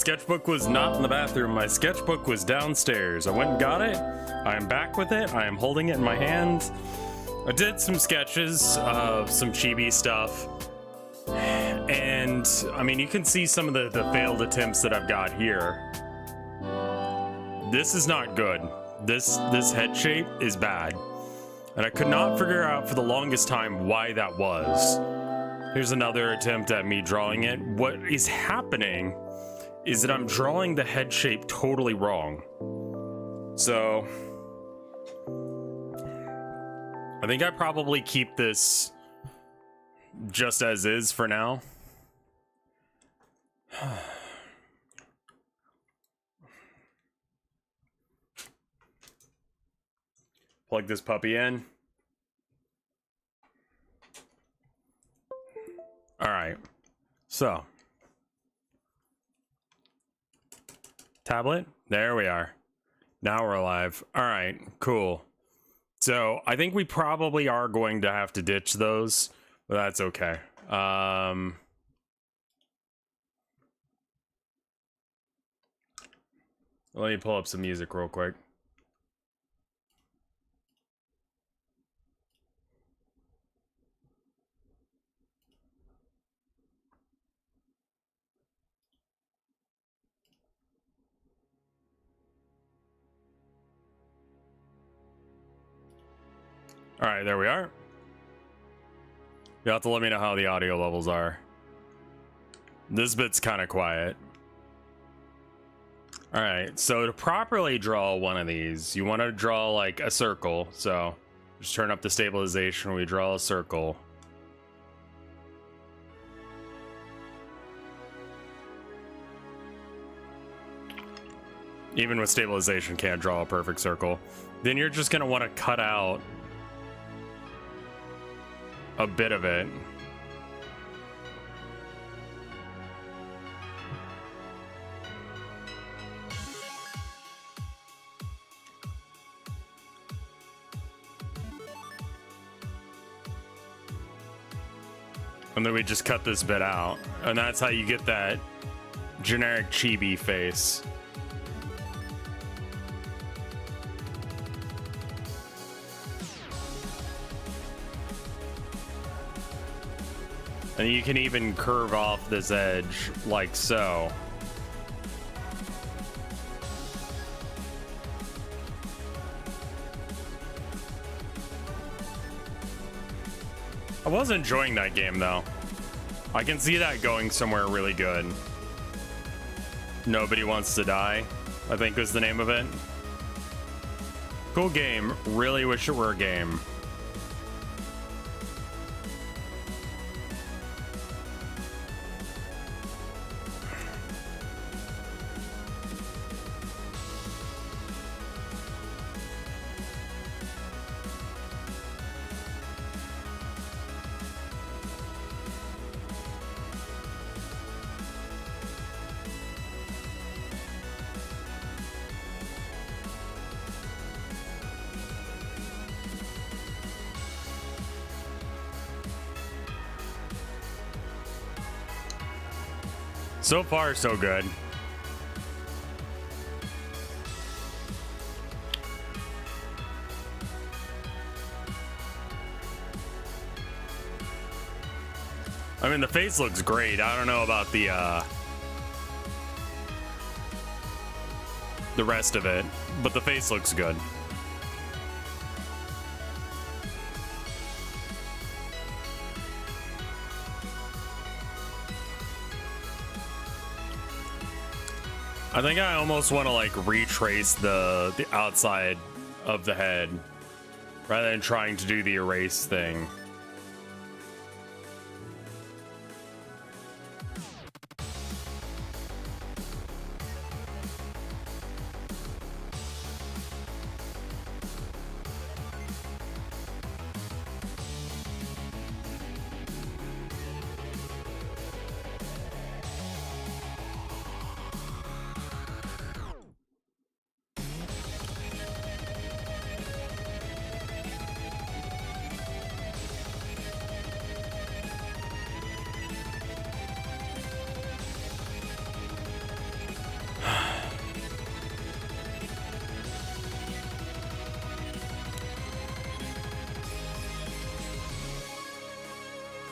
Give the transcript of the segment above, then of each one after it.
sketchbook was not in the bathroom. My sketchbook was downstairs. I went and got it. I am back with it. I am holding it in my hand. I did some sketches of some chibi stuff. And, I mean, you can see some of the failed attempts that I've got here. This is not good. This head shape is bad. And I could not figure out for the longest time why that was. Here's another attempt at me drawing it. What is happening is that I'm drawing the head shape totally wrong. So, I think I probably keep this just as is for now. Plug this puppy in. All right, so tablet, there we are. Now we're alive. All right, cool. So I think we probably are going to have to ditch those, but that's okay. Let me pull up some music real quick. All right, there we are. You'll have to let me know how the audio levels are. This bit's kind of quiet. All right, so to properly draw one of these, you want to draw like a circle. So just turn up the stabilization. We draw a circle. Even with stabilization, can't draw a perfect circle. Then you're just going to want to cut out a bit of it. And then we just cut this bit out. And that's how you get that generic chibi face. And you can even curve off this edge like so. I was enjoying that game though. I can see that going somewhere really good. Nobody Wants to Die, I think was the name of it. Cool game. Really wish it were a game. So far, so good. I mean, the face looks great. I don't know about the rest of it, but the face looks good. I think I almost want to like retrace the outside of the head rather than trying to do the erase thing.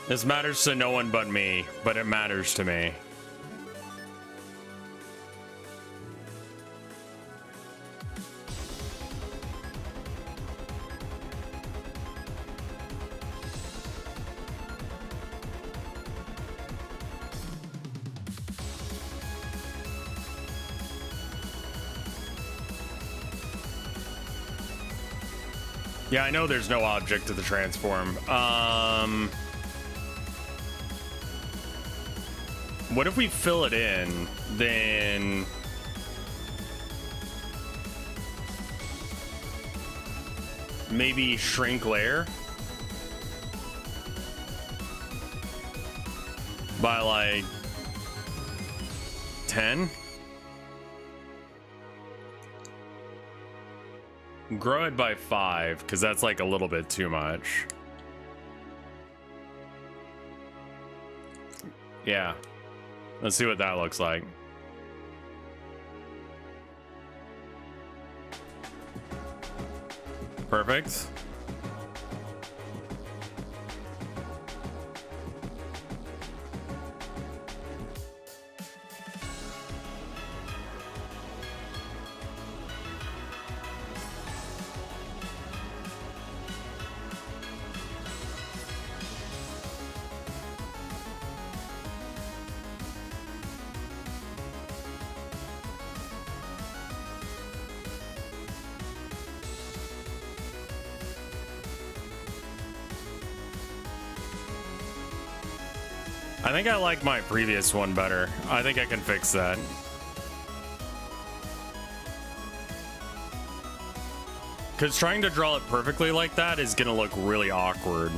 This matters to no one but me, but it matters to me. Yeah, I know there's no object to the transform. What if we fill it in, then... maybe shrink layer? By like... 10? Grow it by 5, because that's like a little bit too much. Yeah. Let's see what that looks like. Perfect. I think I like my previous one better. I think I can fix that. Because trying to draw it perfectly like that is gonna look really awkward.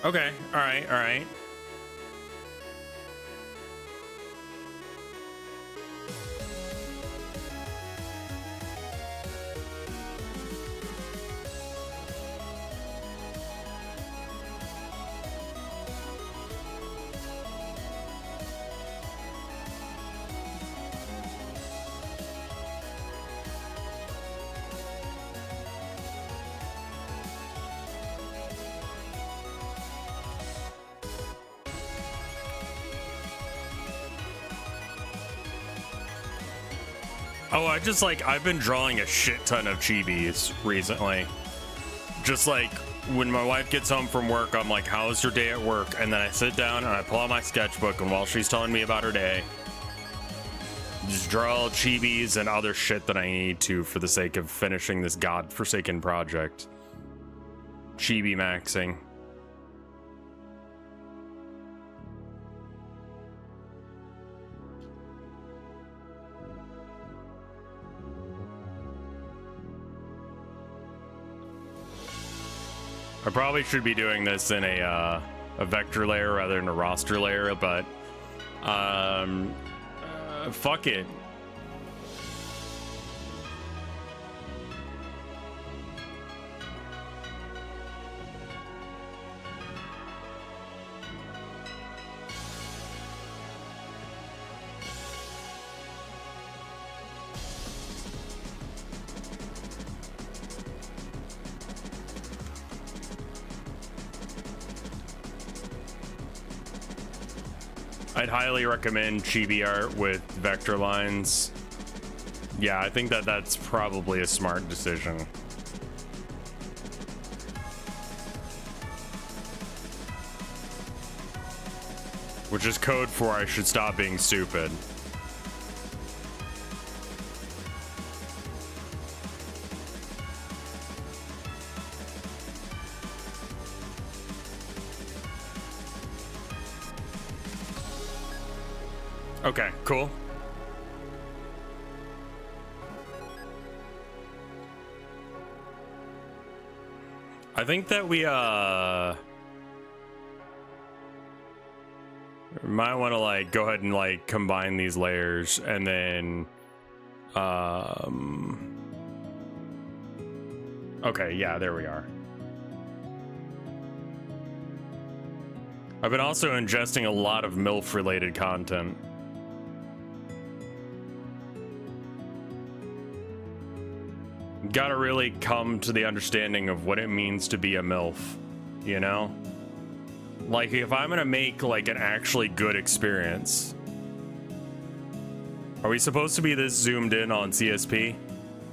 Okay, all right. Oh, I've been drawing a shit ton of chibis recently. Just like when my wife gets home from work, I'm like, how's your day at work? And then I sit down and I pull out my sketchbook, and while she's telling me about her day, just draw chibis and other shit that I need to for the sake of finishing this godforsaken project. Chibi maxing. I probably should be doing this in a vector layer rather than a roster layer, but fuck it. I'd highly recommend chibi art with vector lines. Yeah, I think that's probably a smart decision. Which is code for I should stop being stupid. Okay, cool. I think that we Might want to like go ahead and like combine these layers and then okay, yeah, there we are. I've been also ingesting a lot of MILF related content. Gotta really come to the understanding of what it means to be a MILF, you know? Like, if I'm gonna make, like, an actually good experience... Are we supposed to be this zoomed in on CSP?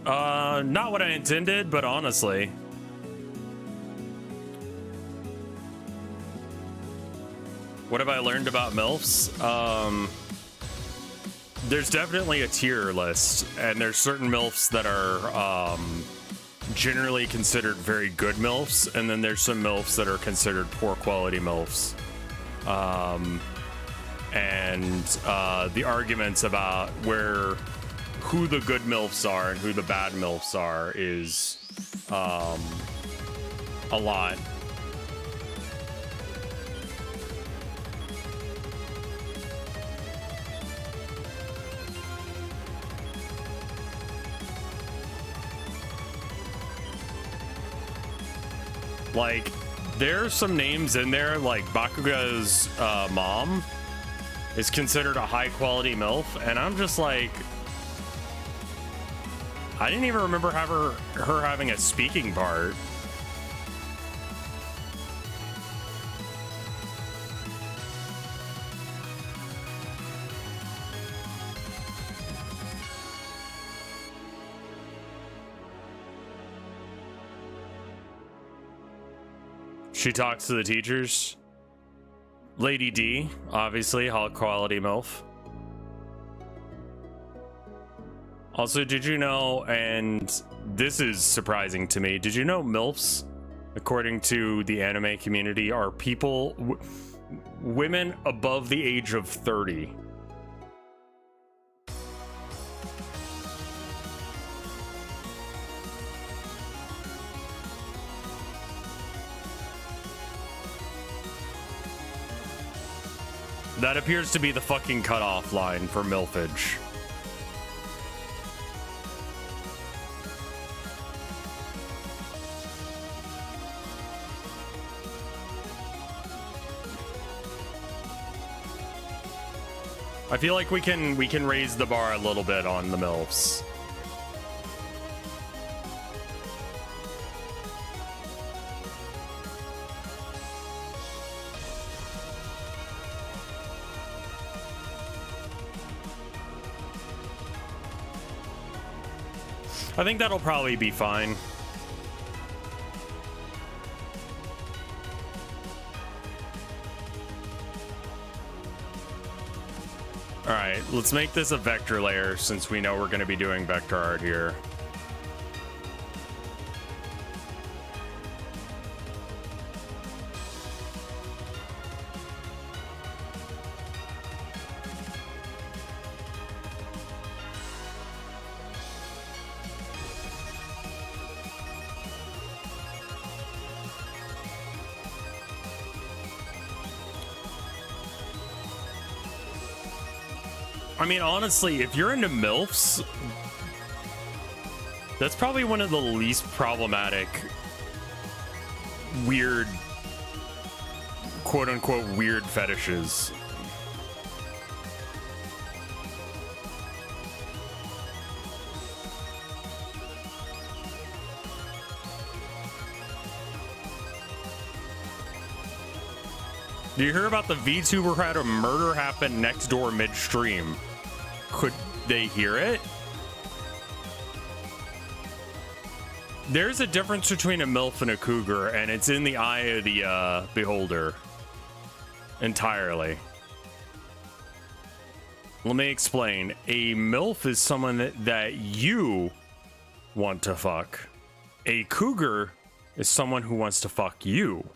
Not what I intended, but honestly... What have I learned about MILFs? There's definitely a tier list, and there's certain MILFs that are, generally considered very good MILFs, and then there's some MILFs that are considered poor quality MILFs. The arguments about who the good MILFs are and who the bad MILFs are is a lot. Like, there's some names in there, like Bakuga's mom is considered a high-quality MILF, and I'm just like... I didn't even remember her having a speaking part. She talks to the teachers. Lady D, obviously, high quality MILF. Also, did you know, and this is surprising to me, did you know MILFs, according to the anime community, are people, women above the age of 30? That appears to be the fucking cutoff line for MILFage. I feel like we can raise the bar a little bit on the MILFs. I think that'll probably be fine. All right, let's make this a vector layer since we know we're going to be doing vector art here. I mean, honestly, if you're into MILFs, that's probably one of the least problematic, weird, quote-unquote, weird fetishes. Do you hear about the VTuber who had a murder happen next door midstream? Could they hear it? There's a difference between a MILF and a cougar, and it's in the eye of the beholder. Entirely. Let me explain. A MILF is someone that you want to fuck. A cougar is someone who wants to fuck you.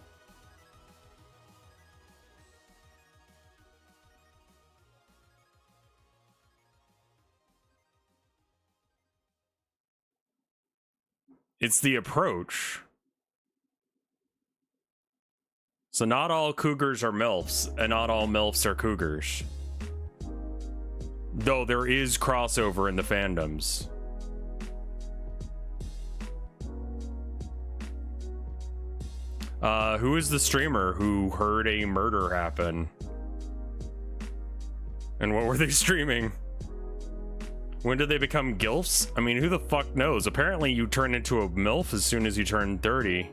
It's the approach. So not all cougars are MILFs, and not all MILFs are cougars. Though there is crossover in the fandoms. Who is the streamer who heard a murder happen? And what were they streaming? When did they become GILFs? I mean, who the fuck knows? Apparently you turn into a MILF as soon as you turn 30.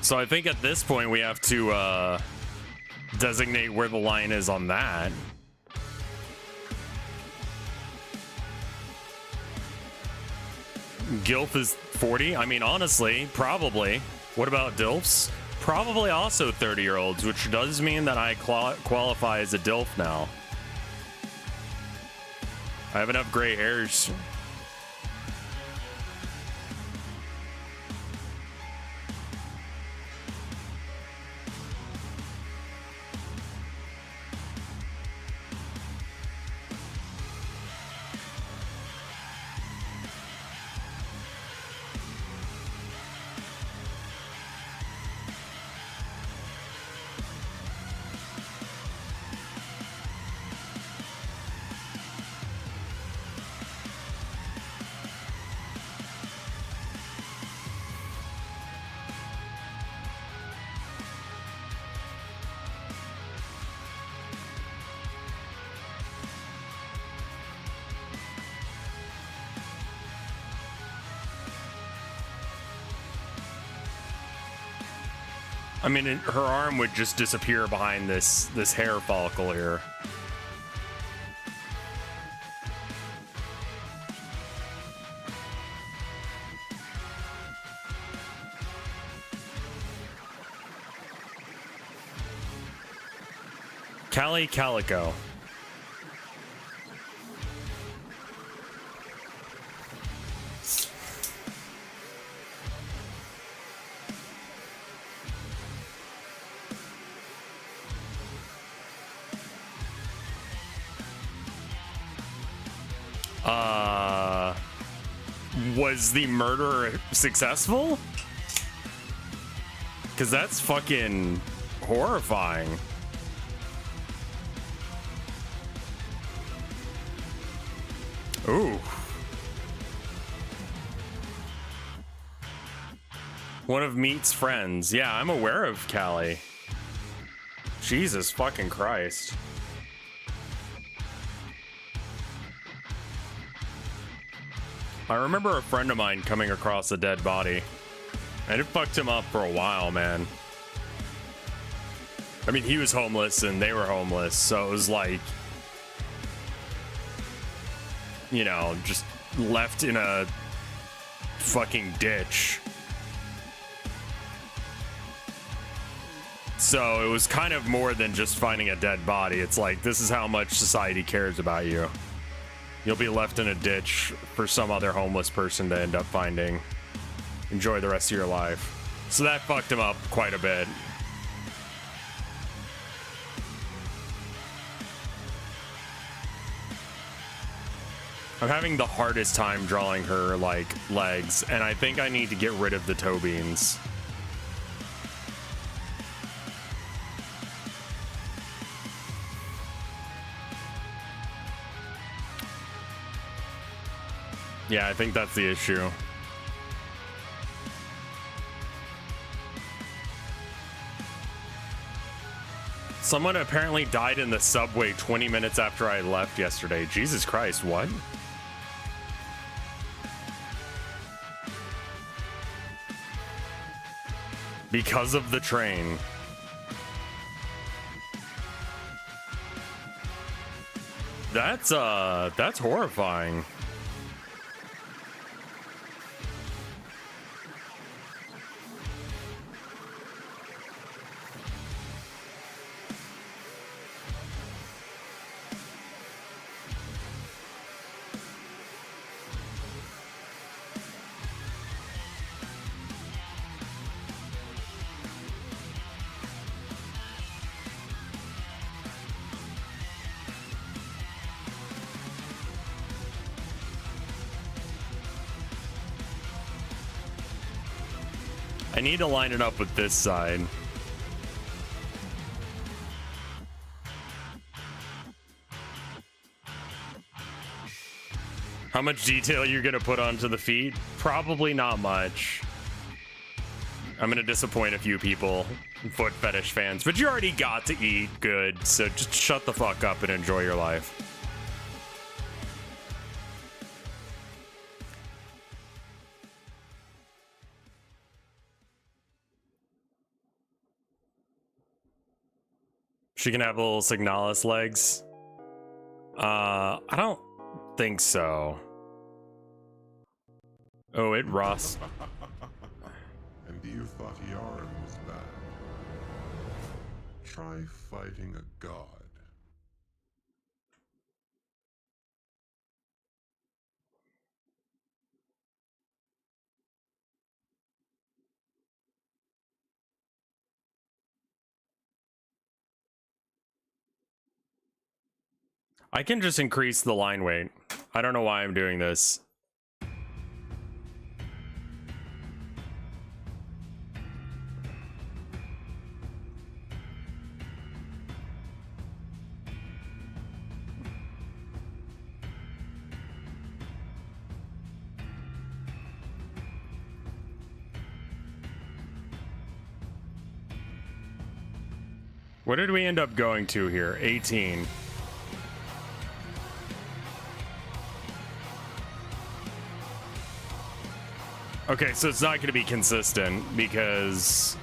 So I think at this point we have to designate where the line is on that. GILF is 40? I mean, honestly, probably. What about DILFs? Probably also 30-year-olds, which does mean that I qualify as a DILF now. I have enough gray hairs. I mean, her arm would just disappear behind this hair follicle here. Callie Calico. Was the murder successful? Because that's fucking horrifying. Ooh. One of Meat's friends. Yeah, I'm aware of Callie. Jesus fucking Christ. I remember a friend of mine coming across a dead body, and it fucked him up for a while, man. I mean, he was homeless and they were homeless, so it was like, you know, just left in a fucking ditch. So it was kind of more than just finding a dead body. It's like, this is how much society cares about you. You'll be left in a ditch for some other homeless person to end up finding. Enjoy the rest of your life. So that fucked him up quite a bit. I'm having the hardest time drawing her, like, legs, and I think I need to get rid of the toe beans. Yeah, I think that's the issue. Someone apparently died in the subway 20 minutes after I left yesterday. Jesus Christ, what? Because of the train. That's horrifying. I need to line it up with this side. How much detail you're gonna put onto the feet? Probably not much. I'm gonna disappoint a few people, foot fetish fans, but you already got to eat good, so just shut the fuck up and enjoy your life. She can have little Signalis legs. I don't think so. Oh, it rust. And you thought Yarn was bad. Try fighting a god. I can just increase the line weight. I don't know why I'm doing this. What did we end up going to here? 18. Okay, so it's not going to be consistent because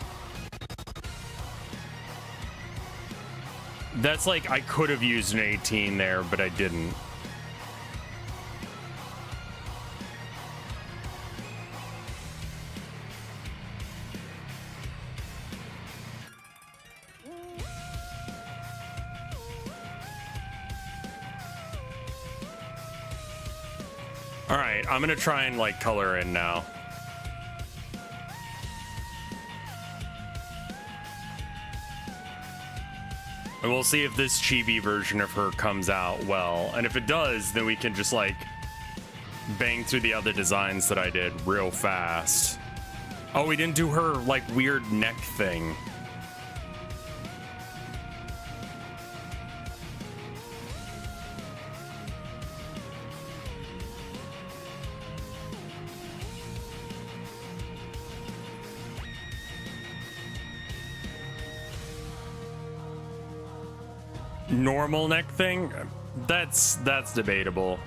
that's like I could have used an 18 there, but I didn't. All right, I'm going to try and like color in now. And we'll see if this chibi version of her comes out well. And if it does, then we can just like bang through the other designs that I did real fast. Oh, we didn't do her like weird neck thing. Normal neck thing? That's debatable.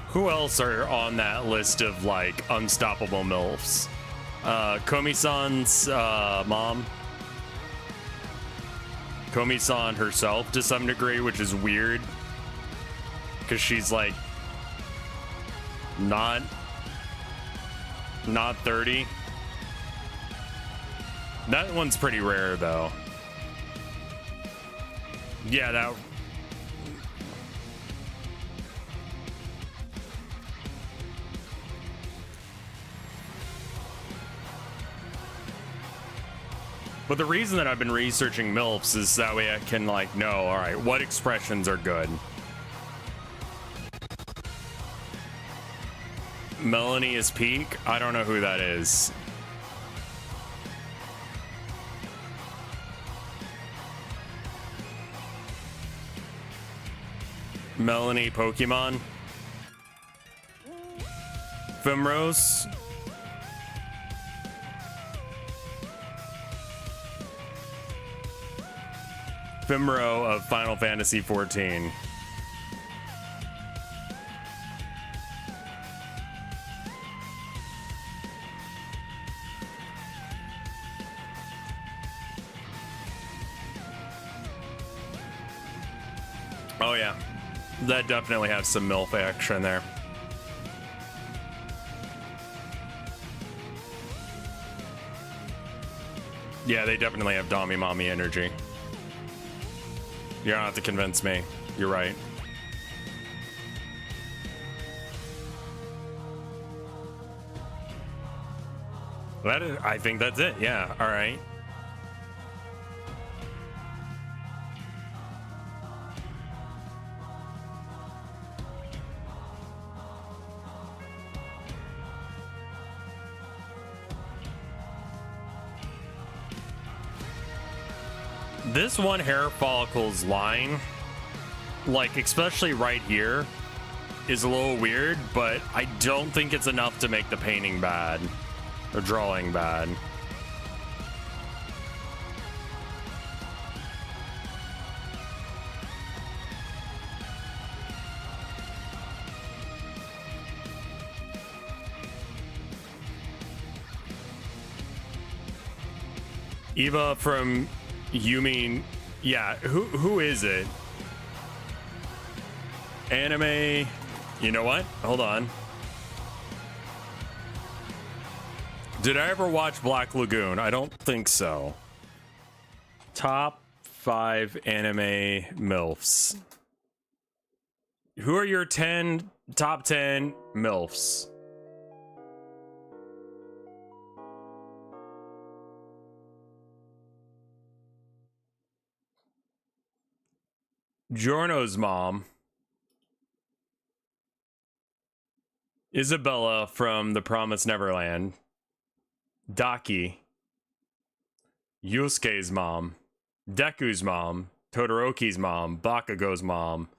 Who else are on that list of like unstoppable MILFs? Commie-san's mom. Commie-san herself to some degree, which is weird because she's like not 30. That one's pretty rare though. Yeah, that. But the reason that I've been researching MILFs is that way I can like know, all right, what expressions are good. Melanie is peak? I don't know who that is. Melanie Pokemon? Fimrose? Fimro of Final Fantasy XIV. Oh yeah, that definitely has some MILF action there. Yeah, they definitely have Dommy mommy energy. You don't have to convince me. You're right. I think that's it. Yeah. All right. This one hair follicle's line, like especially right here, is a little weird, but I don't think it's enough to make the painting bad or drawing bad. Eva from Yumi, yeah, who is it? Anime, you know what? Hold on. Did I ever watch Black Lagoon? I don't think so. Top 5 anime MILFs. Who are your top 10 MILFs? Giorno's mom. Isabella from The Promised Neverland. Daki. Yusuke's mom. Deku's mom. Todoroki's mom. Bakugo's mom.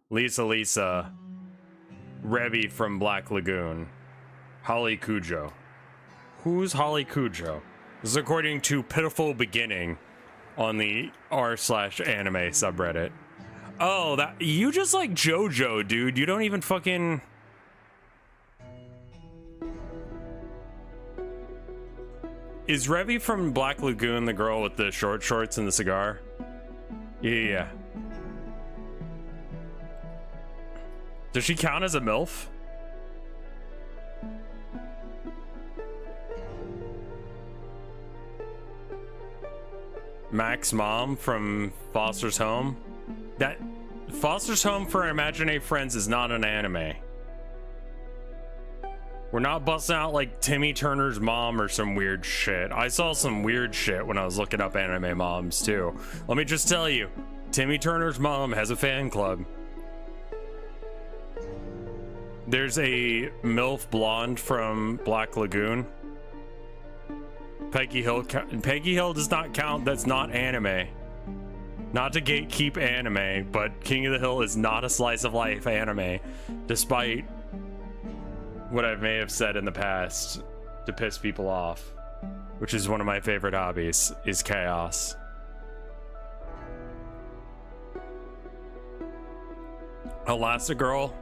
Lisa. Revi from Black Lagoon. Holly Kujo. Who's Holly Kujo? This is according to Pitiful Beginning on the r/anime subreddit. Oh, that you just like JoJo, dude. You don't even fucking. Is Revi from Black Lagoon the girl with the short shorts and the cigar? Yeah. Does she count as a MILF? Mac's mom from Foster's Home? That Foster's Home for Imaginary Friends is not an anime. We're not busting out like Timmy Turner's mom or some weird shit. I saw some weird shit when I was looking up anime moms too. Let me just tell you, Timmy Turner's mom has a fan club. There's a MILF blonde from Black Lagoon. Peggy Hill does not count. That's not anime. Not to gatekeep anime, but King of the Hill is not a slice of life anime, despite what I may have said in the past to piss people off, which is one of my favorite hobbies, is chaos. Elastigirl.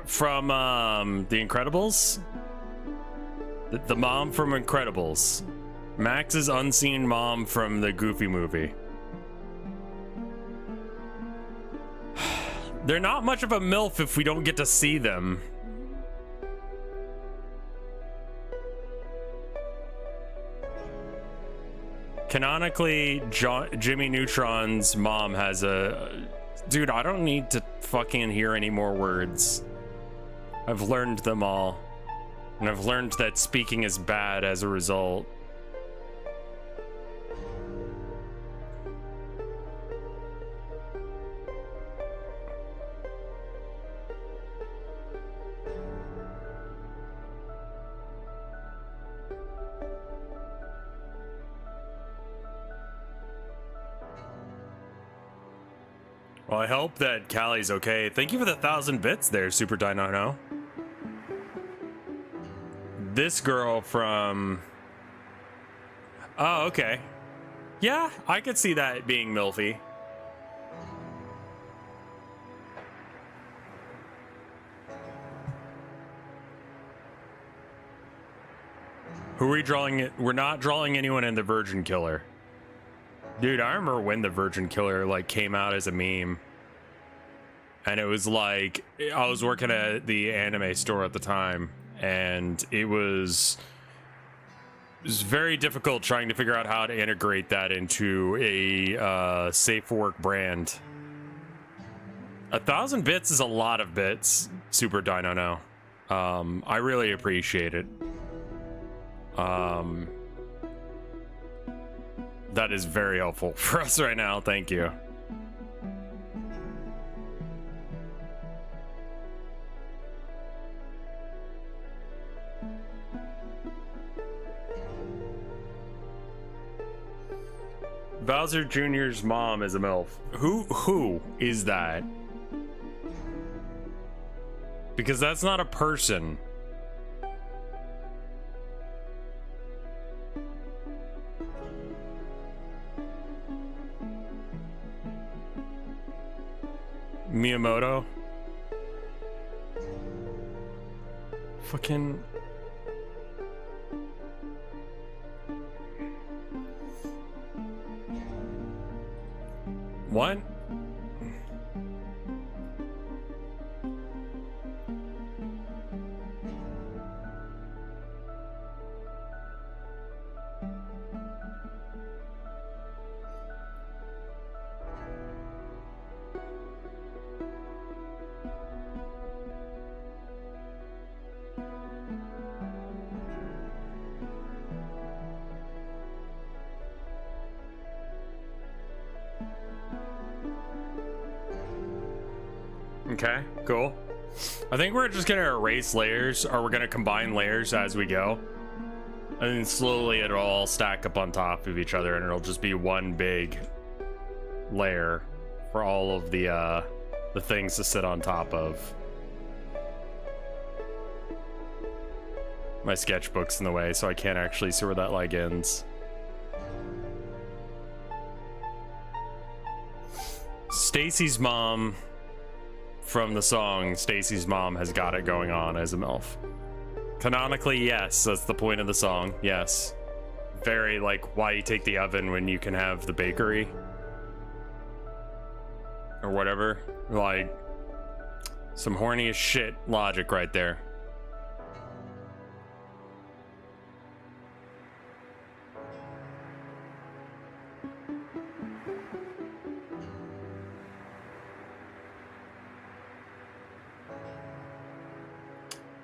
From The Incredibles? The mom from Incredibles. Max's unseen mom from the Goofy movie. They're not much of a MILF if we don't get to see them. Canonically, Jimmy Neutron's mom has a... Dude, I don't need to fucking hear any more words. I've learned them all. And I've learned that speaking is bad as a result. Well, I hope that Callie's okay. Thank you for the 1,000 bits there, Super Dino. This girl from... Oh, okay. Yeah, I could see that being MILFy. Who are we drawing? We're not drawing anyone in the Virgin Killer. Dude, I remember when the Virgin Killer like came out as a meme. And it was like, I was working at the anime store at the time, and it was very difficult trying to figure out how to integrate that into a safe for work brand. 1,000 bits is a lot of bits, Super Dino now. I really appreciate it. That is very helpful for us right now. Thank you. Bowser Jr.'s mom is a MILF. Who is that? Because that's not a person. Miyamoto? Fucking... What? Okay, cool. I think we're just gonna erase layers, or we're gonna combine layers as we go. And then slowly it'll all stack up on top of each other, and it'll just be one big layer for all of the things to sit on top of. My sketchbook's in the way, so I can't actually see where that leg ends. Stacy's mom... From the song, Stacy's mom has got it going on as a MILF. Canonically, yes, that's the point of the song, yes. Very, like, why you take the oven when you can have the bakery? Or whatever. Like, some horny as shit logic right there.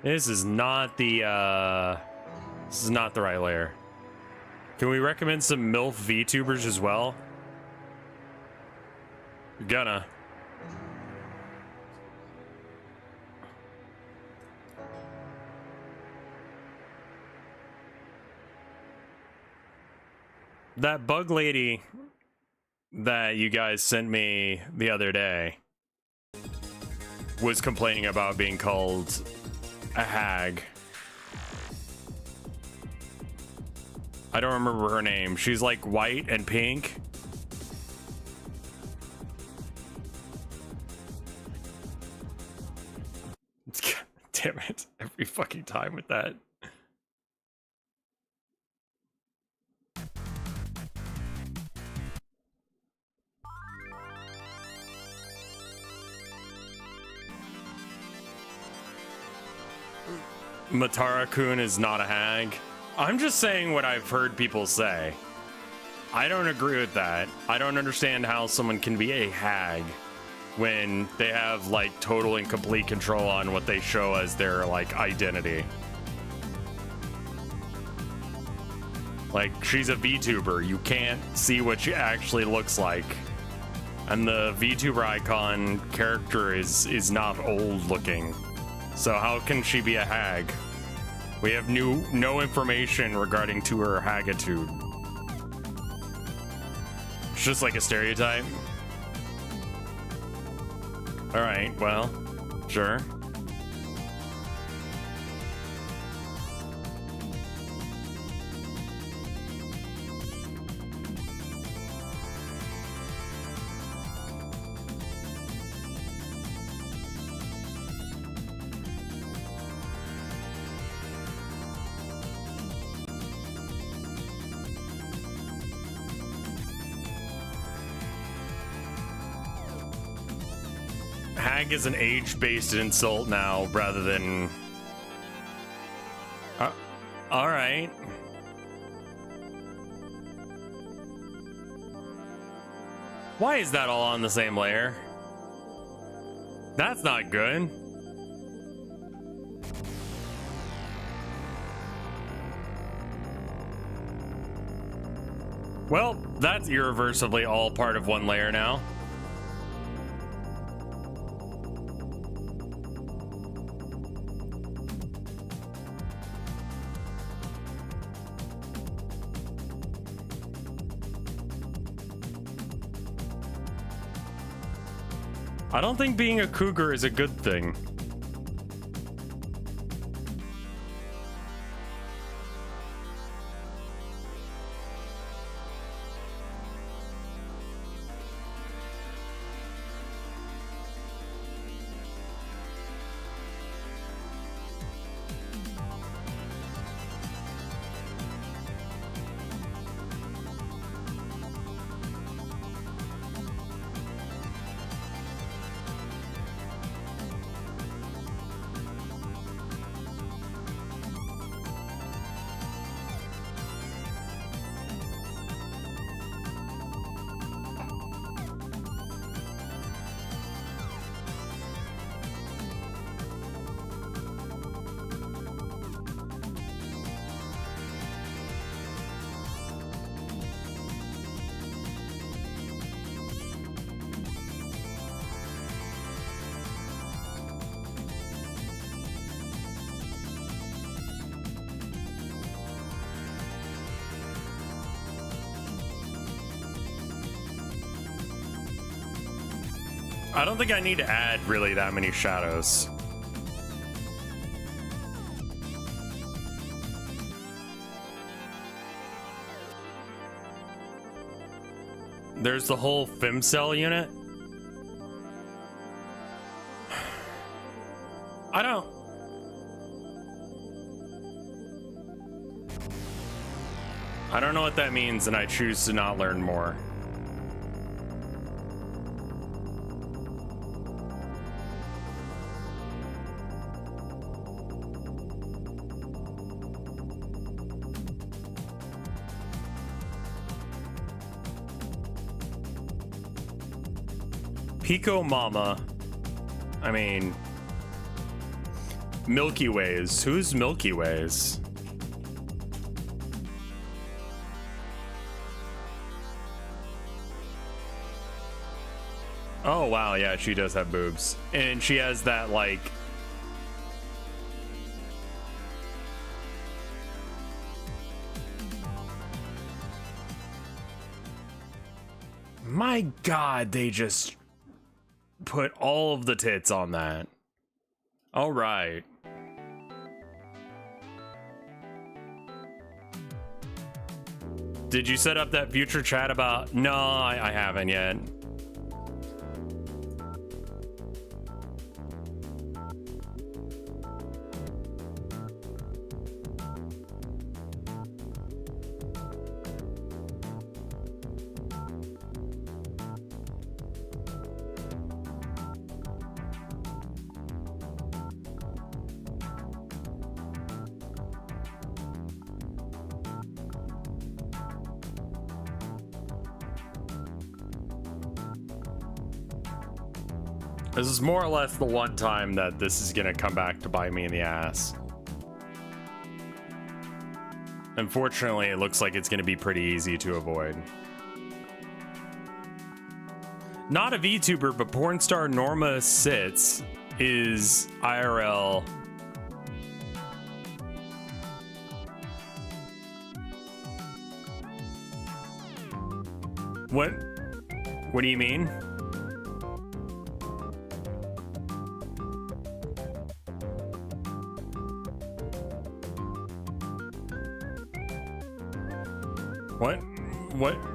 This is not the right layer. Can we recommend some MILF VTubers as well? You're gonna. That bug lady that you guys sent me the other day was complaining about being called a hag. I don't remember her name. She's like white and pink. Damn it. Every fucking time with that. Matara-kun is not a hag. I'm just saying what I've heard people say. I don't agree with that. I don't understand how someone can be a hag when they have like total and complete control on what they show as their like identity. Like, she's a VTuber. You can't see what she actually looks like. And the VTuber icon character is not old looking. So how can she be a hag? We have no information regarding to her hagitude. It's just like a stereotype. All right, well, sure. Hag is an age-based insult now rather than... all right. Why is that all on the same layer? That's not good. Well, that's irreversibly all part of one layer now. I don't think being a cougar is a good thing. I don't think I need to add really that many shadows. There's the whole femcell unit. I don't know what that means, and I choose to not learn more. Pico Mama. I mean, Milky Ways. Who's Milky Ways? Oh, wow. Yeah, she does have boobs. And she has that, like... My God, they just put all of the tits on that. All right. Did you set up that future chat about... No, I haven't yet. This is more or less the one time that this is gonna come back to bite me in the ass. Unfortunately, it looks like it's gonna be pretty easy to avoid. Not a VTuber, but porn star Norma Sits is IRL. What do you mean?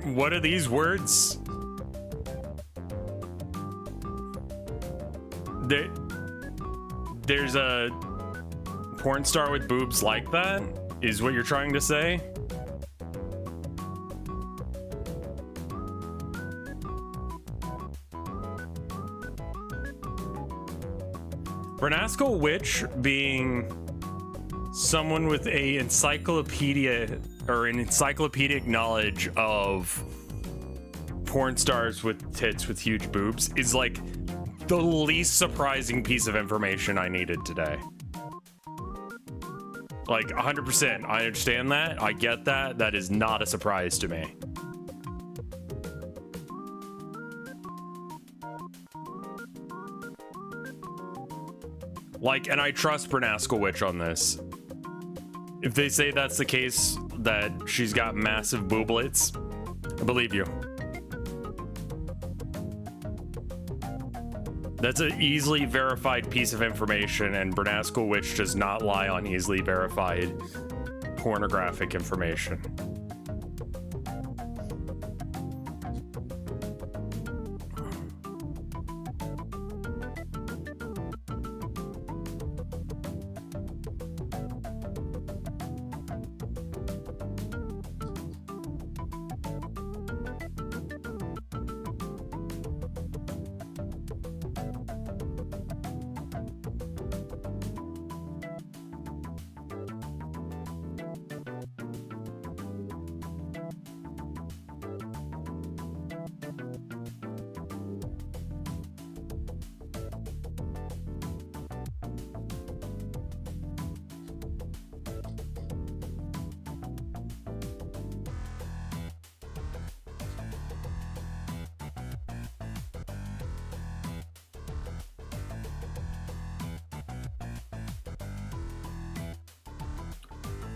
What are these words? There's a porn star with boobs like that, is what you're trying to say? Renascal Witch being someone with a encyclopedia or an encyclopedic knowledge of porn stars with tits with huge boobs is like the least surprising piece of information I needed today. Like 100%. I understand that. I get that. That is not a surprise to me. Like, and I trust Bernascal Witch on this. If they say that's the case, that she's got massive booblets, I believe you. That's an easily verified piece of information, and Bernascal Witch does not lie on easily verified pornographic information.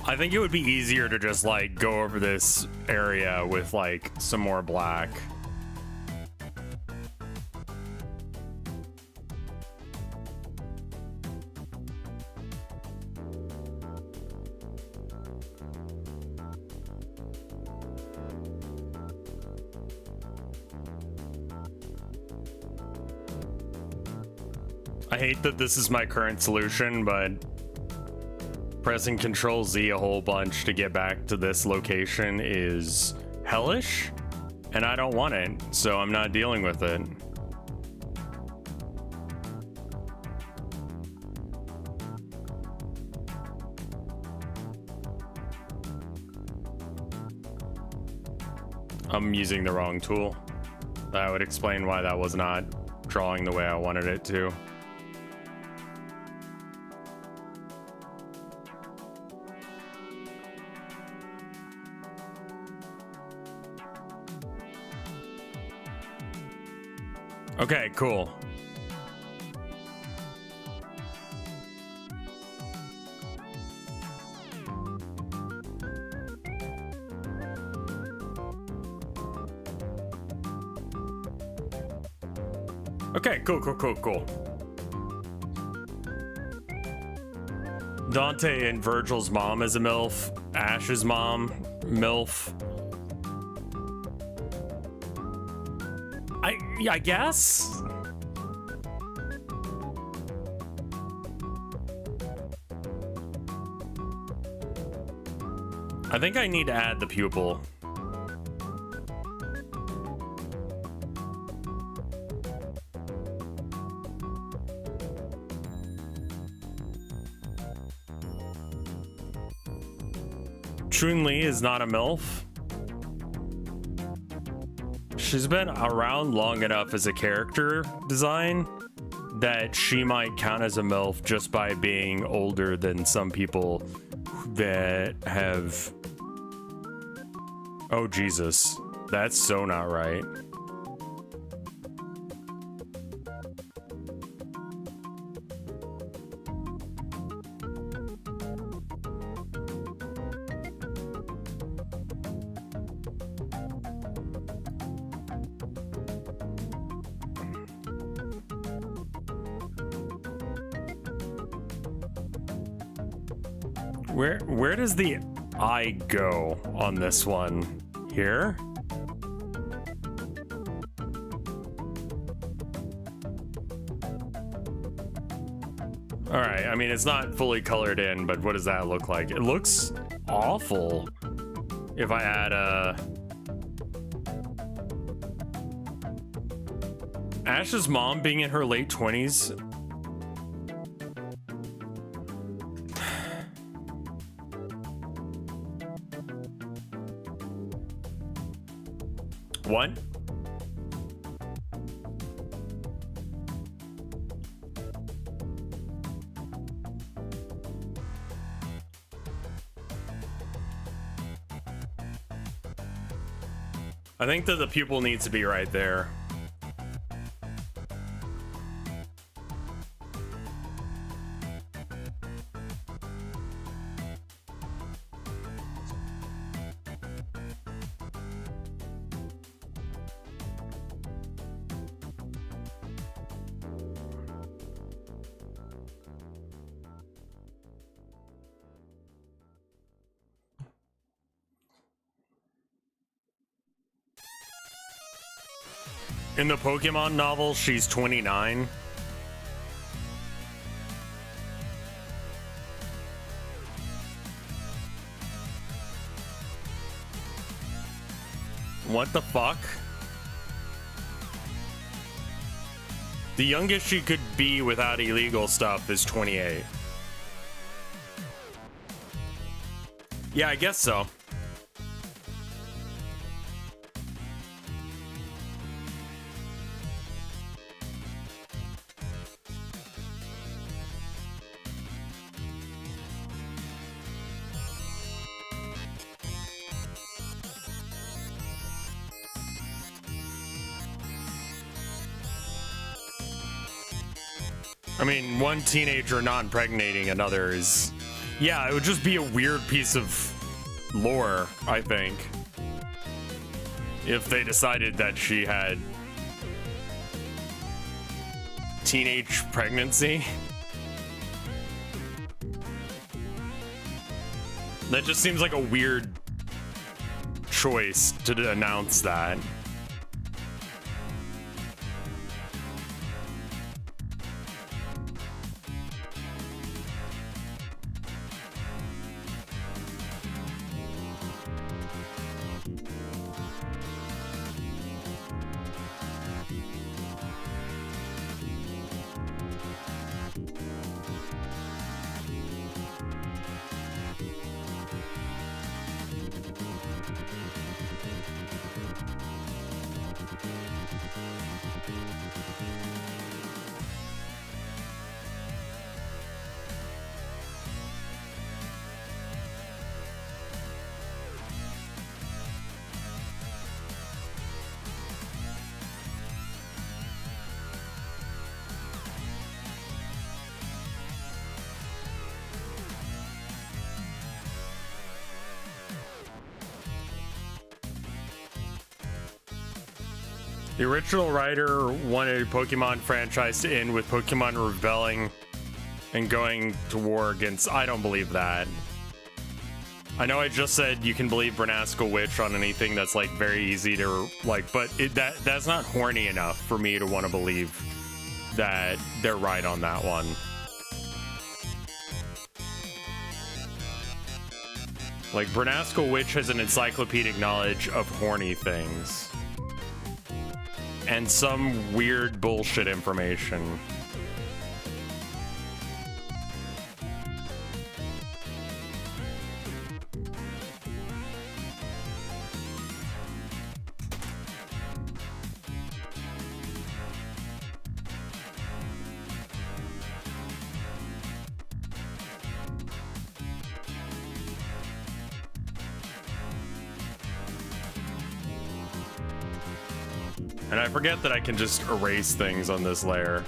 I think it would be easier to just like go over this area with like some more black. I hate that this is my current solution, but pressing Control Z a whole bunch to get back to this location is hellish, and I don't want it, so I'm not dealing with it. I'm using the wrong tool. That would explain why that was not drawing the way I wanted it to. Okay, cool. Okay, cool. Dante and Virgil's mom is a MILF. Ash's mom, MILF. I guess? I think I need to add the pupil. Chun-Li is not a MILF. She's been around long enough as a character design that she might count as a MILF just by being older than some people that have... Oh, Jesus. That's so not right. Where does the eye go on this one? Here? All right, I mean, it's not fully colored in, but what does that look like? It looks awful. If I add Ash's mom being in her late 20s. What? I think that the pupil needs to be right there. In the Pokemon novel, she's 29. What the fuck? The youngest she could be without illegal stuff is 28. Yeah, I guess so. I mean, one teenager not impregnating another is... Yeah, it would just be a weird piece of lore, I think. If they decided that she had... teenage pregnancy. That just seems like a weird choice to announce that. The original writer wanted a Pokemon franchise to end with Pokemon rebelling and going to war against... I don't believe that. I know I just said you can believe Bernascal Witch on anything that's like very easy to like, but that's not horny enough for me to want to believe that they're right on that one. Like, Bernascal Witch has an encyclopedic knowledge of horny things. And some weird bullshit information. And I forget that I can just erase things on this layer.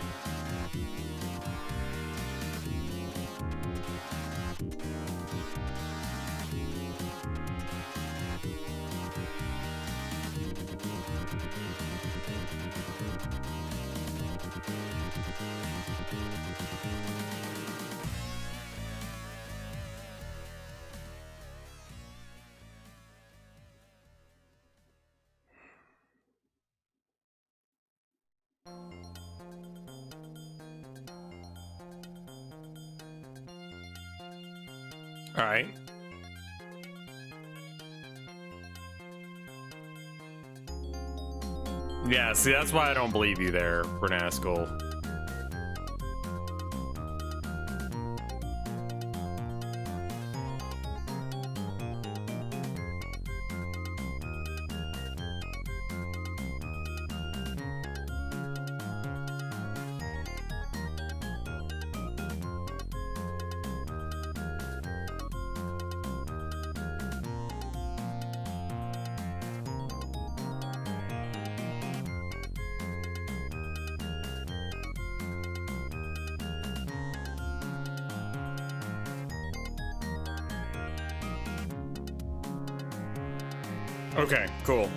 All right. Yeah, see, that's why I don't believe you there, Bernascal. Okay, cool.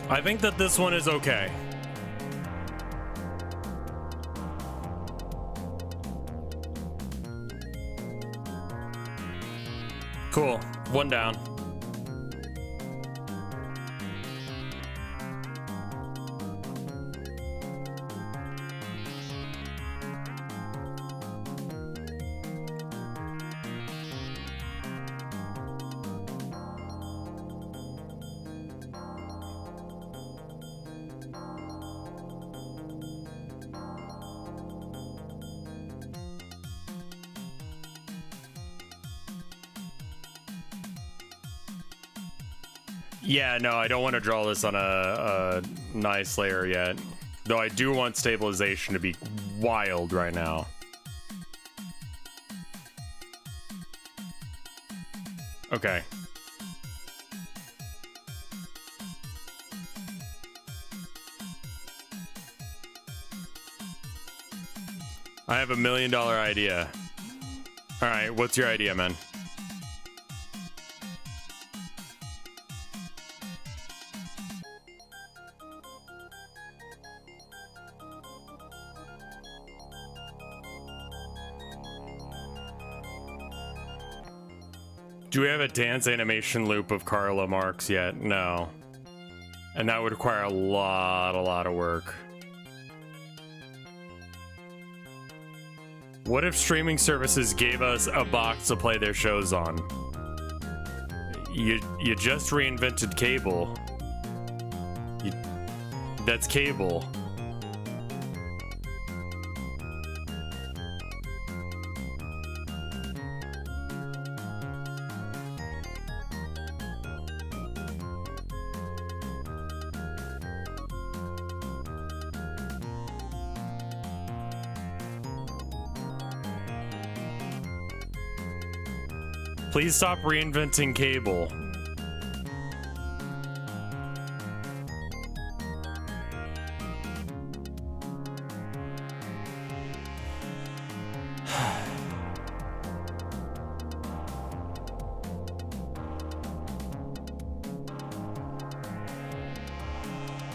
I think that this one is okay. Cool. One down. Yeah, no, I don't want to draw this on a nice layer yet. Though I do want stabilization to be wild right now. Okay. I have $1 million idea. All right, what's your idea, man? Do we have a dance animation loop of Carla Marx yet? No. And that would require a lot of work. What if streaming services gave us a box to play their shows on? You just reinvented cable. That's cable. Please stop reinventing cable.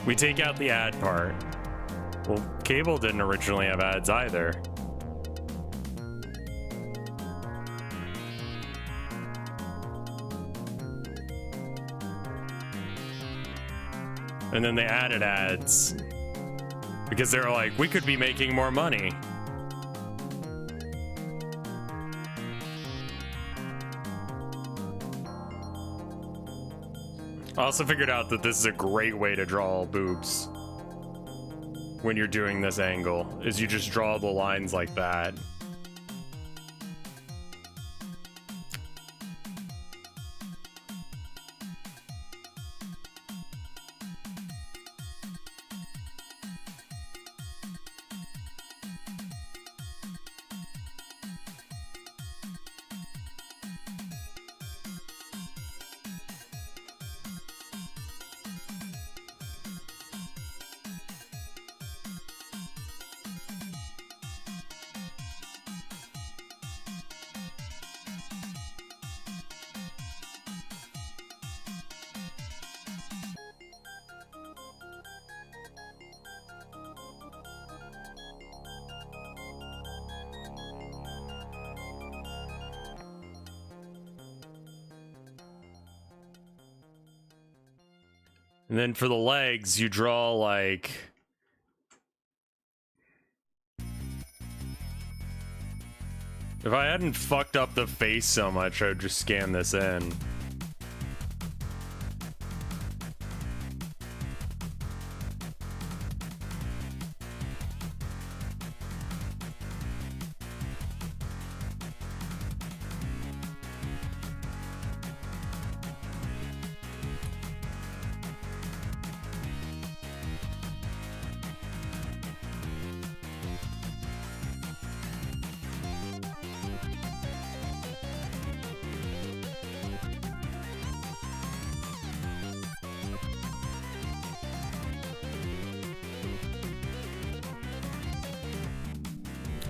We take out the ad part. Well, cable didn't originally have ads either. And then they added ads because they were like, we could be making more money. I also figured out that this is a great way to draw boobs when you're doing this angle, is you just draw the lines like that. And then for the legs, you draw like... If I hadn't fucked up the face so much, I would just scan this in.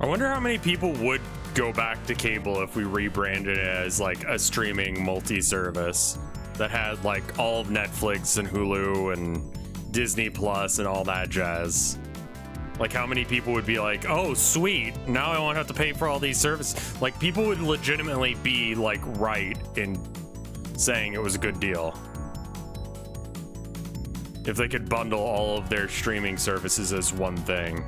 I wonder how many people would go back to cable if we rebranded it as like a streaming multi-service that had like all of Netflix and Hulu and Disney Plus and all that jazz. Like how many people would be like, oh sweet, now I won't have to pay for all these services. Like people would legitimately be like right in saying it was a good deal if they could bundle all of their streaming services as one thing.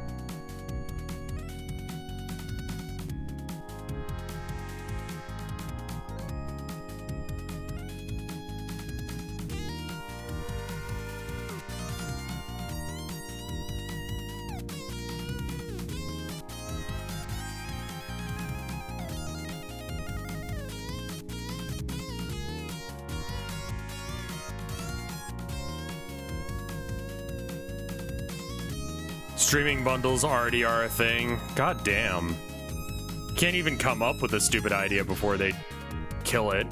Streaming bundles already are a thing. God damn. Can't even come up with a stupid idea before they kill it.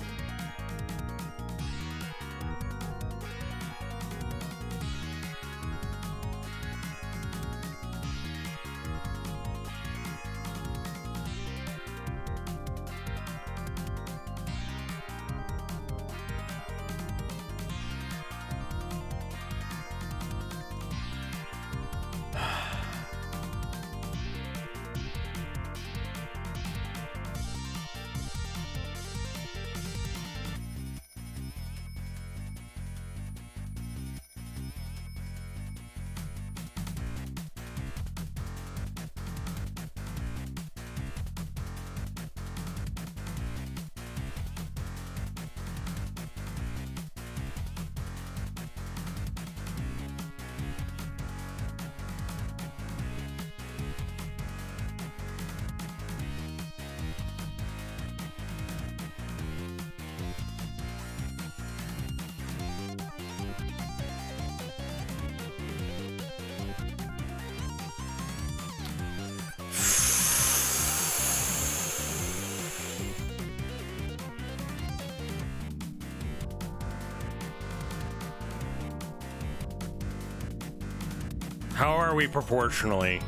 How are we proportionally?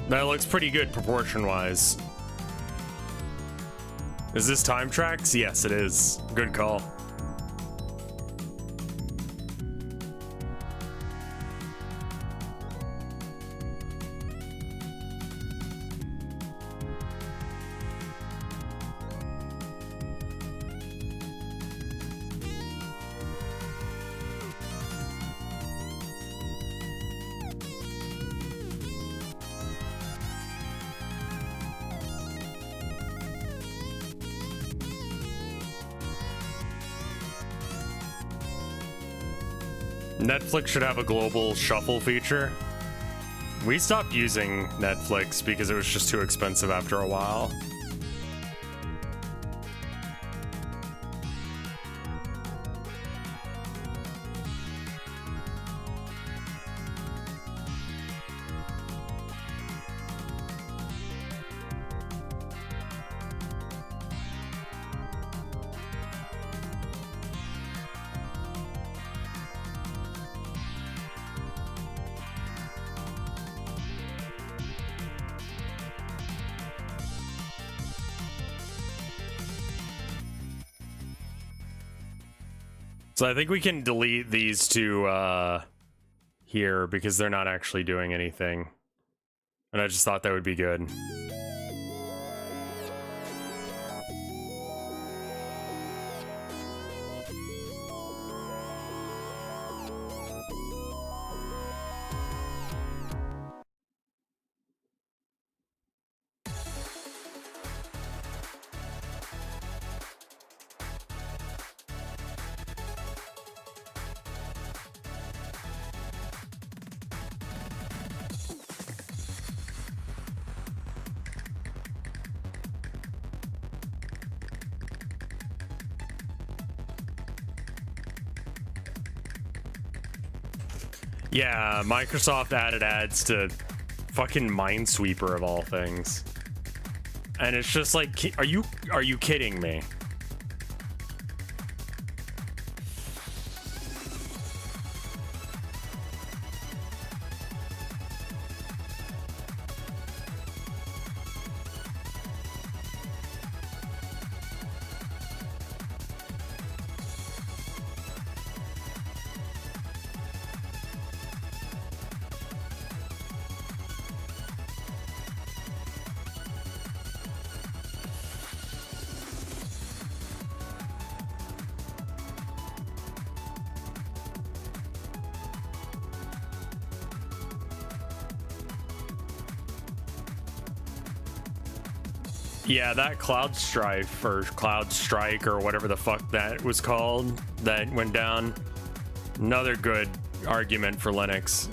That looks pretty good proportion-wise. Is this time tracks? Yes, it is. Good call. Netflix should have a global shuffle feature. We stopped using Netflix because it was just too expensive after a while. So I think we can delete these two here because they're not actually doing anything. And I just thought that would be good. Yeah, Microsoft added ads to fucking Minesweeper of all things. And it's just like, are you kidding me? Yeah, that Cloud Strife or Cloud Strike or whatever the fuck that was called that went down. Another good argument for Linux.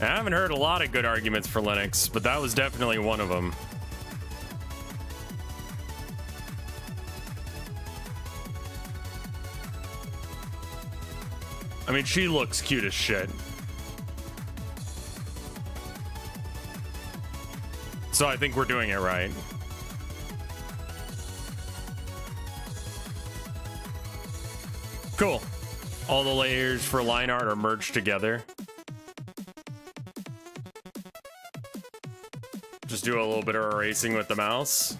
I haven't heard a lot of good arguments for Linux, but that was definitely one of them. I mean, she looks cute as shit. So I think we're doing it right. Cool. All the layers for line art are merged together. Just do a little bit of erasing with the mouse.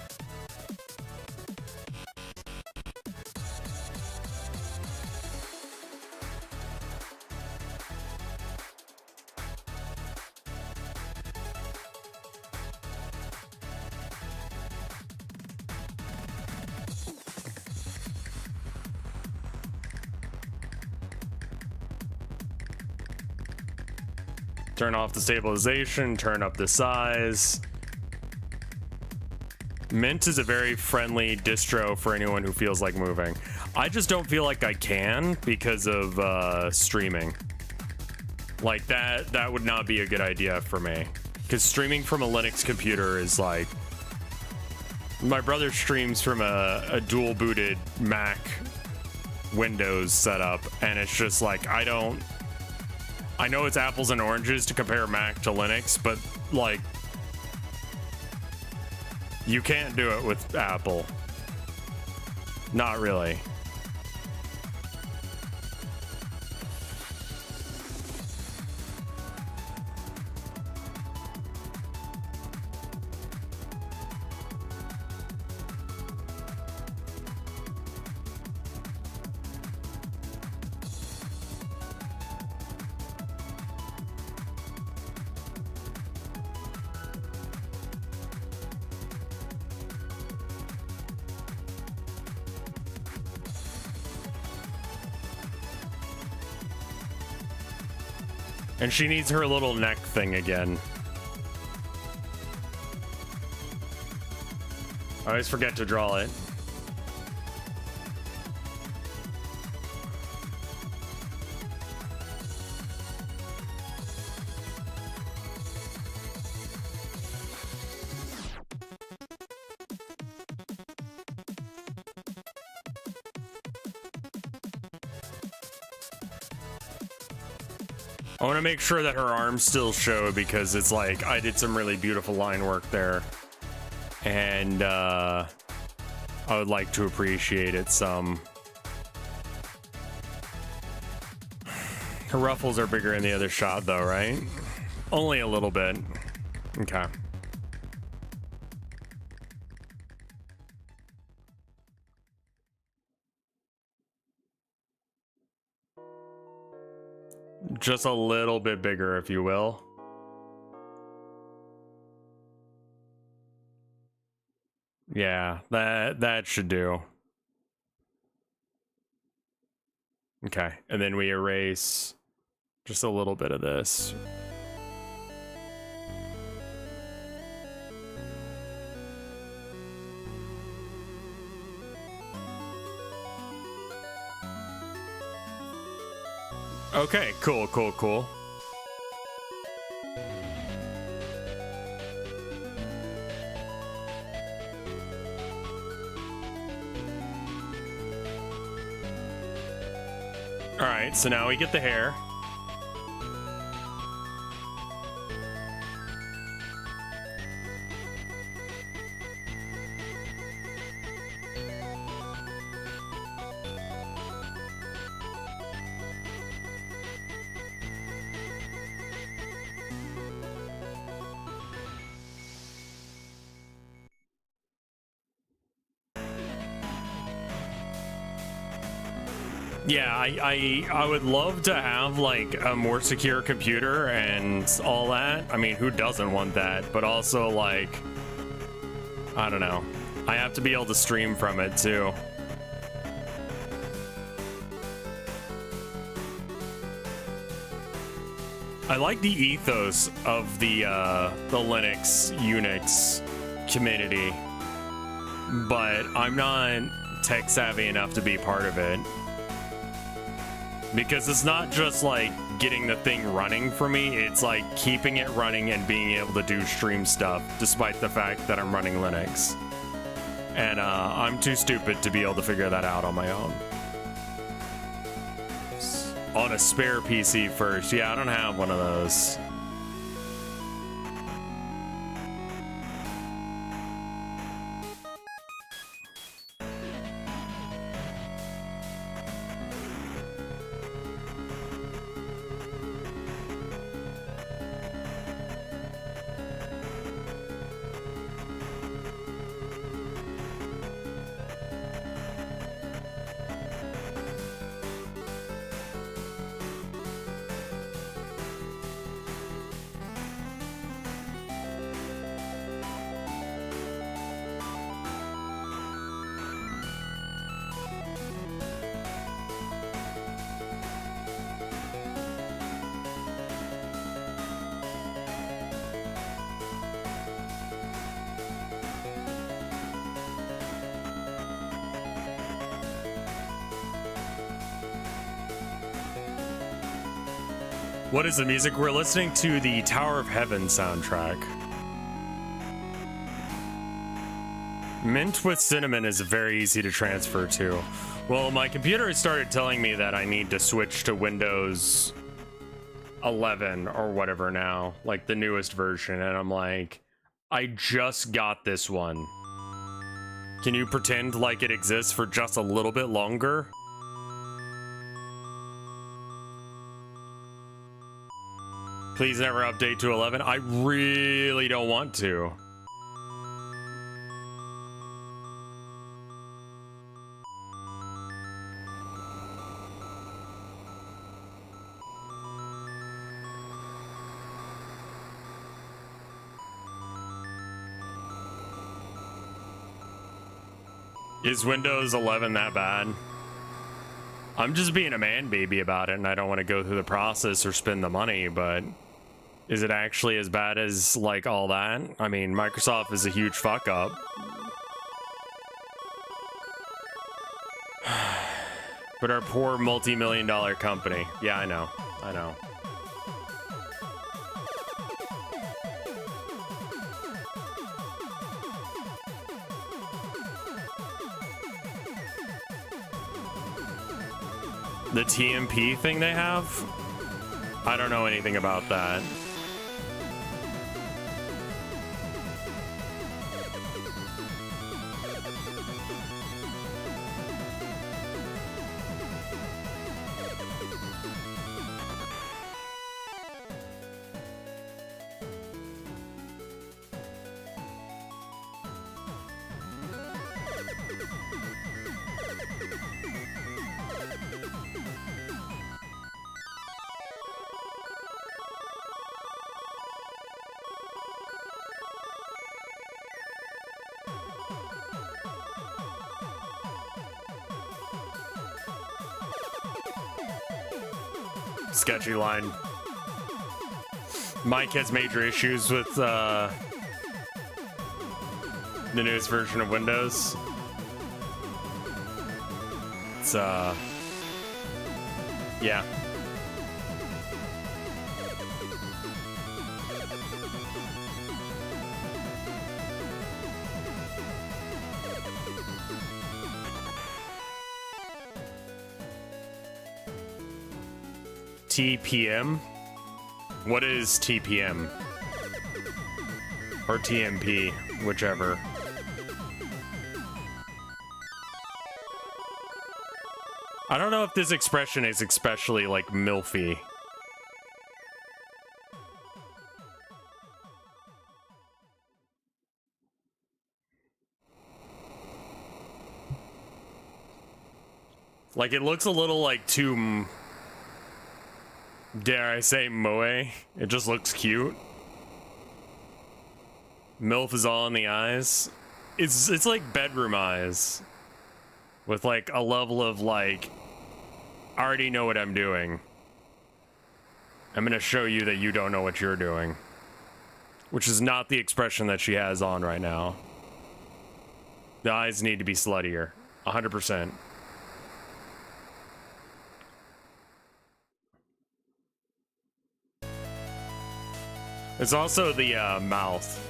Turn off the stabilization, turn up the size. Mint is a very friendly distro for anyone who feels like moving. I just don't feel like I can because of streaming. Like that would not be a good idea for me. Because streaming from a Linux computer is like... My brother streams from a dual booted Mac Windows setup, and it's just like, I know it's apples and oranges to compare Mac to Linux, but like, you can't do it with Apple. Not really. And she needs her little neck thing again. I always forget to draw it. I want to make sure that her arms still show because it's like I did some really beautiful line work there, and I would like to appreciate it some. Her ruffles are bigger in the other shot though, right? Only a little bit. Okay. Just a little bit bigger, if you will. Yeah, that should do. Okay, and then we erase just a little bit of this. Okay, cool. All right, so now we get the hair. Yeah, I would love to have like a more secure computer and all that. I mean, who doesn't want that? But also like, I don't know. I have to be able to stream from it too. I like the ethos of the Linux Unix community. but I'm not tech savvy enough to be part of it. Because it's not just like getting the thing running for me, it's like keeping it running and being able to do stream stuff despite the fact that I'm running Linux. And I'm too stupid to be able to figure that out on my own. On a spare PC first. Yeah, I don't have one of those. What is the music? We're listening to the Tower of Heaven soundtrack. Mint with cinnamon is very easy to transfer to. Well, my computer started telling me that I need to switch to Windows 11 or whatever now, like the newest version, and I'm like, I just got this one. Can you pretend like it exists for just a little bit longer? Please never update to 11. I really don't want to. Is Windows 11 that bad? I'm just being a man baby about it, and I don't want to go through the process or spend the money, but is it actually as bad as, like, all that? I mean, Microsoft is a huge fuck up. But our poor multi-million-dollar company. Yeah, I know. I know. The TMP thing they have? I don't know anything about that. Sketchy line. Mike has major issues with the newest version of Windows. It's yeah. TPM? What is TPM? Or TMP, whichever. I don't know if this expression is especially, like, milfy. Like, it looks a little, like, too... dare I say moe? It just looks cute. MILF is all in the eyes. It's like bedroom eyes. With like a level of like, I already know what I'm doing. I'm gonna show you that you don't know what you're doing. Which is not the expression that she has on right now. The eyes need to be sluttier. 100%. It's also the mouth.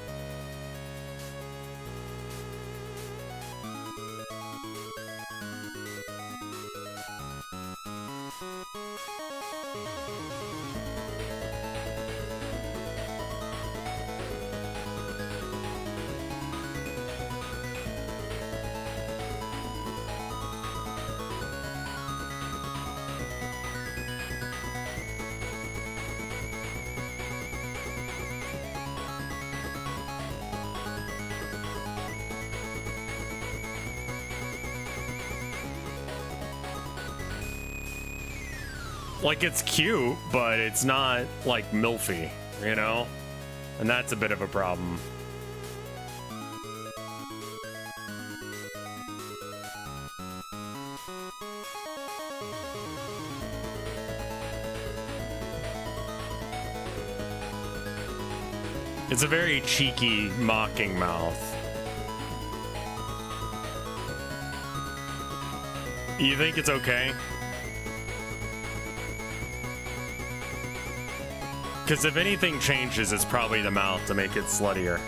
Like, it's cute, but it's not, like, milfy, you know? And that's a bit of a problem. It's a very cheeky, mocking mouth. You think it's okay? Because if anything changes, it's probably the mouth to make it sluttier.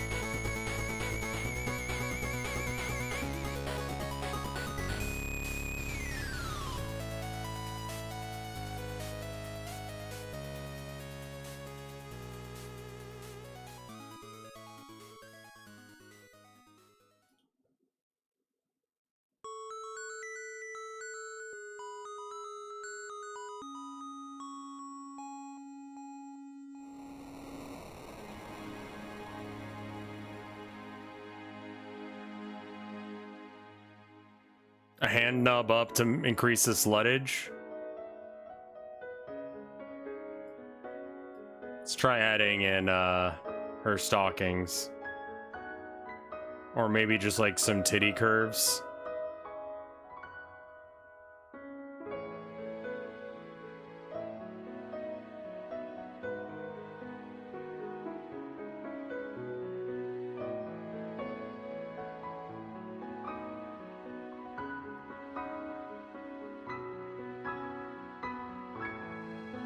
A hand nub up to increase the sluttage. Let's try adding in her stockings. Or maybe just like some titty curves.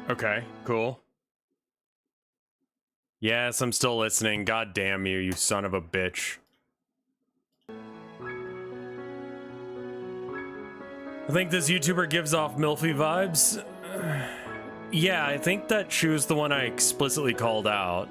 Okay, cool. Yes, I'm still listening. God damn you, you son of a bitch. I think this YouTuber gives off milfy vibes. Yeah, I think that she was the one I explicitly called out.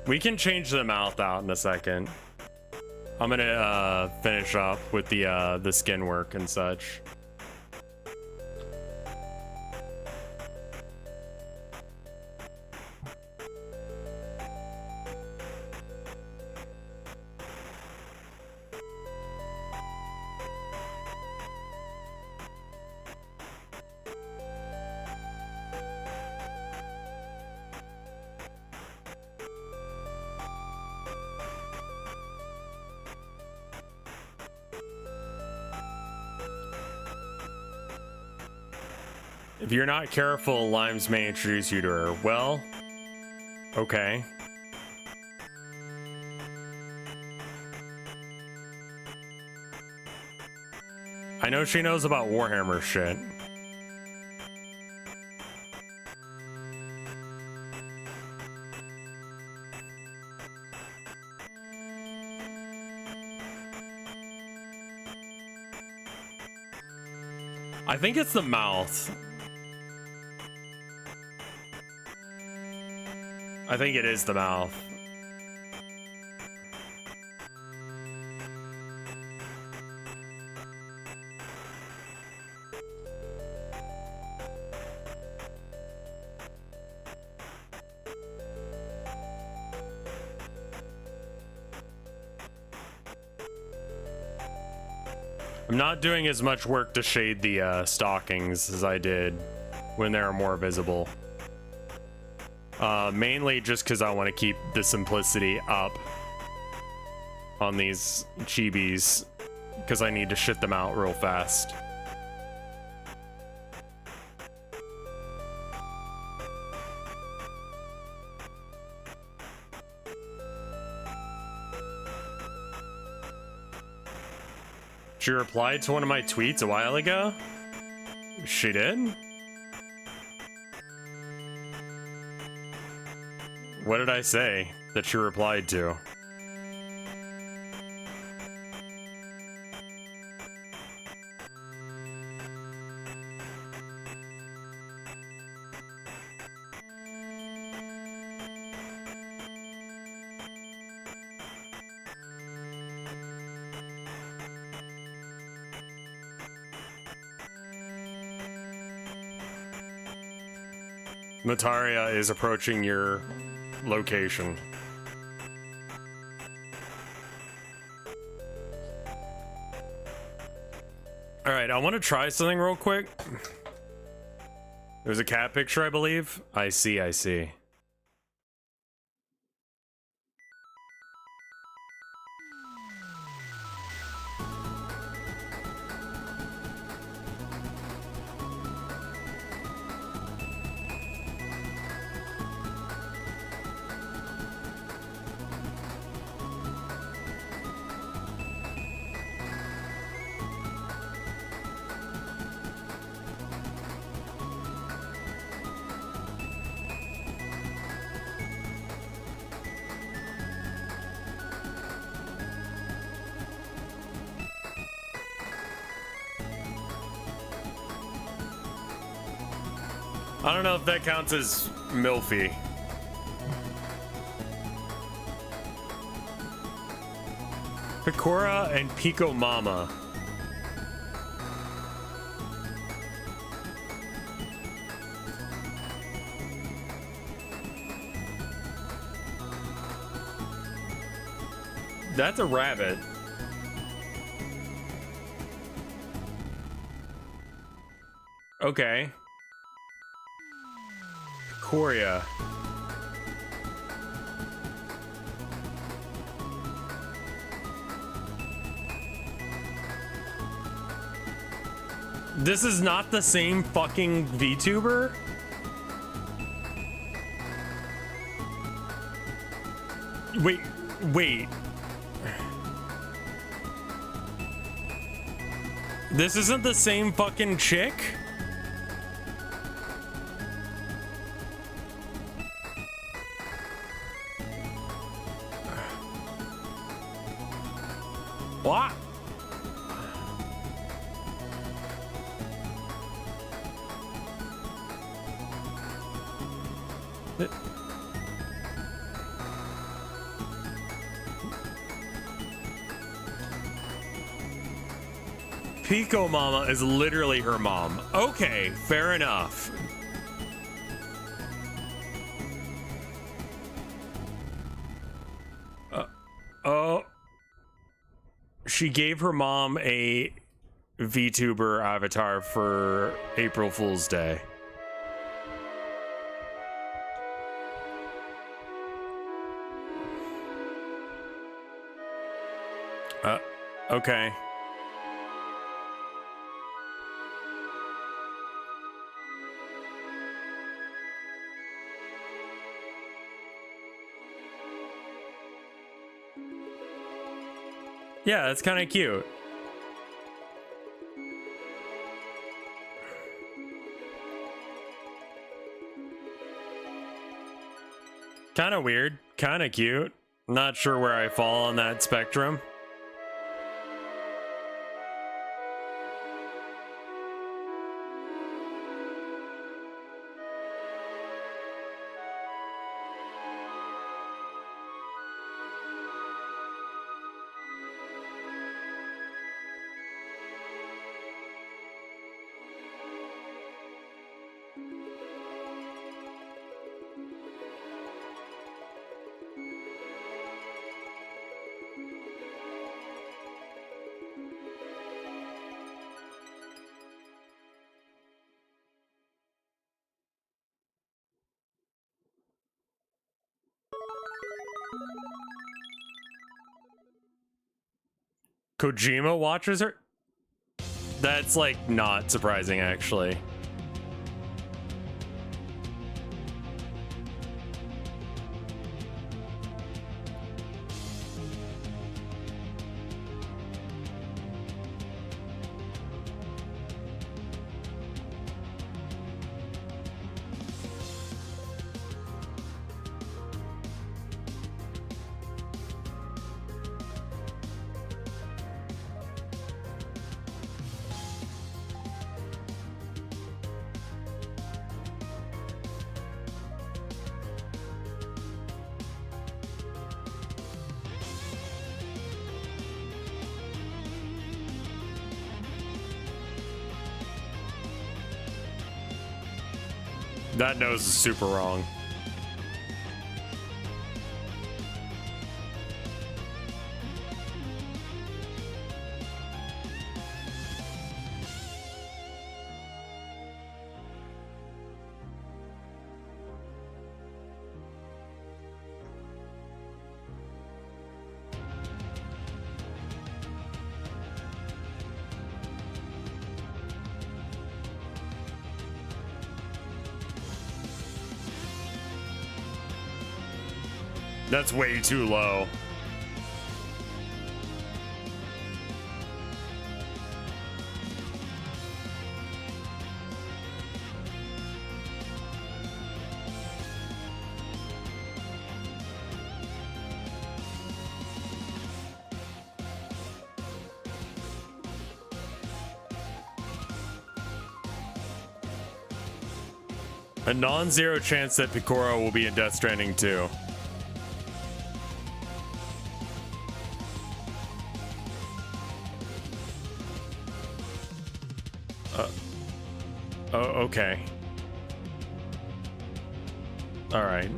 We can change the mouth out in a second. I'm gonna finish up with the skin work and such. If you're not careful, limes may introduce you to her. Well, okay. I know she knows about Warhammer shit. I think it's the mouth. I think it is the mouth. I'm not doing as much work to shade the stockings as I did when they were more visible. Mainly just because I want to keep the simplicity up on these chibis, because I need to shit them out real fast. She replied to one of my tweets a while ago? She did? What did I say that she replied to? Mataria is approaching your location. All right, I want to try something real quick. There's a cat picture, I believe. I see. I don't know if that counts as milfy. Picora and Pico Mama. That's a rabbit. Okay. Korea. This is not the same fucking VTuber? Wait. This isn't the same fucking chick? What? Pico Mama is literally her mom. Okay, fair enough. Oh. She gave her mom a VTuber avatar for April Fool's Day. Okay. Yeah, that's kind of cute. Kind of weird, kind of cute. Not sure where I fall on that spectrum. Kojima watches her? That's like not surprising, actually. That nose is super wrong. That's way too low. A non-zero chance that Picoro will be in Death Stranding 2. Oh, okay. All right.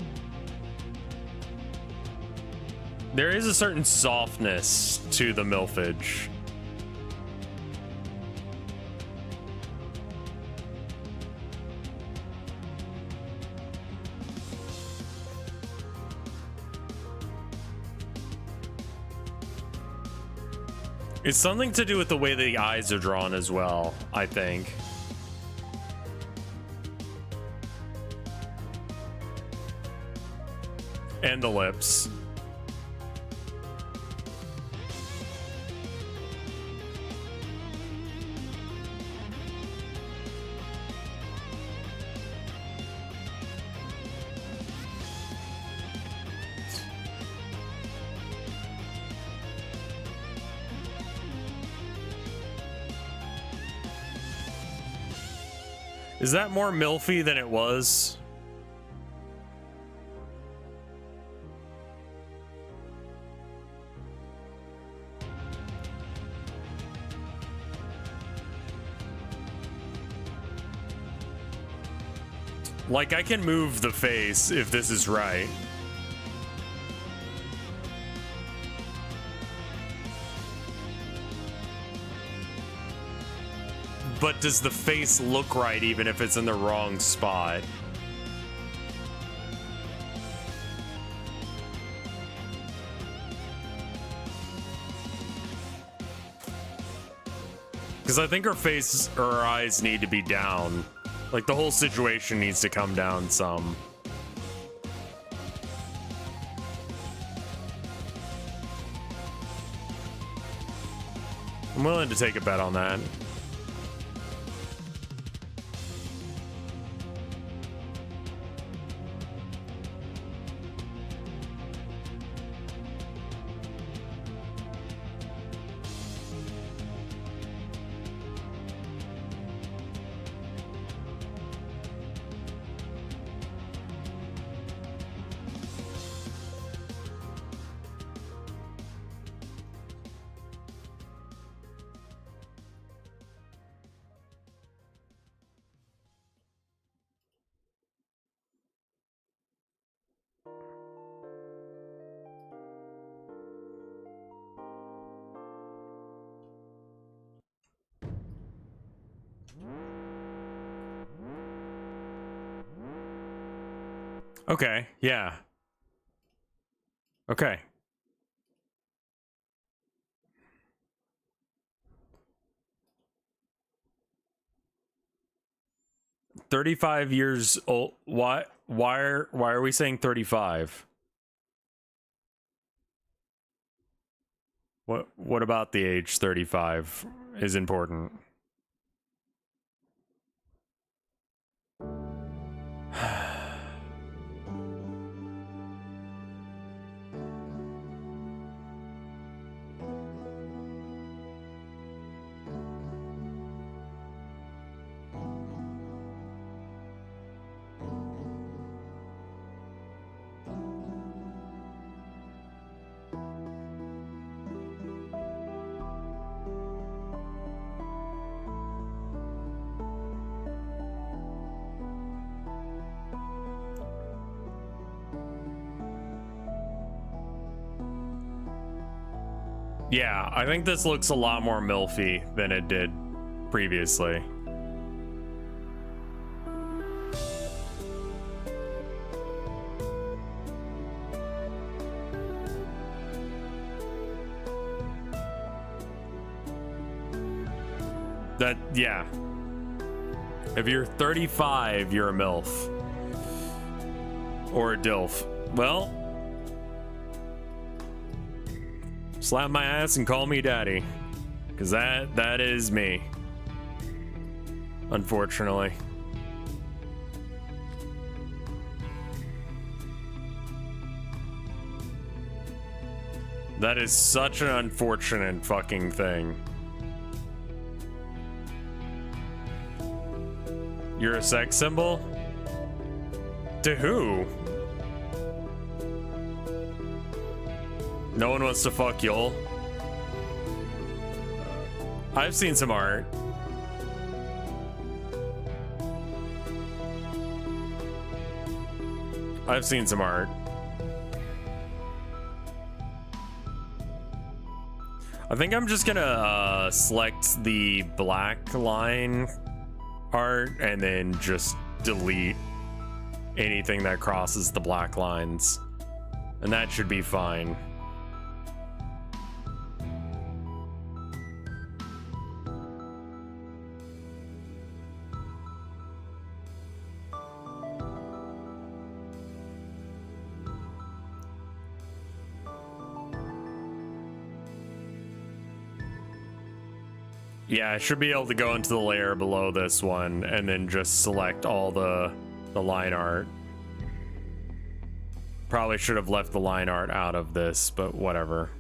There is a certain softness to the milfage. It's something to do with the way the eyes are drawn as well, I think. And the lips. Is that more milfy than it was? Like, I can move the face if this is right. But does the face look right even if it's in the wrong spot? Because I think her face or her eyes need to be down. Like, the whole situation needs to come down some. I'm willing to take a bet on that. Okay, yeah. Okay. "35 years old." Why are we saying 35? What about the age 35 is important? Yeah, I think this looks a lot more milfy than it did previously. That, yeah. If you're 35, you're a MILF. Or a DILF. Well, slap my ass and call me daddy. Because that is me. Unfortunately. That is such an unfortunate fucking thing. You're a sex symbol? To who? No one wants to fuck Yol? I've seen some art. I've seen some art. I think I'm just gonna select the black line art and then just delete anything that crosses the black lines, and that should be fine. Yeah, I should be able to go into the layer below this one and then just select all the line art. Probably should have left the line art out of this, but whatever.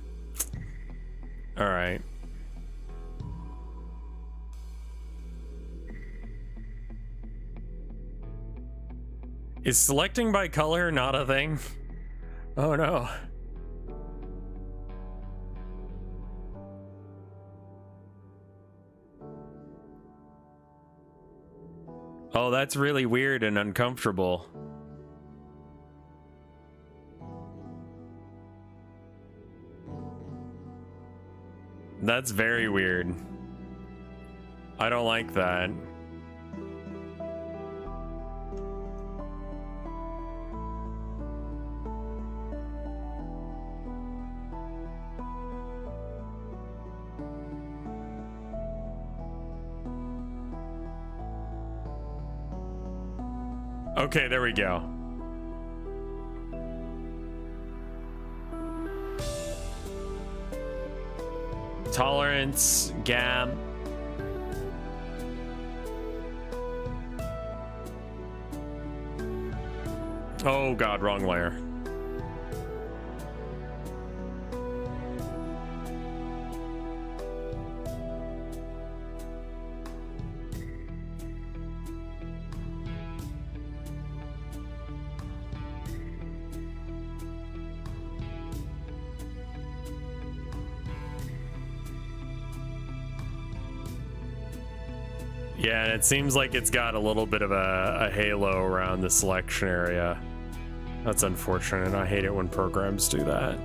All right. Is selecting by color not a thing? Oh no. Oh, that's really weird and uncomfortable. That's very weird. I don't like that. Okay, there we go. Tolerance, gap. Oh god, wrong layer. Yeah, and it seems like it's got a little bit of a halo around the selection area. That's unfortunate. I hate it when programs do that.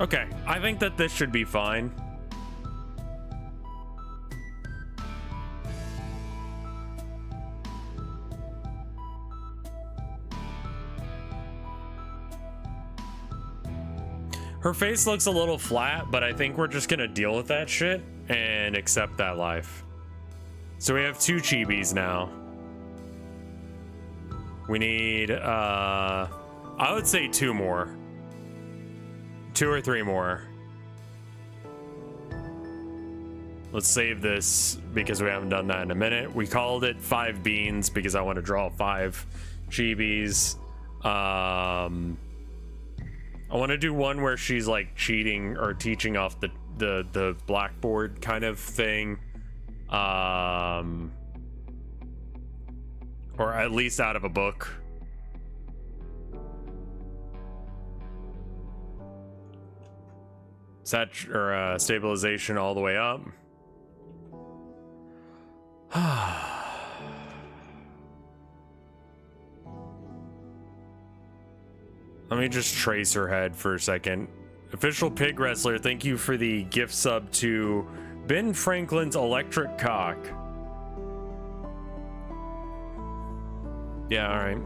Okay, I think that this should be fine. Her face looks a little flat, but I think we're just gonna deal with that shit and accept that life. So we have 2 chibis now. We need, I would say 2 more. 2 or 3 more. Let's save this because we haven't done that in a minute. We called it 5 beans because I want to draw 5 chibis. I want to do one where she's like cheating or teaching off the blackboard kind of thing. Or at least out of a book. Stabilization all the way up. Let me just trace her head for a second. Official Pig Wrestler, thank you for the gift sub to Ben Franklin's Electric Cock. Yeah, alright.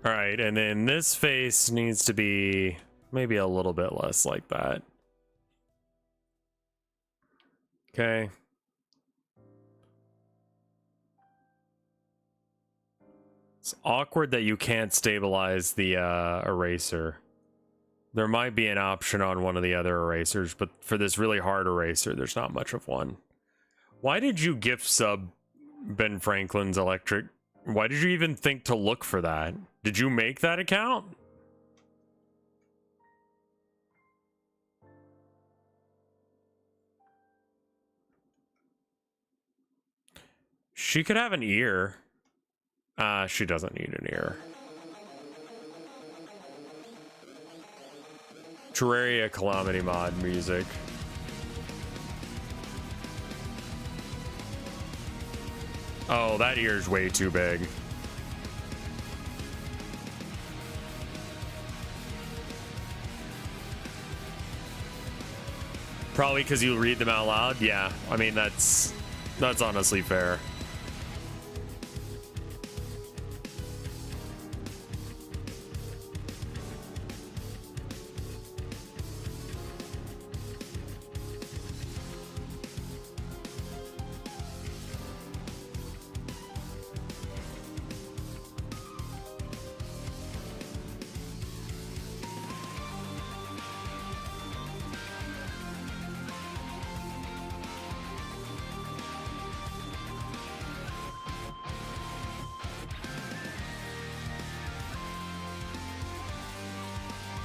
All right, and then this face needs to be maybe a little bit less like that. Okay. It's awkward that you can't stabilize the eraser. There might be an option on one of the other erasers, but for this really hard eraser, there's not much of one. Why did you gift sub Ben Franklin's Electric? Why did you even think to look for that? Did you make that account? She could have an ear. She doesn't need an ear. Terraria Calamity Mod music. Oh, that ear's way too big. Probably because you read them out loud. Yeah, I mean that's honestly fair.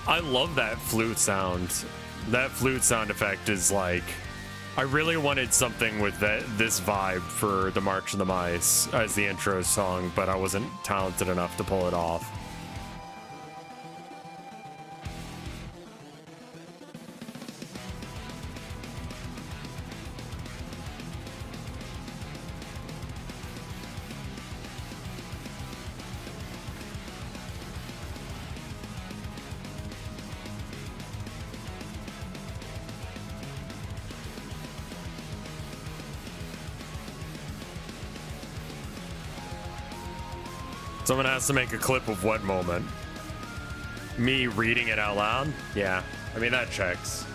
I love that flute sound. That flute sound effect is like, I really wanted something with this vibe for the March of the Mice as the intro song, but I wasn't talented enough to pull it off. Someone has to make a clip of what moment? Me reading it out loud? Yeah, I mean, that checks.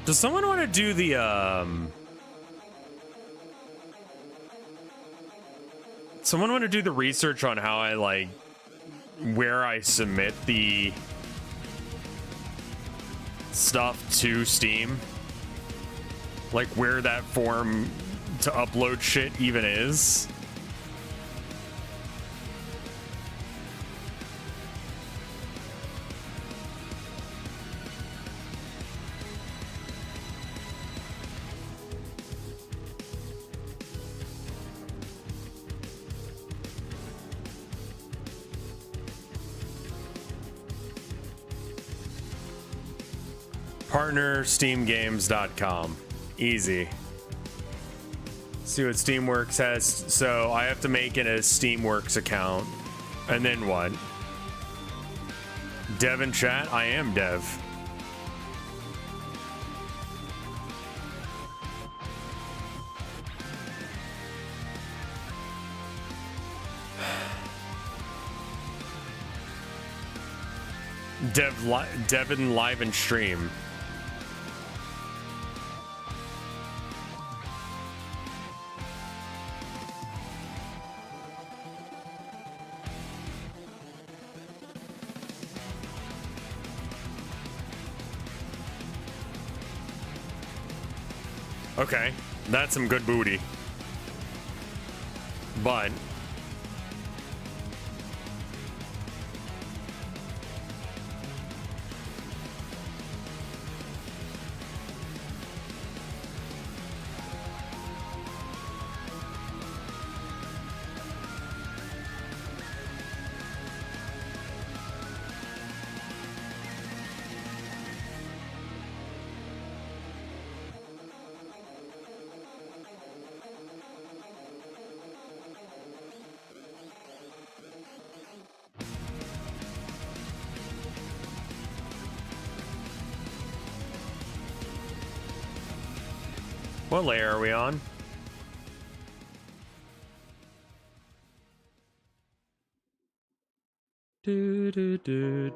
Does someone want to do the, someone want to do the research on how I, like, where I submit the stuff to Steam? Like, where that form to upload shit even is? PartnerSteamGames.com. Easy. See what Steamworks has. So I have to make it a Steamworks account. And then what? Dev in chat? I am Dev. Devin live and stream. Okay, that's some good booty. But what layer are we on? Do do do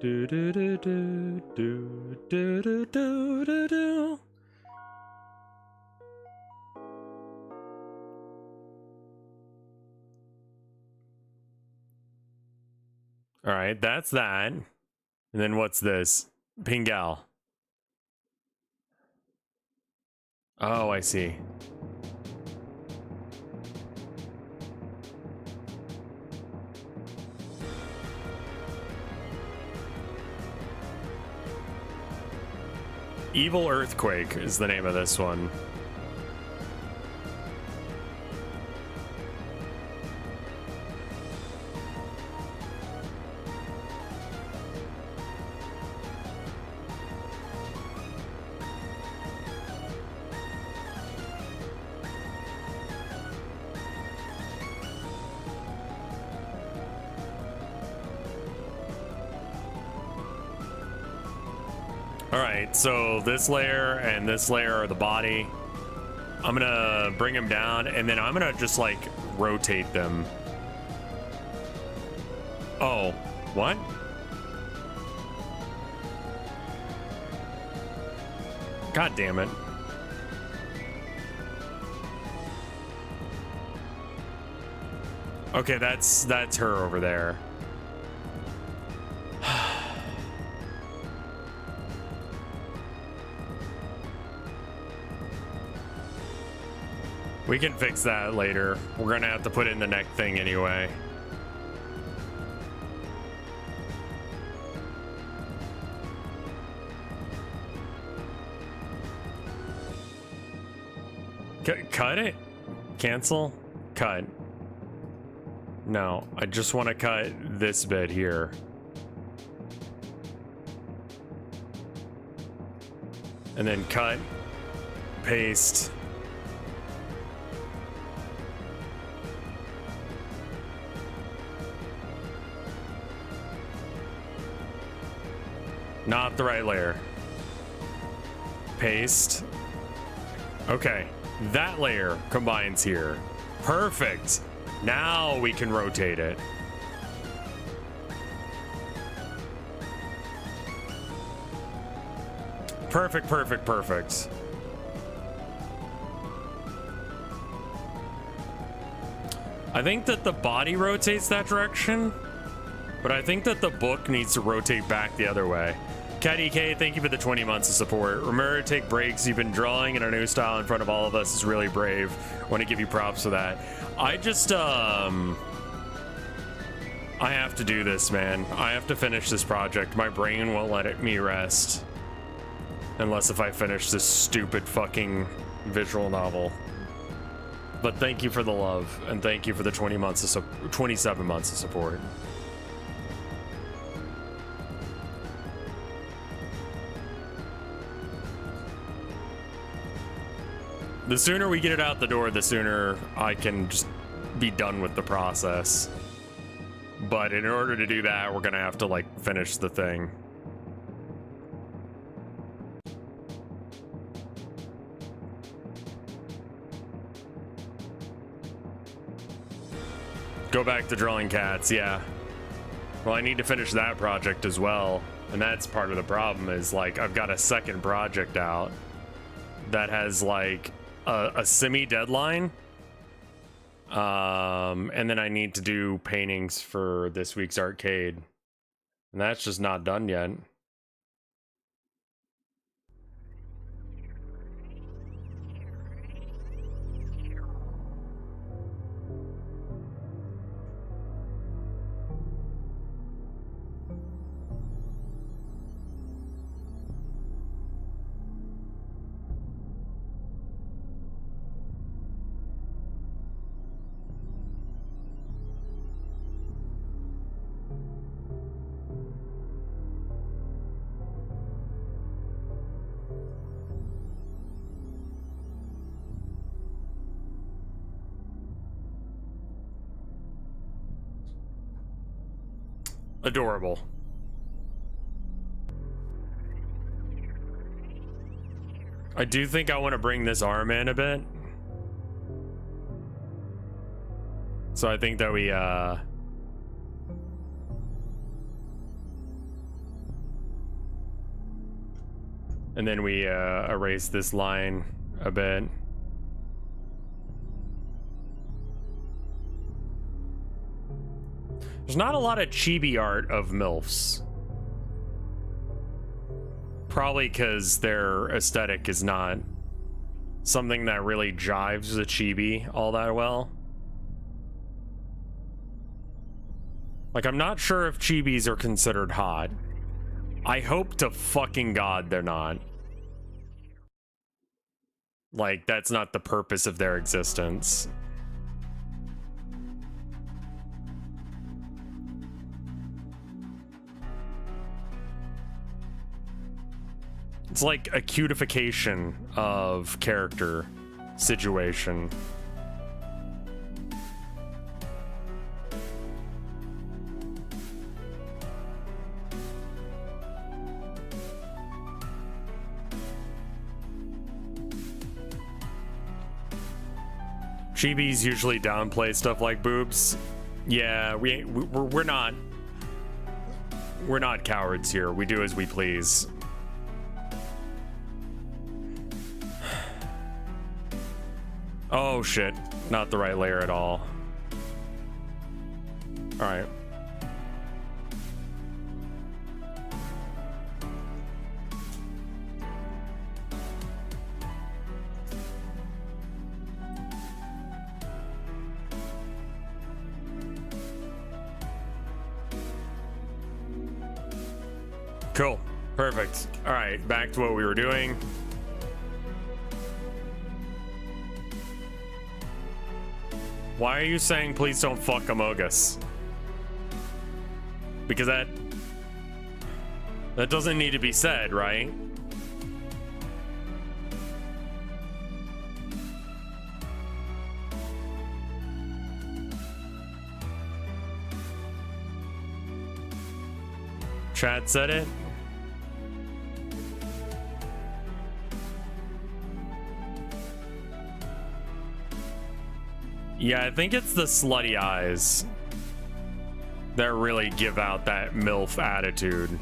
do do do do do do do do do do. All right, that's that. And then what's this? Pingal. Oh, I see. Evil Earthquake is the name of this one. Alright, so this layer and this layer are the body. I'm gonna bring them down, and then I'm gonna just, like, rotate them. Oh, what? God damn it. Okay, that's her over there. We can fix that later. We're gonna have to put it in the neck thing anyway. Cut it? Cancel? Cut. No, I just want to cut this bit here. And then cut, paste. Not the right layer. Paste. Okay, that layer combines here. Perfect. Now we can rotate it. Perfect, perfect, perfect. I think that the body rotates that direction, but I think that the book needs to rotate back the other way. Caddy K, thank you for the 20 months of support. Remember to take breaks. You've been drawing in our new style in front of all of us is really brave. I want to give you props for that. I just, I have to do this, man. I have to finish this project. My brain won't let me rest. Unless if I finish this stupid fucking visual novel. But thank you for the love, and thank you for the 20 months of 27 months of support. The sooner we get it out the door, the sooner I can just be done with the process. But in order to do that, we're gonna have to, like, finish the thing. Go back to drawing cats, yeah. Well, I need to finish that project as well. And that's part of the problem is, like, I've got a second project out that has, like, a semi-deadline. And then I need to do paintings for this week's arcade. And that's just not done yet. Adorable. I do think I want to bring this arm in a bit. So I think that we, and then we, erase this line a bit. There's not a lot of chibi art of MILFs. Probably because their aesthetic is not something that really jives with chibi all that well. Like, I'm not sure if chibis are considered hot. I hope to fucking God they're not. Like, that's not the purpose of their existence. It's like a cutification of character situation. Chibis usually downplay stuff like boobs. Yeah, we're not cowards here. We do as we please. Oh shit, not the right layer at all. All right. Cool. Perfect. All right, back to what we were doing. Why are you saying please don't fuck Amogus? Because that doesn't need to be said, right? Chat said it. Yeah, I think it's the slutty eyes that really give out that MILF attitude.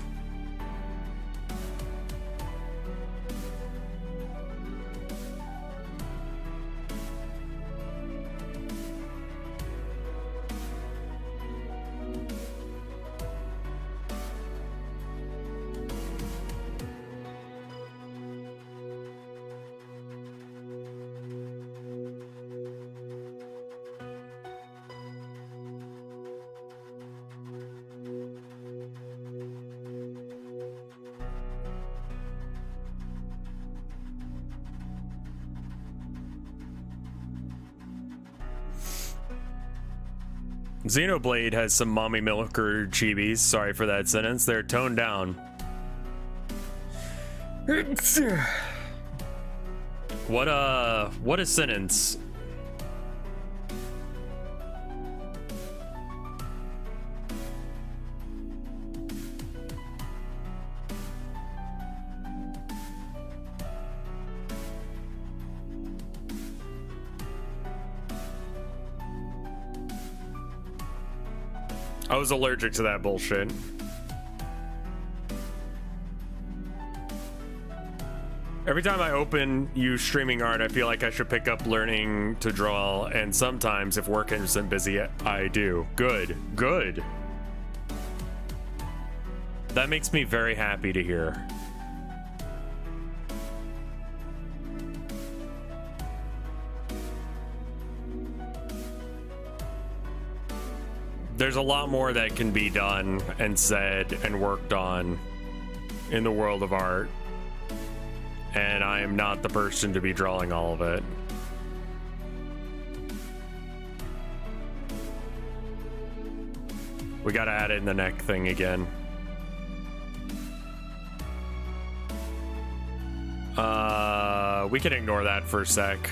Xenoblade has some mommy milker chibis. Sorry for that sentence. They're toned down. What a sentence. I was allergic to that bullshit. Every time I open you streaming art, I feel like I should pick up learning to draw, and sometimes if work isn't busy, I do. Good, good. That makes me very happy to hear. There's a lot more that can be done and said and worked on in the world of art, and I am not the person to be drawing all of it. We gotta add it in the neck thing again. We can ignore that for a sec.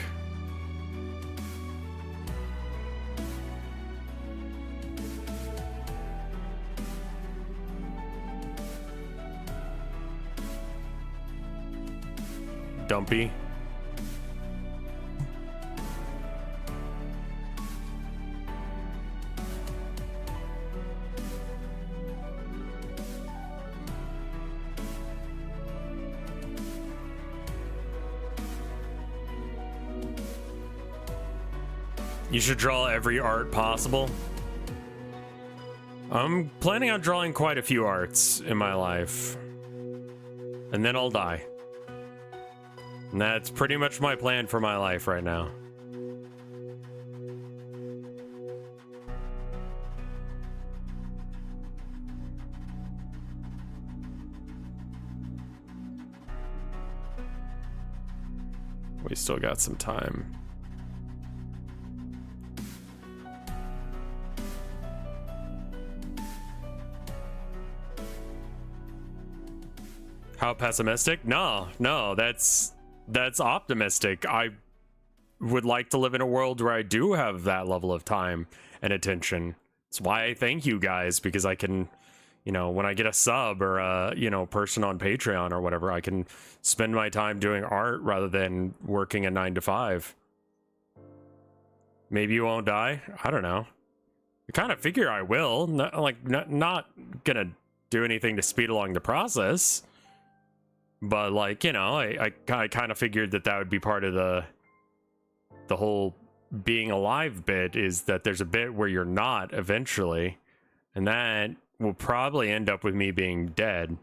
dumpy. You should draw every art possible. I'm planning on drawing quite a few arts in my life. And then I'll die. And that's pretty much my plan for my life right now. We still got some time. How pessimistic? No, that's optimistic. I would like to live in a world where I do have that level of time and attention. That's why I thank you guys, because I can, you know, when I get a sub or a, you know, person on Patreon or whatever, I can spend my time doing art rather than working a 9 to 5. Maybe you won't die. I don't know. I kind of figure I will. Not gonna do anything to speed along the process. But, like, you know, I kind of figured that would be part of the whole being alive bit, is that there's a bit where you're not eventually. And that will probably end up with me being dead.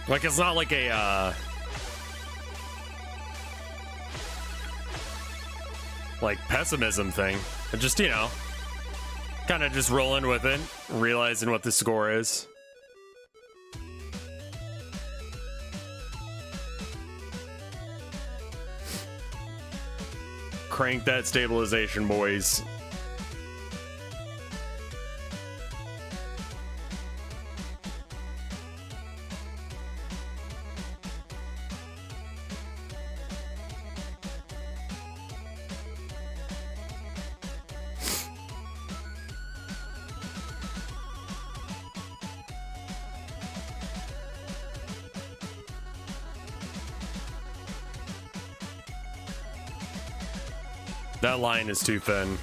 Like, it's not like a, like, pessimism thing. But just, you know, kind of just rolling with it, realizing what the score is. Crank that stabilization, boys. That line is too thin.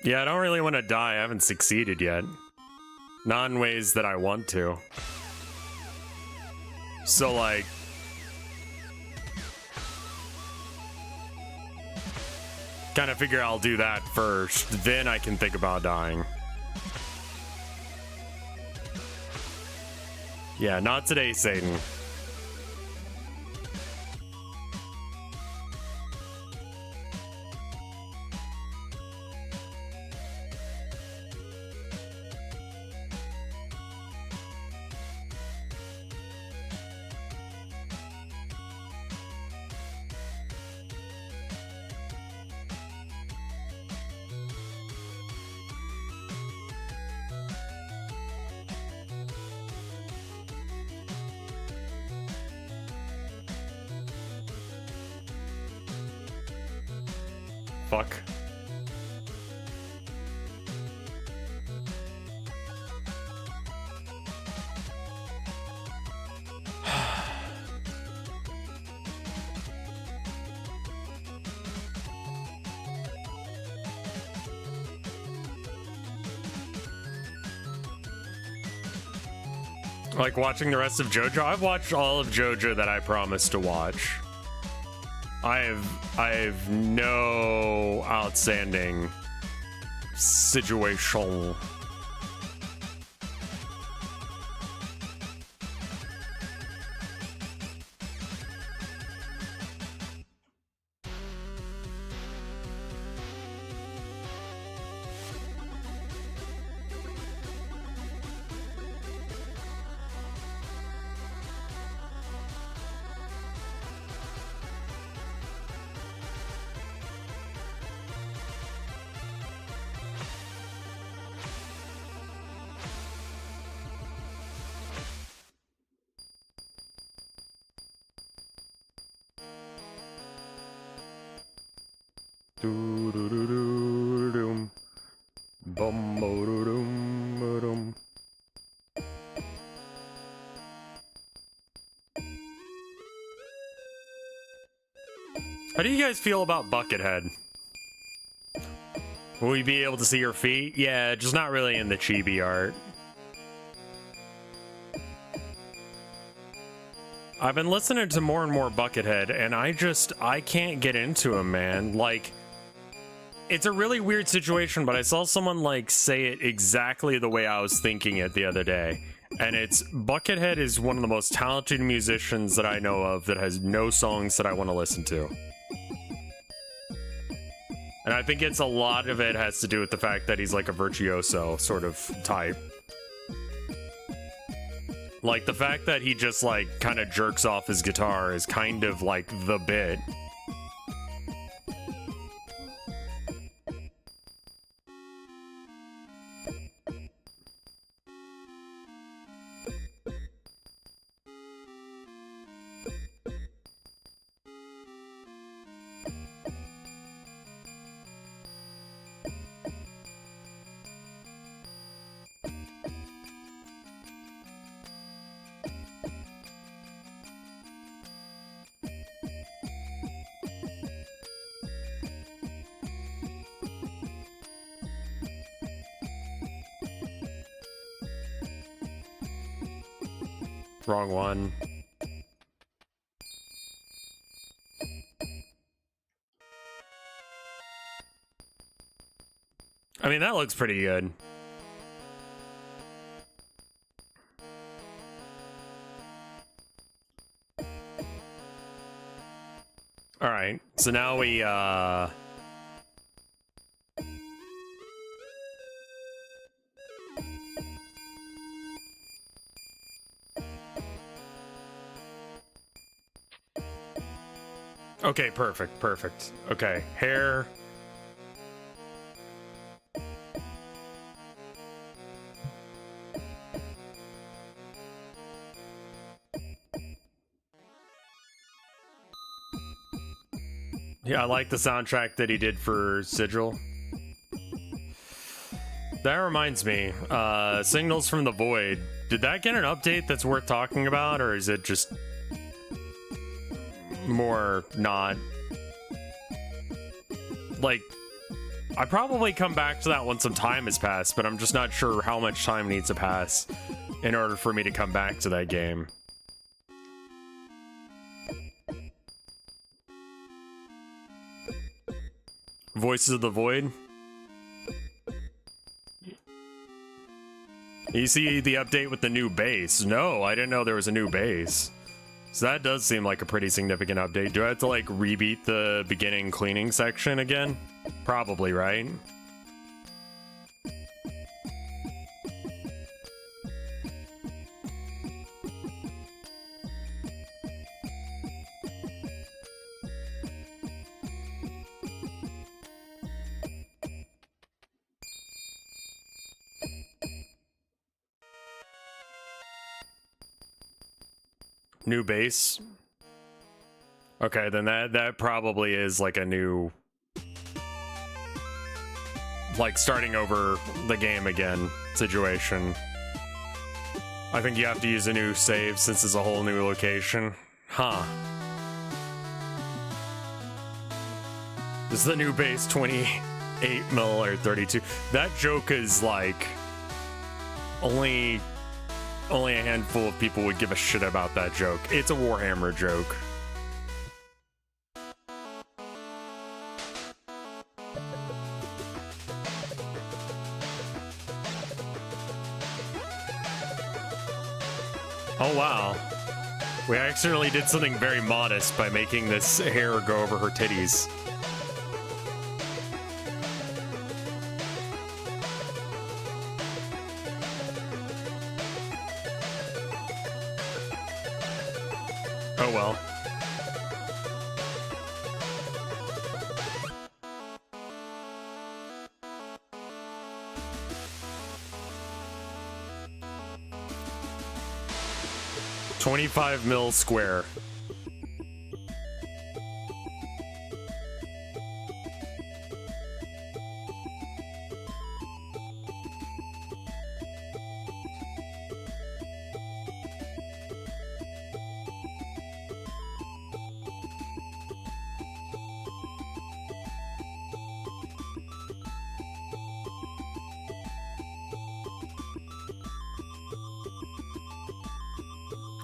Yeah, I don't really want to die. I haven't succeeded yet. Not in ways that I want to. So, like, kind of figure I'll do that first. Then I can think about dying. Yeah, not today, Satan. Fuck. Like watching the rest of JoJo? I've watched all of JoJo that I promised to watch. I have no outstanding situation. Doo-doo-doo-doo-doo-dum. Bum-bo-doo-dum-ba-dum. How do you guys feel about Buckethead? Will we be able to see your feet? Yeah, just not really in the chibi art. I've been listening to more and more Buckethead, and I can't get into him, man. Like, it's a really weird situation, but I saw someone, like, say it exactly the way I was thinking it the other day. And it's, Buckethead is one of the most talented musicians that I know of that has no songs that I want to listen to. And I think it's a lot of it has to do with the fact that he's like a virtuoso sort of type. Like the fact that he just like kind of jerks off his guitar is kind of like the bit. Wrong one. I mean, that looks pretty good. All right, so now we, okay, perfect, perfect. Okay, hair. Yeah, I like the soundtrack that he did for Sigil. That reminds me, Signals from the Void. Did that get an update that's worth talking about, or is it just more not? Like, I probably come back to that when some time has passed, but I'm just not sure how much time needs to pass in order for me to come back to that game. Voices of the Void. You see the update with the new bass? No, I didn't know there was a new bass. So that does seem like a pretty significant update. Do I have to like rebeat the beginning cleaning section again? Probably, right? New base. Okay, then that probably is like a new, like starting over the game again situation. I think you have to use a new save since it's a whole new location. Huh. This is the new base, 28 mil or 32. That joke is like only a handful of people would give a shit about that joke. It's a Warhammer joke. Oh wow. We accidentally did something very modest by making this hair go over her titties. Oh well. $25 mil square.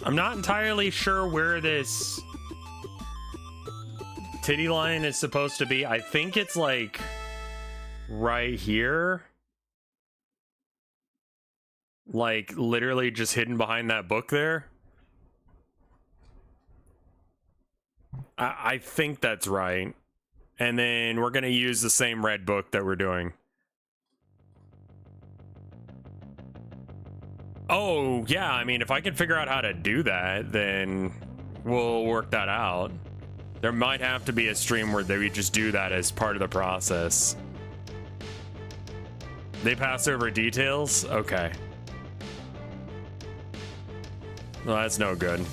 I'm not entirely sure where this titty line is supposed to be. I think it's like right here. Like literally just hidden behind that book there. I think that's right. And then we're going to use the same red book that we're doing. Oh, yeah. I mean, if I can figure out how to do that, then we'll work that out. There might have to be a stream where we just do that as part of the process. They pass over details? Okay. Well, that's no good.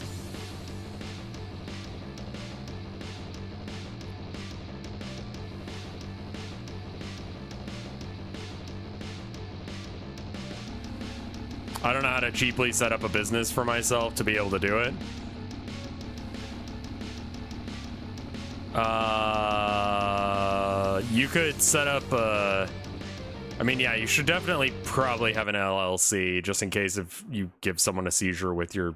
I don't know how to cheaply set up a business for myself to be able to do it. You could set up a... I mean, yeah, you should definitely probably have an LLC just in case if you give someone a seizure with your,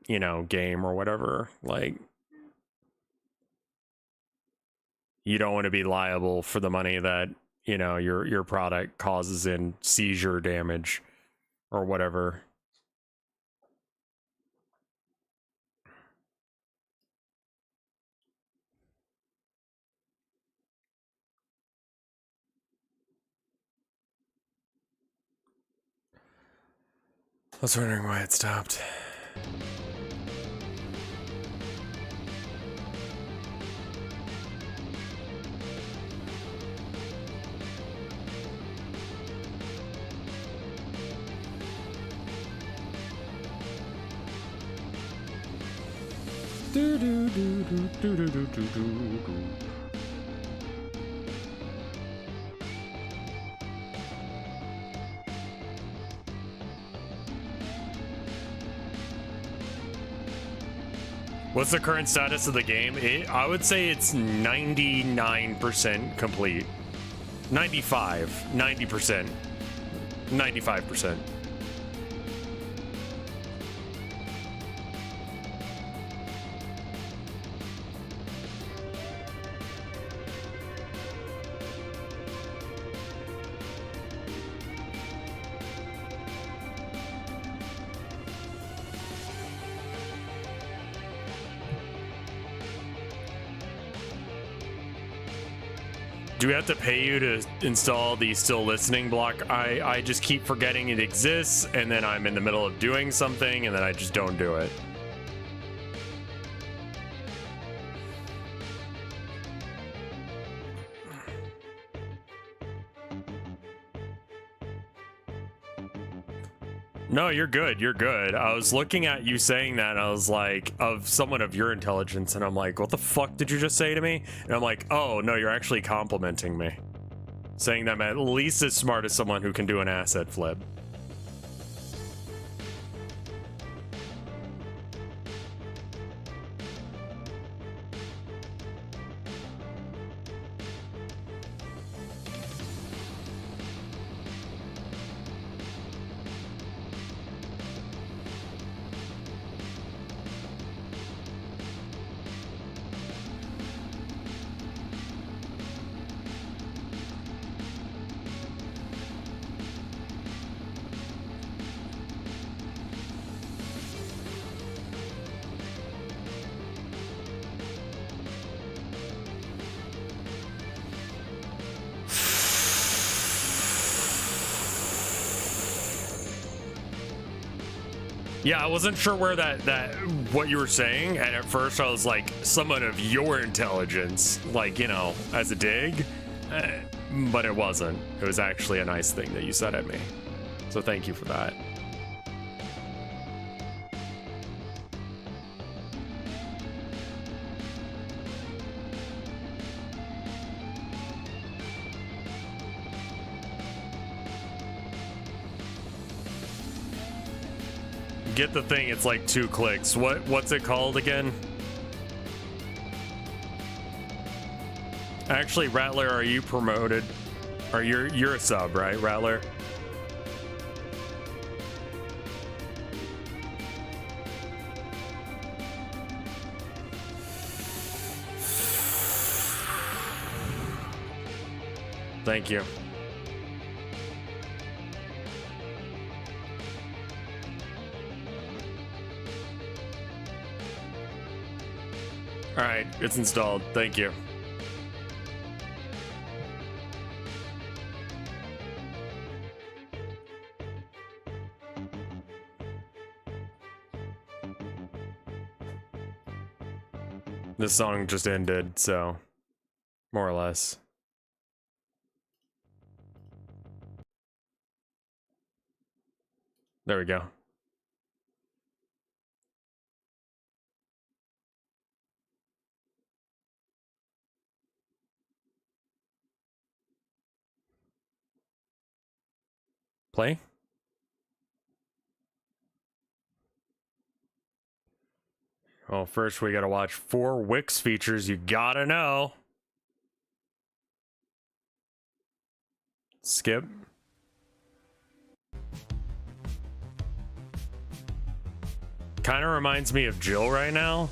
you know, game or whatever. Like, you don't want to be liable for the money that, you know, your product causes in seizure damage or whatever. I was wondering why it stopped. Do do do do do do do do do. What's the current status of the game? I would say it's 99% complete. 95, 90%, 95%. Do we have to pay you to install the still listening block? I just keep forgetting it exists, and then I'm in the middle of doing something, and then I just don't do it. No, you're good. You're good. I was looking at you saying that, and I was like, of someone of your intelligence, and I'm like, what the fuck did you just say to me? And I'm like, oh, no, you're actually complimenting me. Saying that I'm at least as smart as someone who can do an asset flip. Yeah, I wasn't sure where what you were saying, and at first I was like, someone of your intelligence, like, you know, as a dig, but it wasn't. It was actually a nice thing that you said at me, so thank you for that. Get the thing, it's like 2 clicks. What's it called again? Actually, Rattler, are you promoted? Or you're a sub, right, Rattler? Thank you. All right, it's installed. Thank you. This song just ended, so more or less. There we go. Play? Well, first we gotta watch 4 Wix features you gotta know. Skip. Kind of reminds me of Jill right now.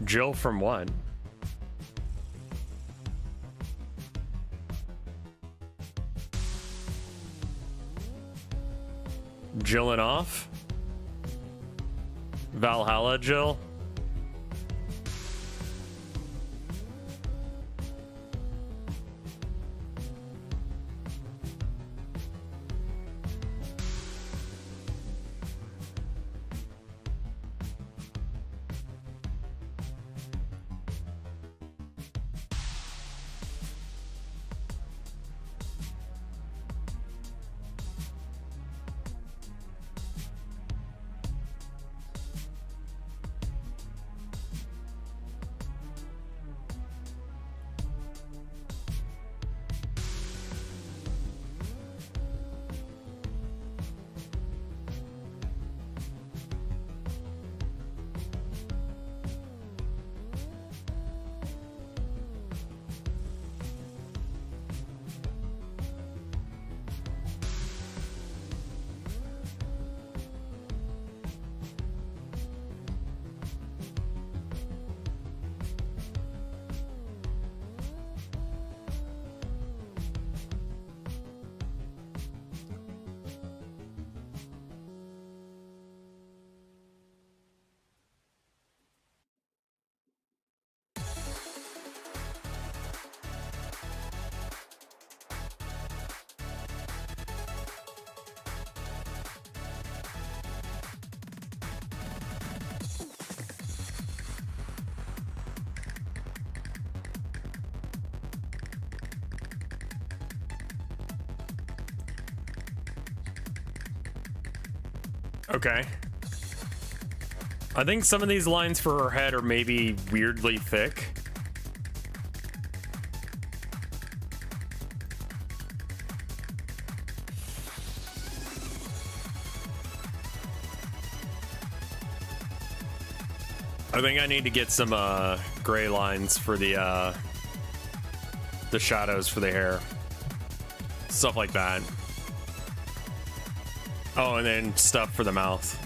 Jill from what? Jillin' off? Valhalla Jill? Okay. I think some of these lines for her head are maybe weirdly thick. I think I need to get some gray lines for the shadows for the hair. Stuff like that. Oh, and then stuff for the mouth.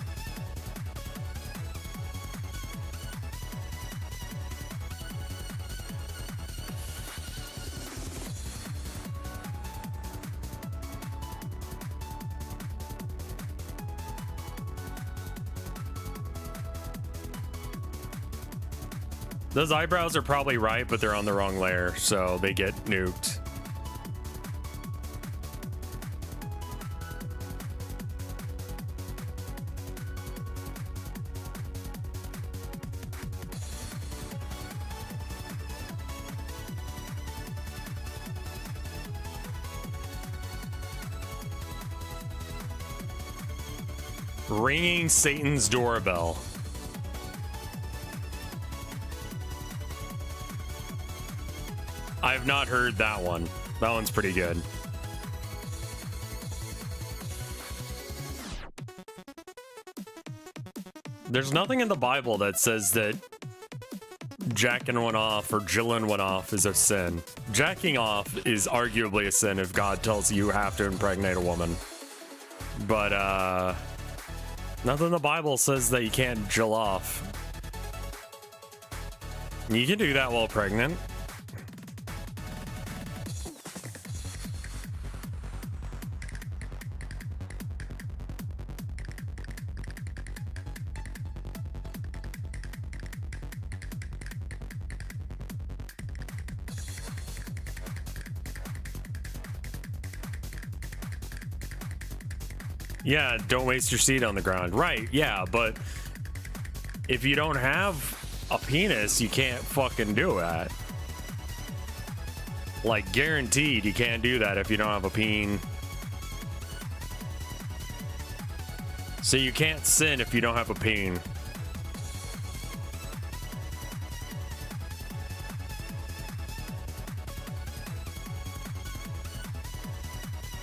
Those eyebrows are probably right, but they're on the wrong layer, so they get nuked. Ringing Satan's doorbell. I've not heard that one. That one's pretty good. There's nothing in the Bible that says that jacking one off or jilling one off is a sin. Jacking off is arguably a sin if God tells you have to impregnate a woman. But, nothing in the Bible says that you can't jill off. You can do that while pregnant. Yeah, don't waste your seed on the ground. Right, yeah, but if you don't have a penis, you can't fucking do that. Like, guaranteed you can't do that if you don't have a peen. So you can't sin if you don't have a peen.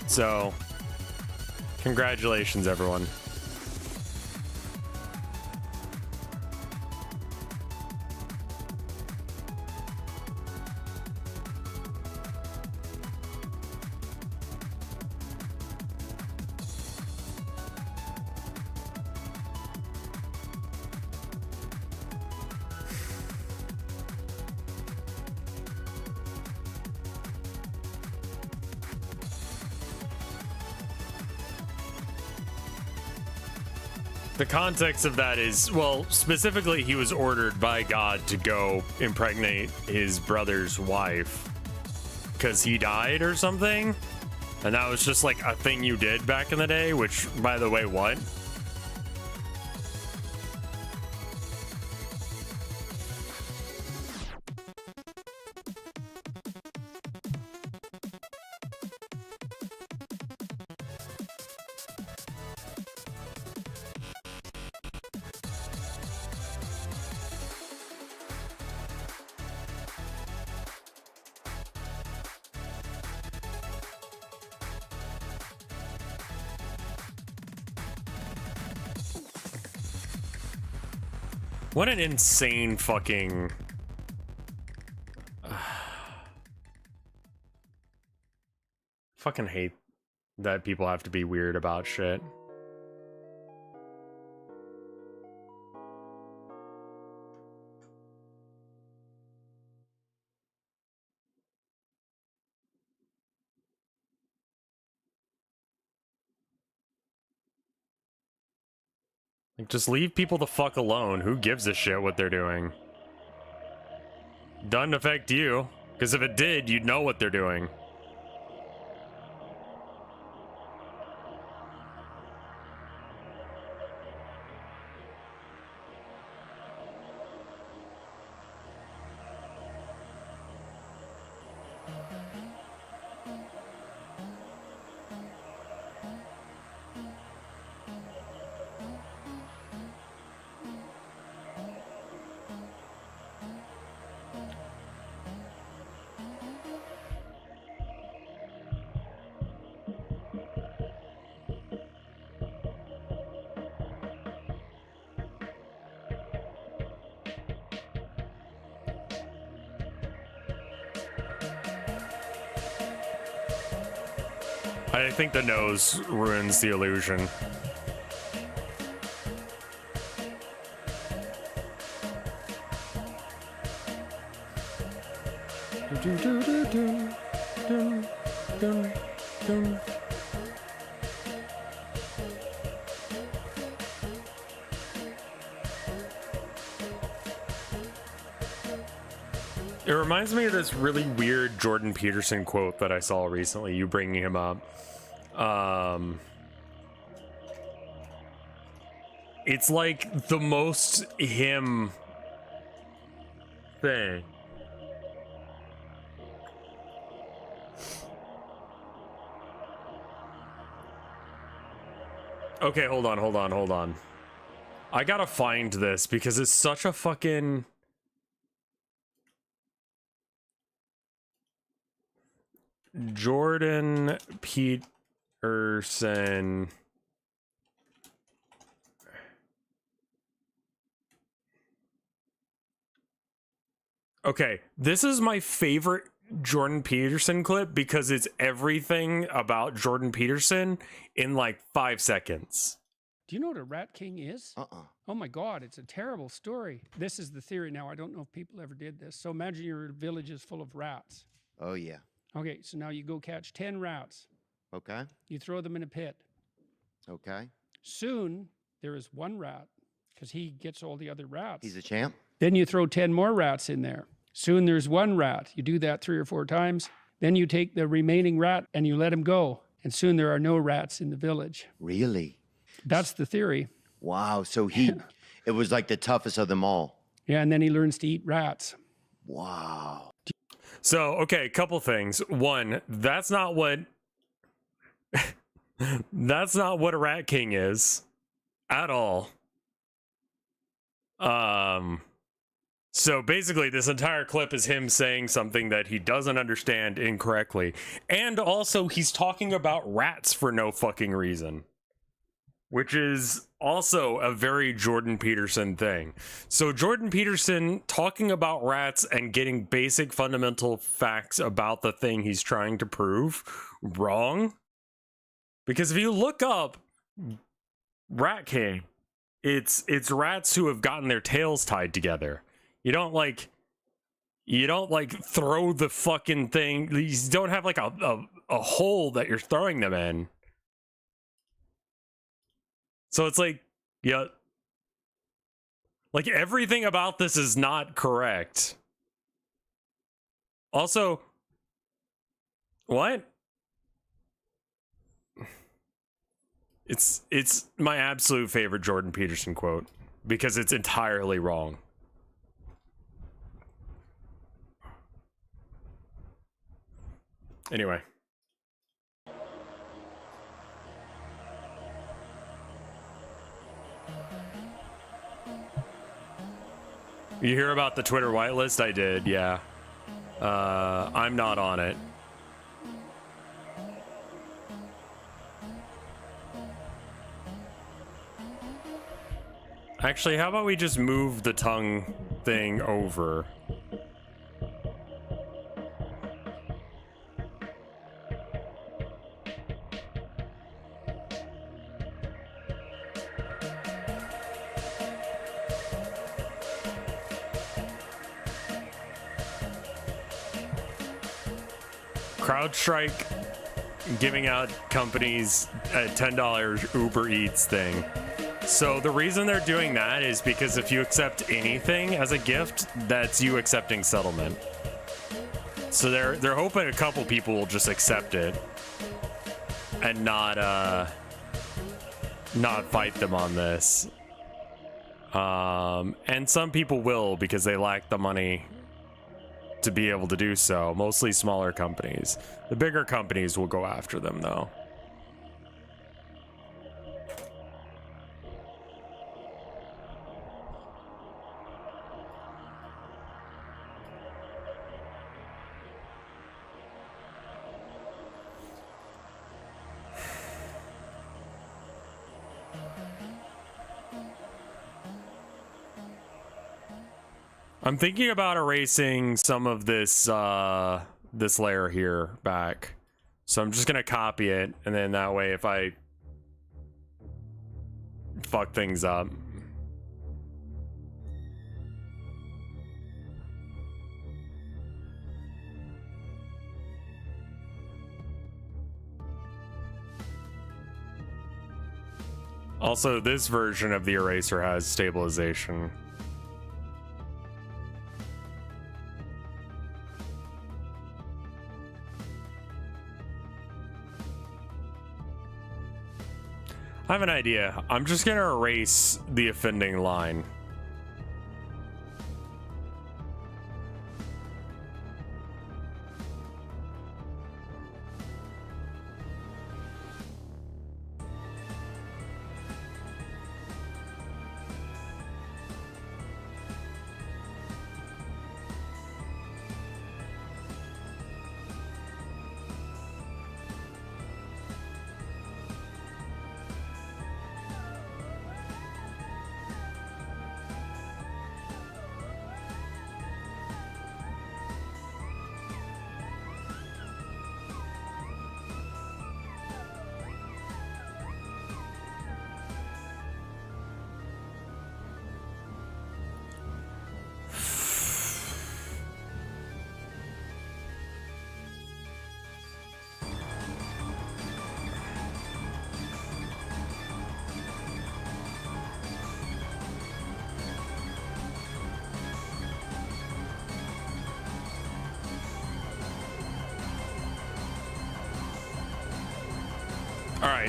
So, congratulations, everyone. The context of that is, well, specifically, he was ordered by God to go impregnate his brother's wife because he died or something. And that was just like a thing you did back in the day, which, by the way, what? What an insane fucking... fucking hate that people have to be weird about shit. Like, just leave people the fuck alone. Who gives a shit what they're doing? Doesn't affect you, because if it did, you'd know what they're doing. I think the nose ruins the illusion. It reminds me of this really weird Jordan Peterson quote that I saw recently, you bringing him up. It's like the most him thing. Okay, hold on. I gotta find this because it's such a fucking... Jordan Peterson. Okay, this is my favorite Jordan Peterson clip because it's everything about Jordan Peterson in like 5 seconds. Do you know what a rat king is? Oh my God, it's a terrible story. This is the theory now. I don't know if people ever did this. So imagine your village is full of rats. Oh, yeah. Okay, so now you go catch 10 rats. Okay. You throw them in a pit. Okay. Soon, there is one rat because he gets all the other rats. He's a champ. Then you throw 10 more rats in there. Soon there's one rat. You do that 3 or 4 times. Then you take the remaining rat and you let him go. And soon there are no rats in the village. Really? That's the theory. Wow. So it was like the toughest of them all. Yeah, and then he learns to eat rats. Wow. So, okay, couple things. One, that's not what that's not what a rat king is at all. So basically this entire clip is him saying something that he doesn't understand incorrectly. And also he's talking about rats for no fucking reason, which is also a very Jordan Peterson thing. So Jordan Peterson talking about rats and getting basic fundamental facts about the thing he's trying to prove wrong. Because if you look up Rat King, it's rats who have gotten their tails tied together. You don't like throw the fucking thing. You don't have like a hole that you're throwing them in. So it's like, yeah, like everything about this is not correct. Also, what? It's my absolute favorite Jordan Peterson quote because it's entirely wrong. Anyway. You hear about the Twitter whitelist? I did, yeah. I'm not on it. Actually, how about we just move the tongue thing over? CrowdStrike giving out companies a $10 Uber Eats thing. So the reason they're doing that is because if you accept anything as a gift, that's you accepting settlement. So they're hoping a couple people will just accept it and not fight them on this. And some people will because they lack the money to be able to do so. Mostly smaller companies. The bigger companies will go after them though. I'm thinking about erasing some of this this layer here back. So I'm just gonna copy it, and then that way if I fuck things up. Also, this version of the eraser has stabilization. I have an idea. I'm just gonna erase the offending line.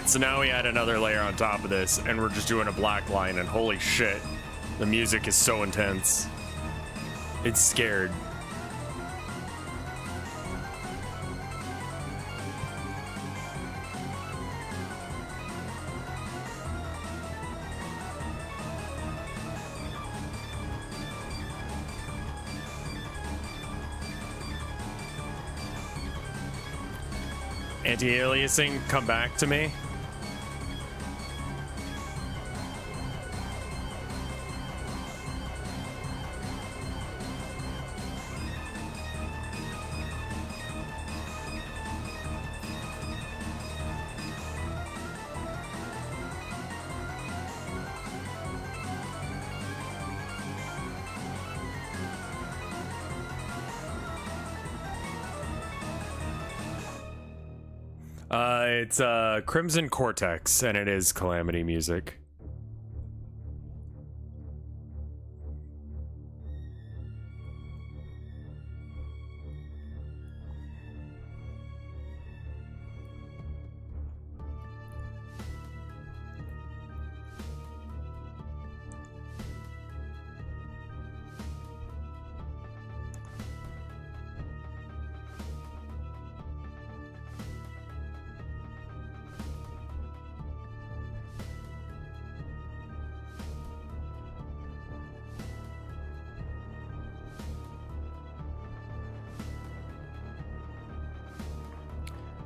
So now we add another layer on top of this, and we're just doing a black line, and holy shit, the music is so intense. It's scared. Anti-aliasing, come back to me. It's Crimson Cortex, and it is Calamity music.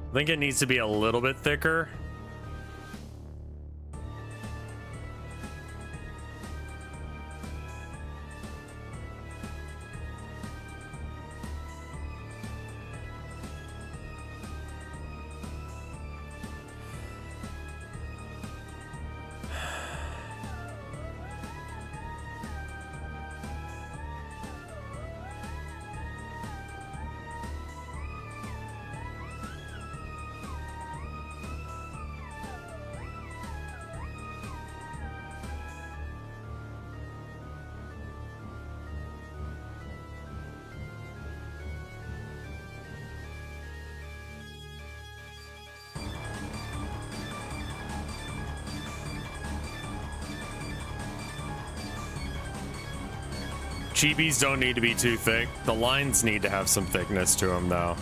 I think it needs to be a little bit thicker. Chibis don't need to be too thick. The lines need to have some thickness to them, though.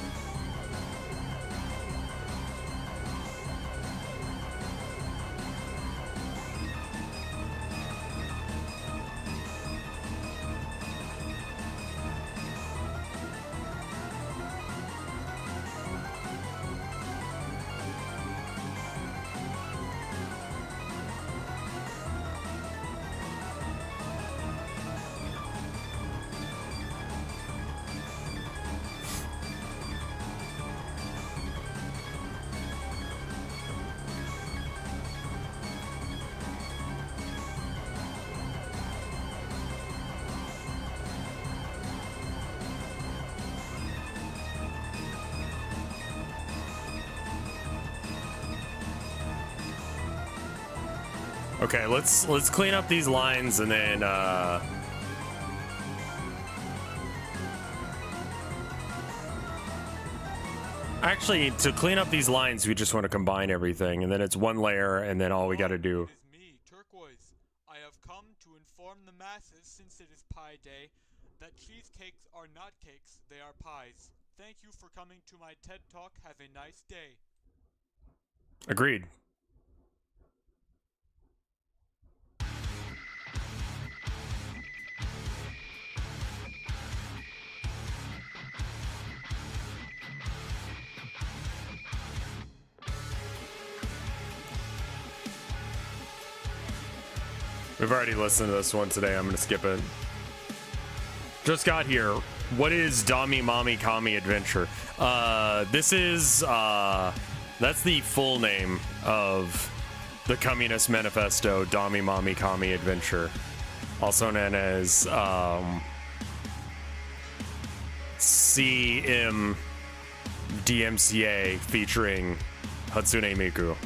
Okay, let's clean up these lines and then actually, to clean up these lines, we just want to combine everything, and then it's one layer, and then all we got to do. It is me, Turquoise. I have come to inform the masses, since it is Pie Day, that cheesecakes are not cakes, they are pies. Thank you for coming to my TED Talk. Have a nice day. Agreed. We've already listened to this one today. I'm going to skip it. Just got here. What is Dommy Mommy Commie Adventure? This is, that's the full name of the Communist Manifesto, Dommy Mommy Commie Adventure. Also known as, CMDMCA featuring Hatsune Miku.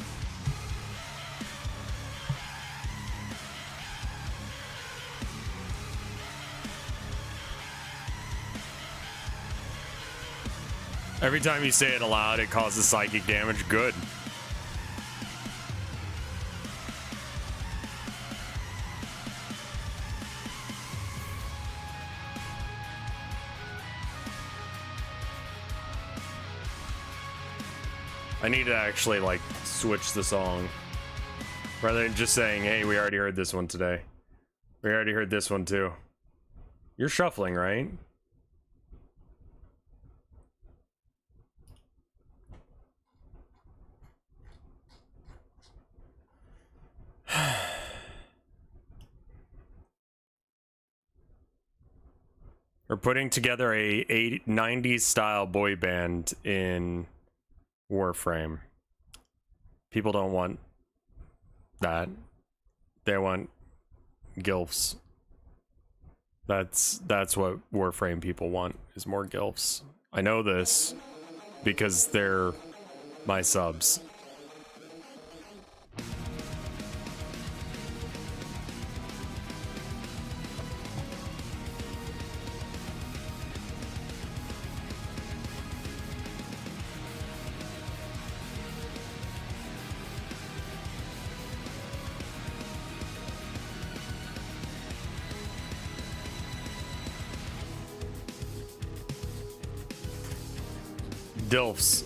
Every time you say it aloud, it causes psychic damage. Good. I need to actually like switch the song rather than just saying, hey, we already heard this one today. We already heard this one too. You're shuffling, right? We're putting together a 90s style boy band in Warframe. People don't want that. They want gilfs. That's what Warframe people want, is more gilfs. I know this because they're my subs. Dilfs.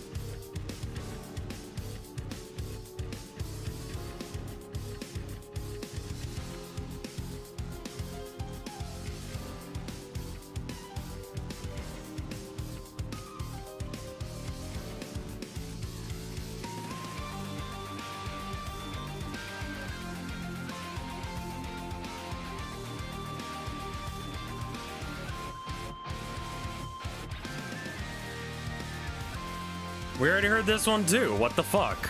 We already heard this one too. What the fuck?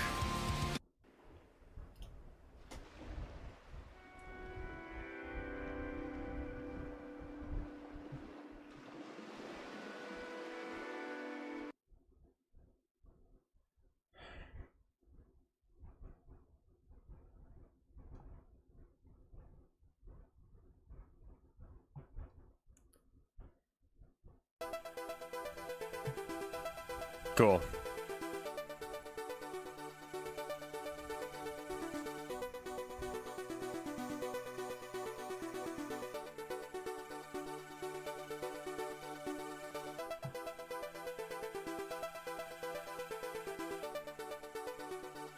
Cool.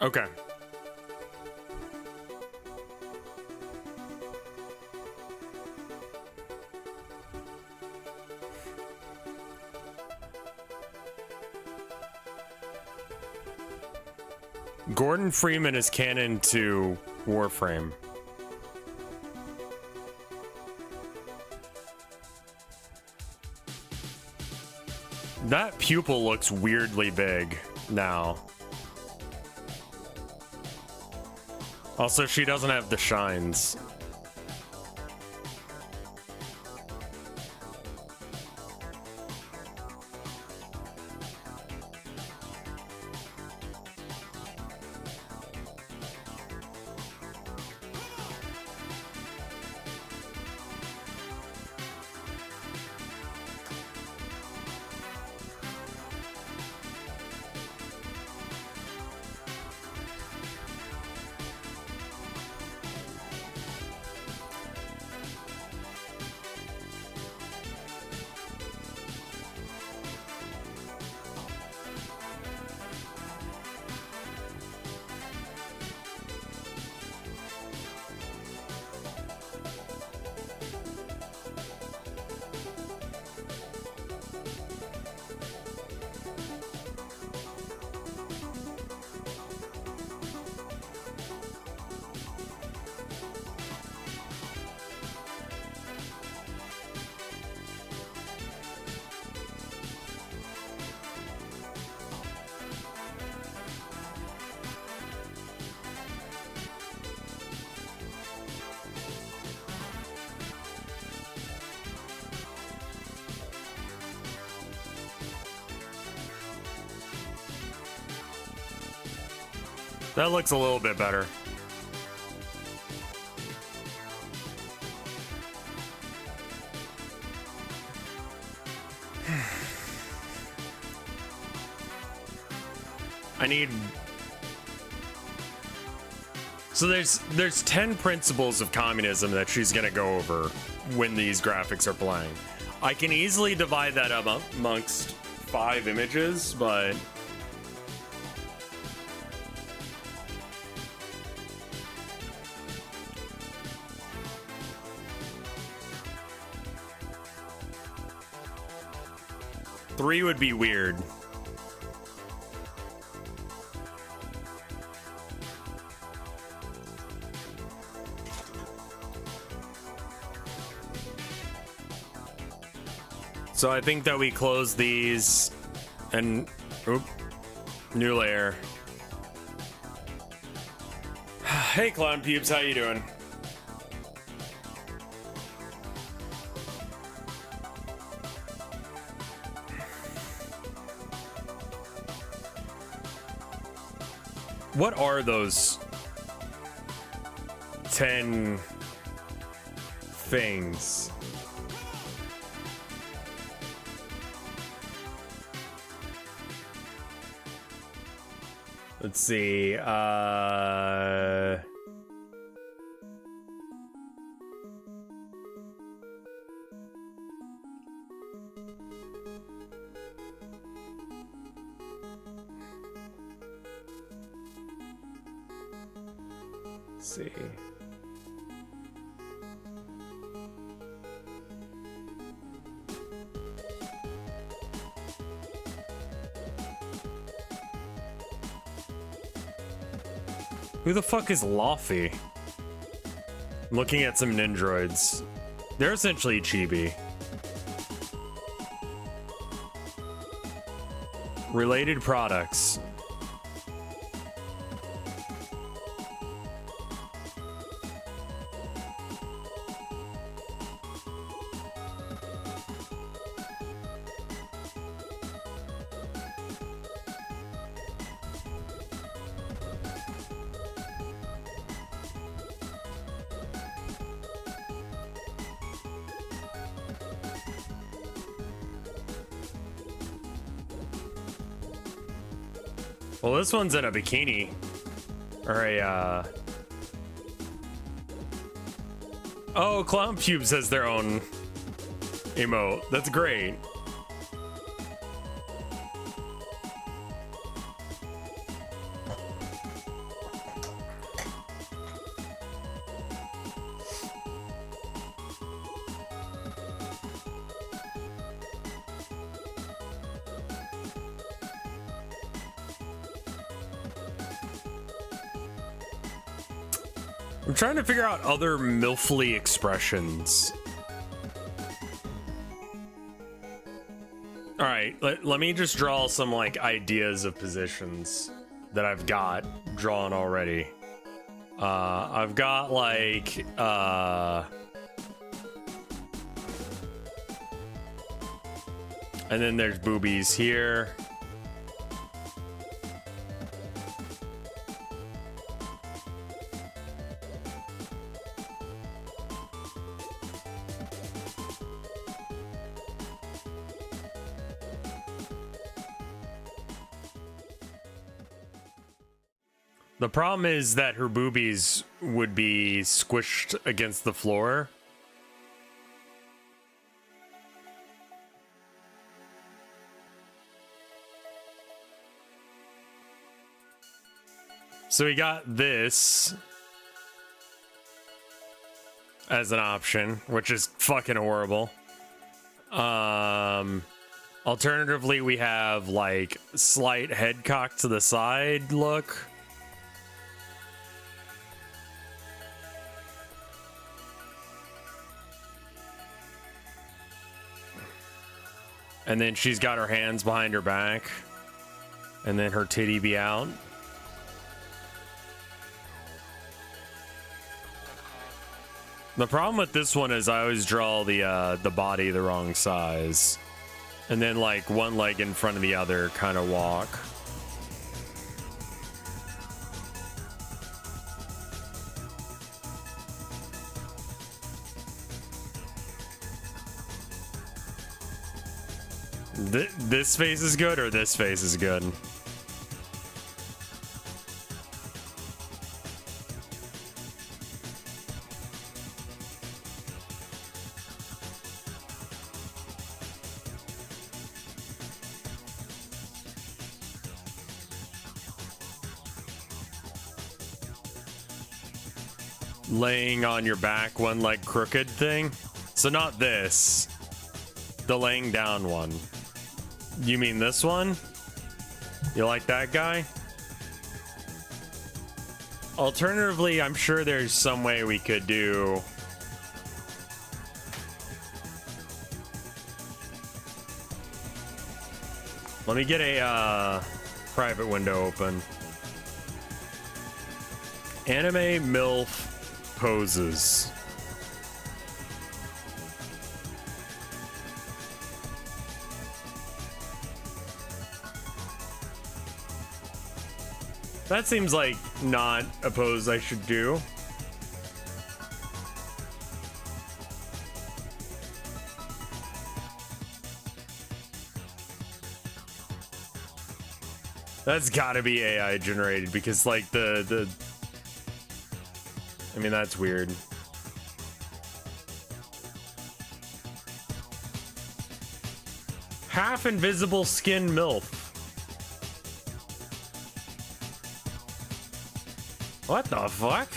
Okay. Gordon Freeman is canon to Warframe. That pupil looks weirdly big now. Also, she doesn't have the shines. That looks a little bit better. I need... So there's 10 principles of communism that she's gonna go over when these graphics are playing. I can easily divide that up amongst 5 images, but 3 would be weird. So I think that we close these and oop, new layer. Hey Clown Pubes, how you doing? What are those 10 things? Let's see. Let's see. Who the fuck is Laffy? I'm looking at some Nindroids. They're essentially chibi. Related products. Well, this one's in a bikini. Or a, Oh, Clown Pubes has their own emote. That's great. I'm trying to figure out other milfly expressions. All right, let me just draw some like ideas of positions that I've got drawn already. I've got like and then there's boobies here. The problem is that her boobies would be squished against the floor. So we got this as an option, which is fucking horrible. Alternatively, we have like slight head cock to the side look. And then she's got her hands behind her back. And then her titty be out. The problem with this one is I always draw the body the wrong size. And then like one leg in front of the other kind of walk. This face is good or this face is good? Laying on your back, one leg crooked thing. So not this. The laying down one. You mean this one? You like that guy? Alternatively, I'm sure there's some way we could do... Let me get a private window open. Anime MILF poses. That seems like not a pose I should do. That's gotta be AI generated because like the I mean, that's weird. Half invisible skin MILF. What the fuck?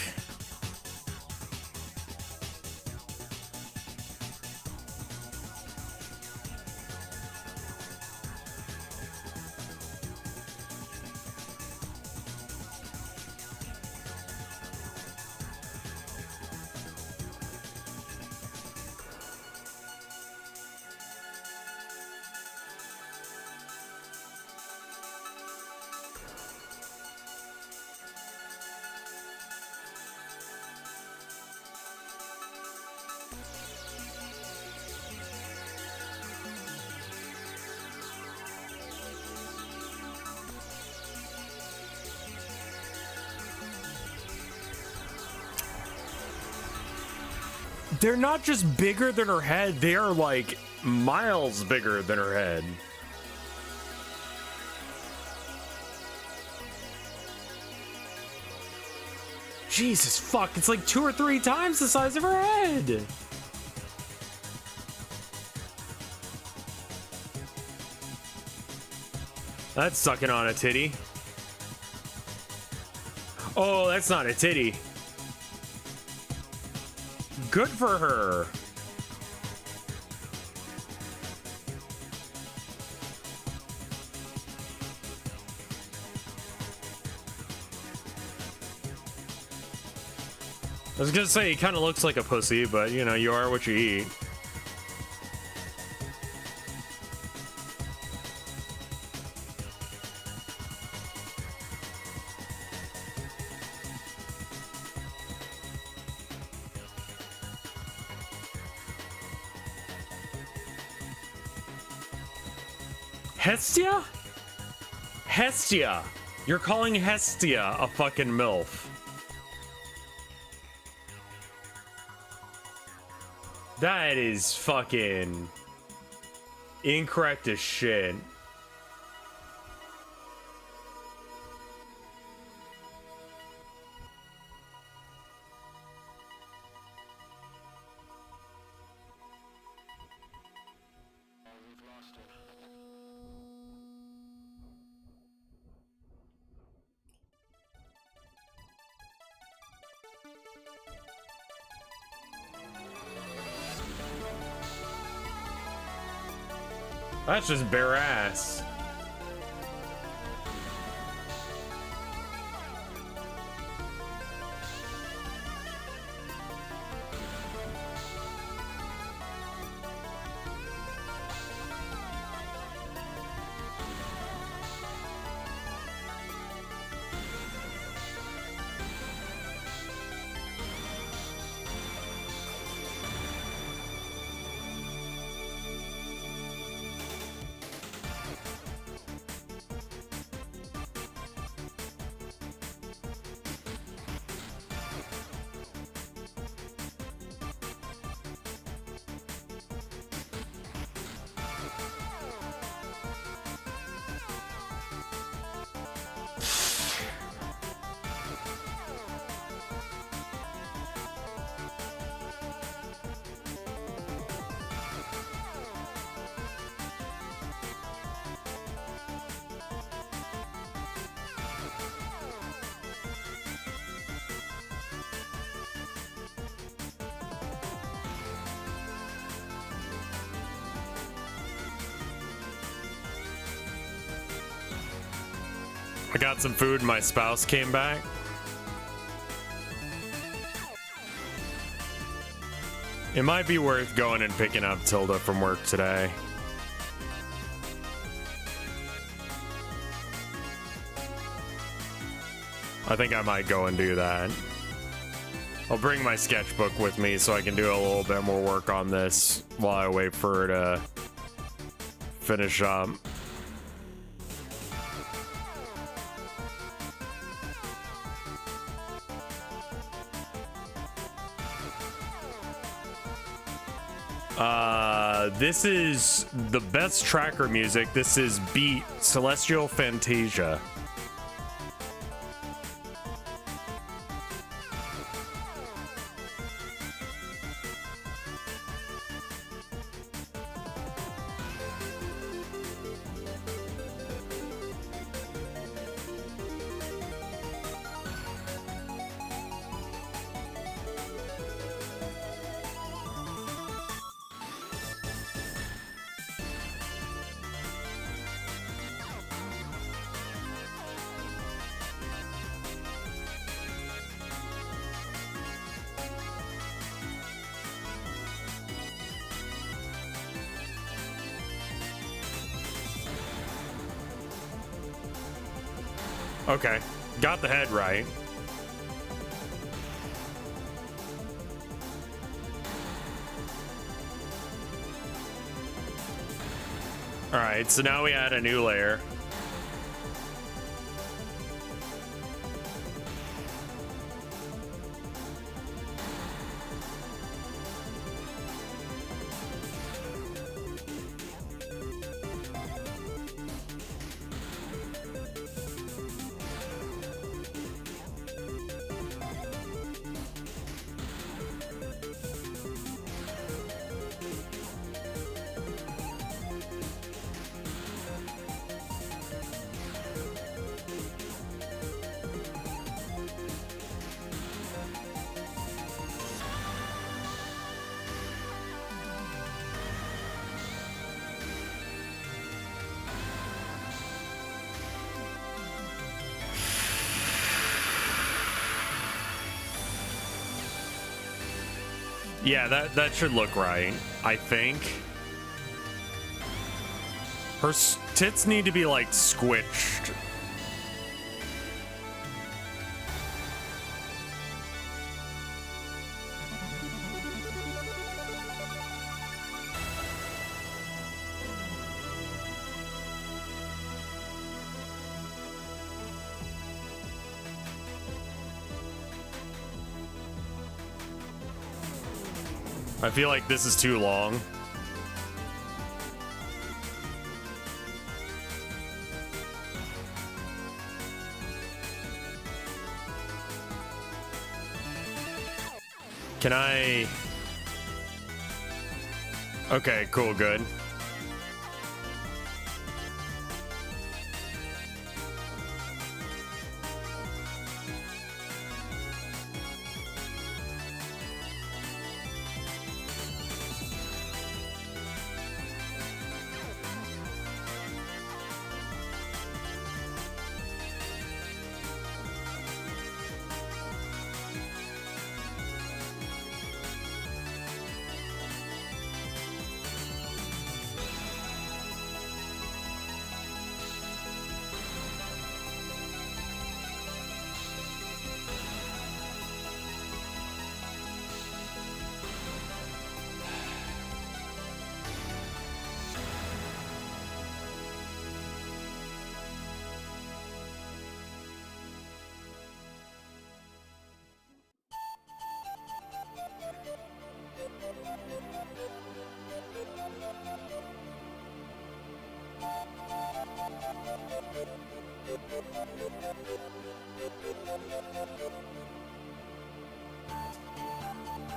They're not just bigger than her head, they are like miles bigger than her head. Jesus fuck, it's like 2 or 3 times the size of her head. That's sucking on a titty. Oh, that's not a titty. Good for her. I was gonna say he kind of looks like a pussy, but you know, you are what you eat. Hestia? Hestia! You're calling Hestia a fucking MILF. That is fucking incorrect as shit. That's just bare ass. I got some food and my spouse came back. It might be worth going and picking up Tilda from work today. I think I might go and do that. I'll bring my sketchbook with me so I can do a little bit more work on this while I wait for her to finish up. This is the best tracker music. This is Beat Celestial Fantasia. Okay, got the head right. All right, so now we add a new layer. Yeah, that should look right, I think. Her tits need to be, like, squished. I feel like this is too long. Can I? Okay, cool, good.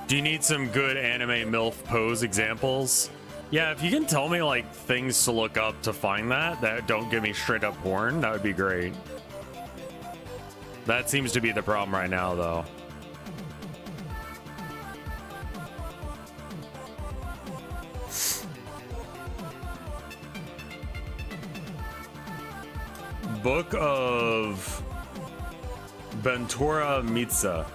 Do you need some good anime MILF pose examples? Yeah, if you can tell me like things to look up to find that don't give me straight up porn, that would be great. That seems to be the problem right now though. Book of Bentora Mitsa.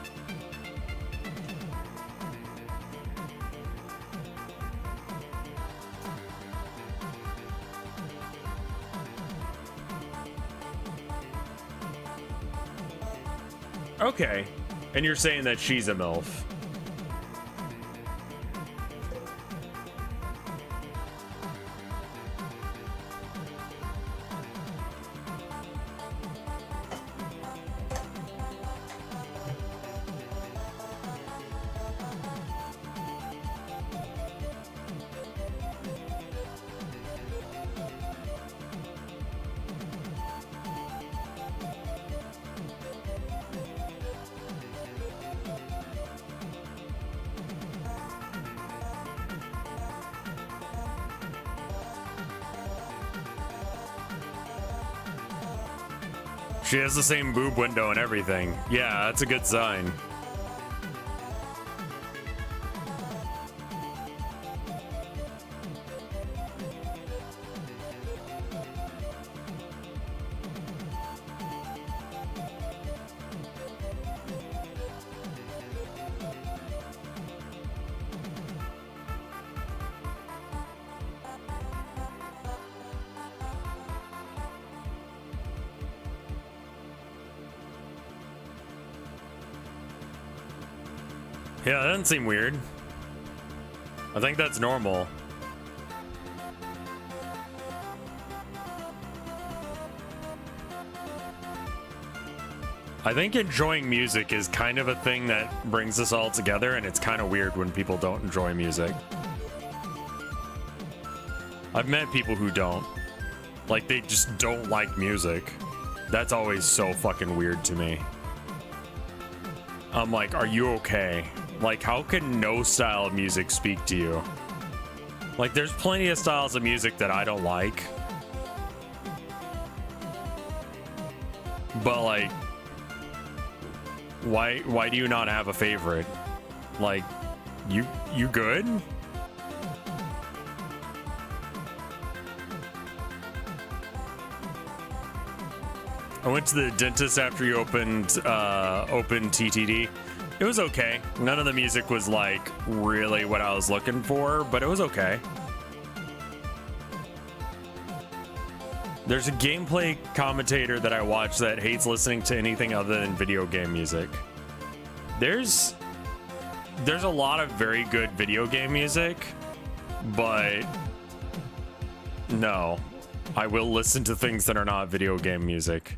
Okay, and you're saying that she's a MILF. She has the same boob window and everything. Yeah, that's a good sign. Yeah, that doesn't seem weird. I think that's normal. I think enjoying music is kind of a thing that brings us all together, and it's kind of weird when people don't enjoy music. I've met people who don't. Like, they just don't like music. That's always so fucking weird to me. I'm like, are you okay? Like, how can no style of music speak to you? Like, there's plenty of styles of music that I don't like. But, like, why do you not have a favorite? Like, you good? I went to the dentist after you opened TTD. It was okay. None of the music was like really what I was looking for, but it was okay. There's a gameplay commentator that I watch that hates listening to anything other than video game music. There's a lot of very good video game music, but no, I will listen to things that are not video game music.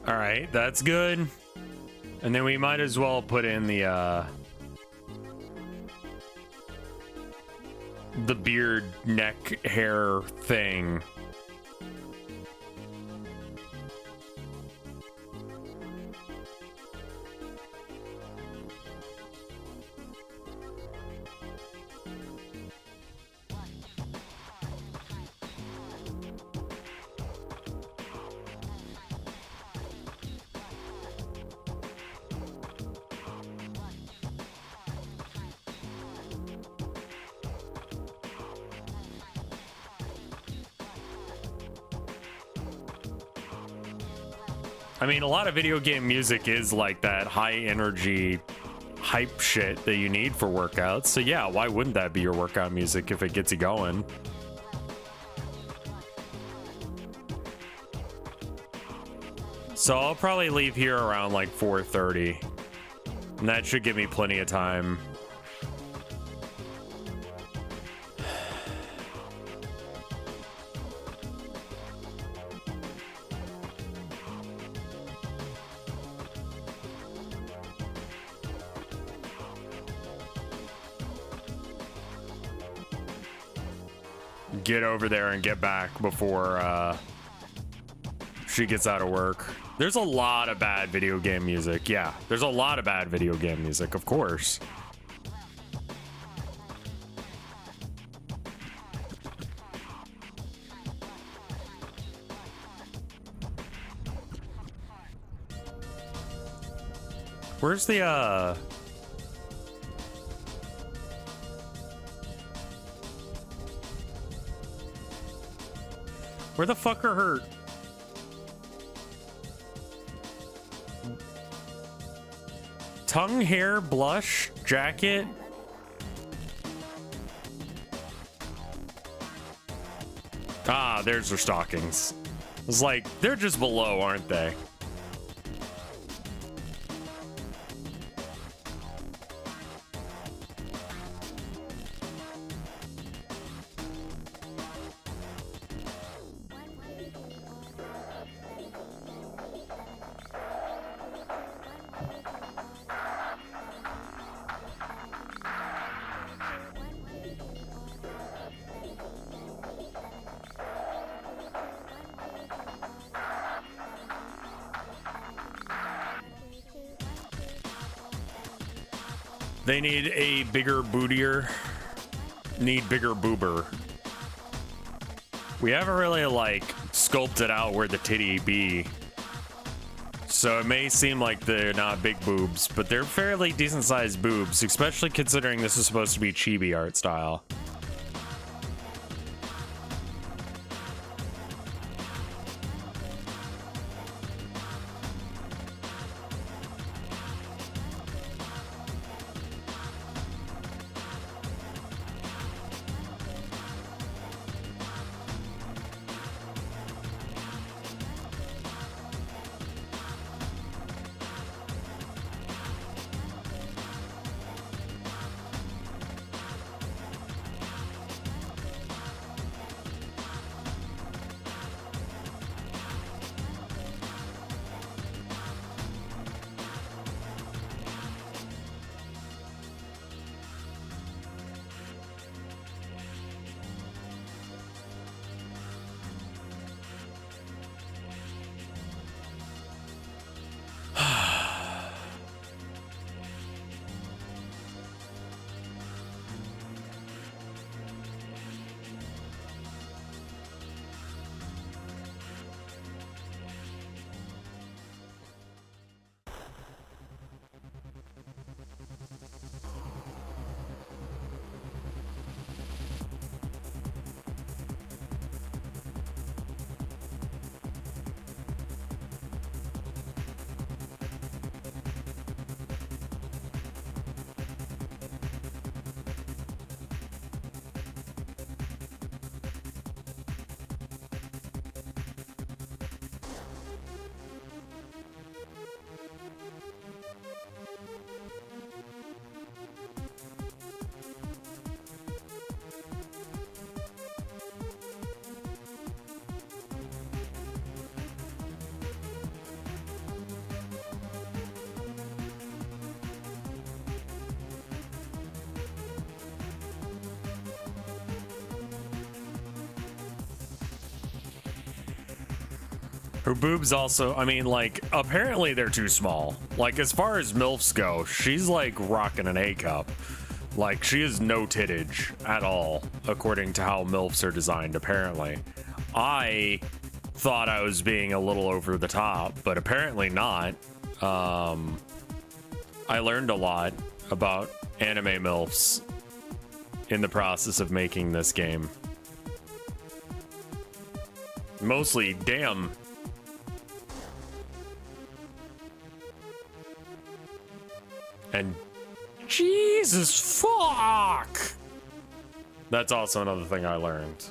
All right, that's good. And then we might as well put in the beard neck hair thing. I mean, a lot of video game music is like that high energy hype shit that you need for workouts. So yeah, why wouldn't that be your workout music if it gets you going? So I'll probably leave here around like 4:30. And that should give me plenty of time. Get over there and get back before she gets out of work. There's a lot of bad video game music. Yeah, there's a lot of bad video game music, of course. Where's the where the fuck are her? Tongue, hair, blush, jacket. Ah, there's her stockings. It's like, they're just below, aren't they? They need a bigger bootier. Need bigger boober. We haven't really like sculpted out where the titty be. So it may seem like they're not big boobs, but they're fairly decent sized boobs, especially considering this is supposed to be chibi art style. Her boobs also, I mean, like, apparently they're too small. Like, as far as MILFs go, she's like rocking an A cup. Like, she is no tittage at all, according to how MILFs are designed, apparently. I thought I was being a little over the top, but apparently not. I learned a lot about anime MILFs in the process of making this game. Mostly, damn. And Jesus fuck! That's also another thing I learned.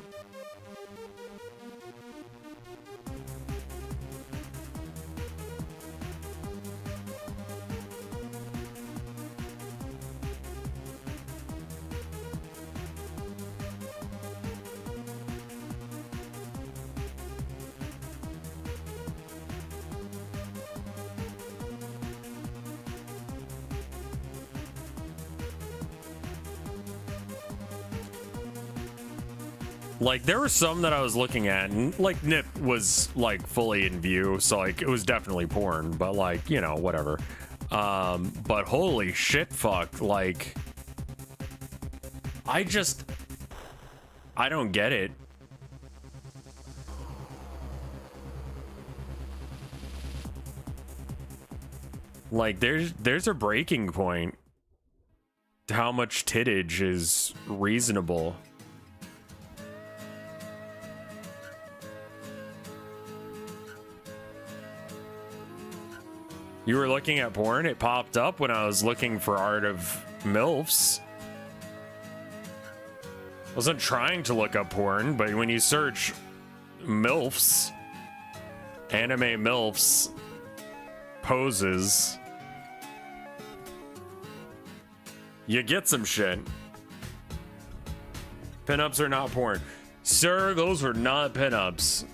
Like, there were some that I was looking at, and, like, Nip was, like, fully in view, so, like, it was definitely porn, but, like, you know, whatever. But holy shit, fuck, like, I don't get it. Like, there's a breaking point to how much tittage is reasonable. You were looking at porn? It popped up when I was looking for art of MILFs. I wasn't trying to look up porn, but when you search MILFs, anime MILFs, poses, you get some shit. Pinups are not porn. Sir, those were not pinups.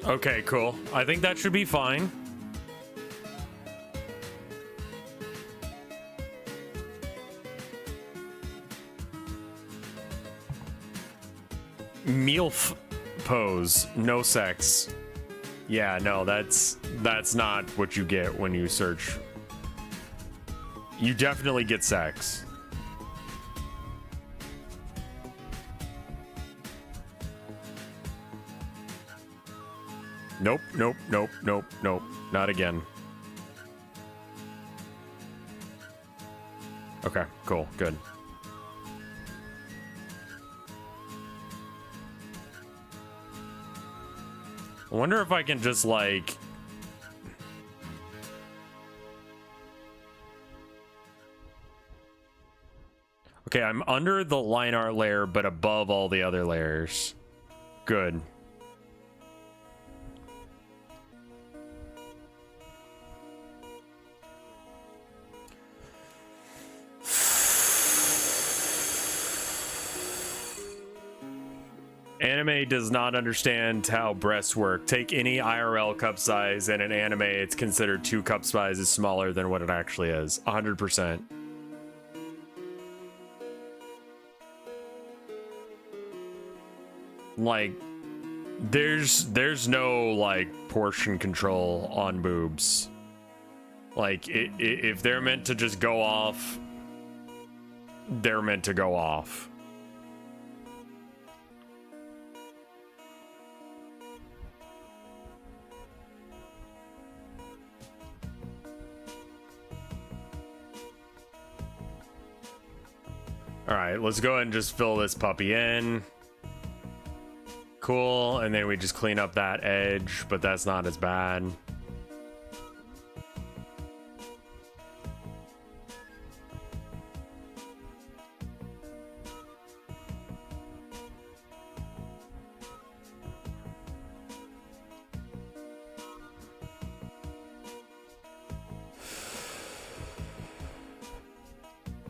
Okay, cool. I think that should be fine. MILF pose, no sex. Yeah, no, that's not what you get when you search. You definitely get sex. Nope, nope, nope, nope, nope. Not again. Okay, cool, good. I wonder if I can just, like... Okay, I'm under the line art layer, but above all the other layers. Good. Anime does not understand how breasts work. Take any IRL cup size, and in anime, it's considered 2 cup sizes smaller than what it actually is. 100%. Like, there's no, like, portion control on boobs. Like, if they're meant to just go off, they're meant to go off. All right, let's go ahead and just fill this puppy in. Cool, and then we just clean up that edge, but that's not as bad.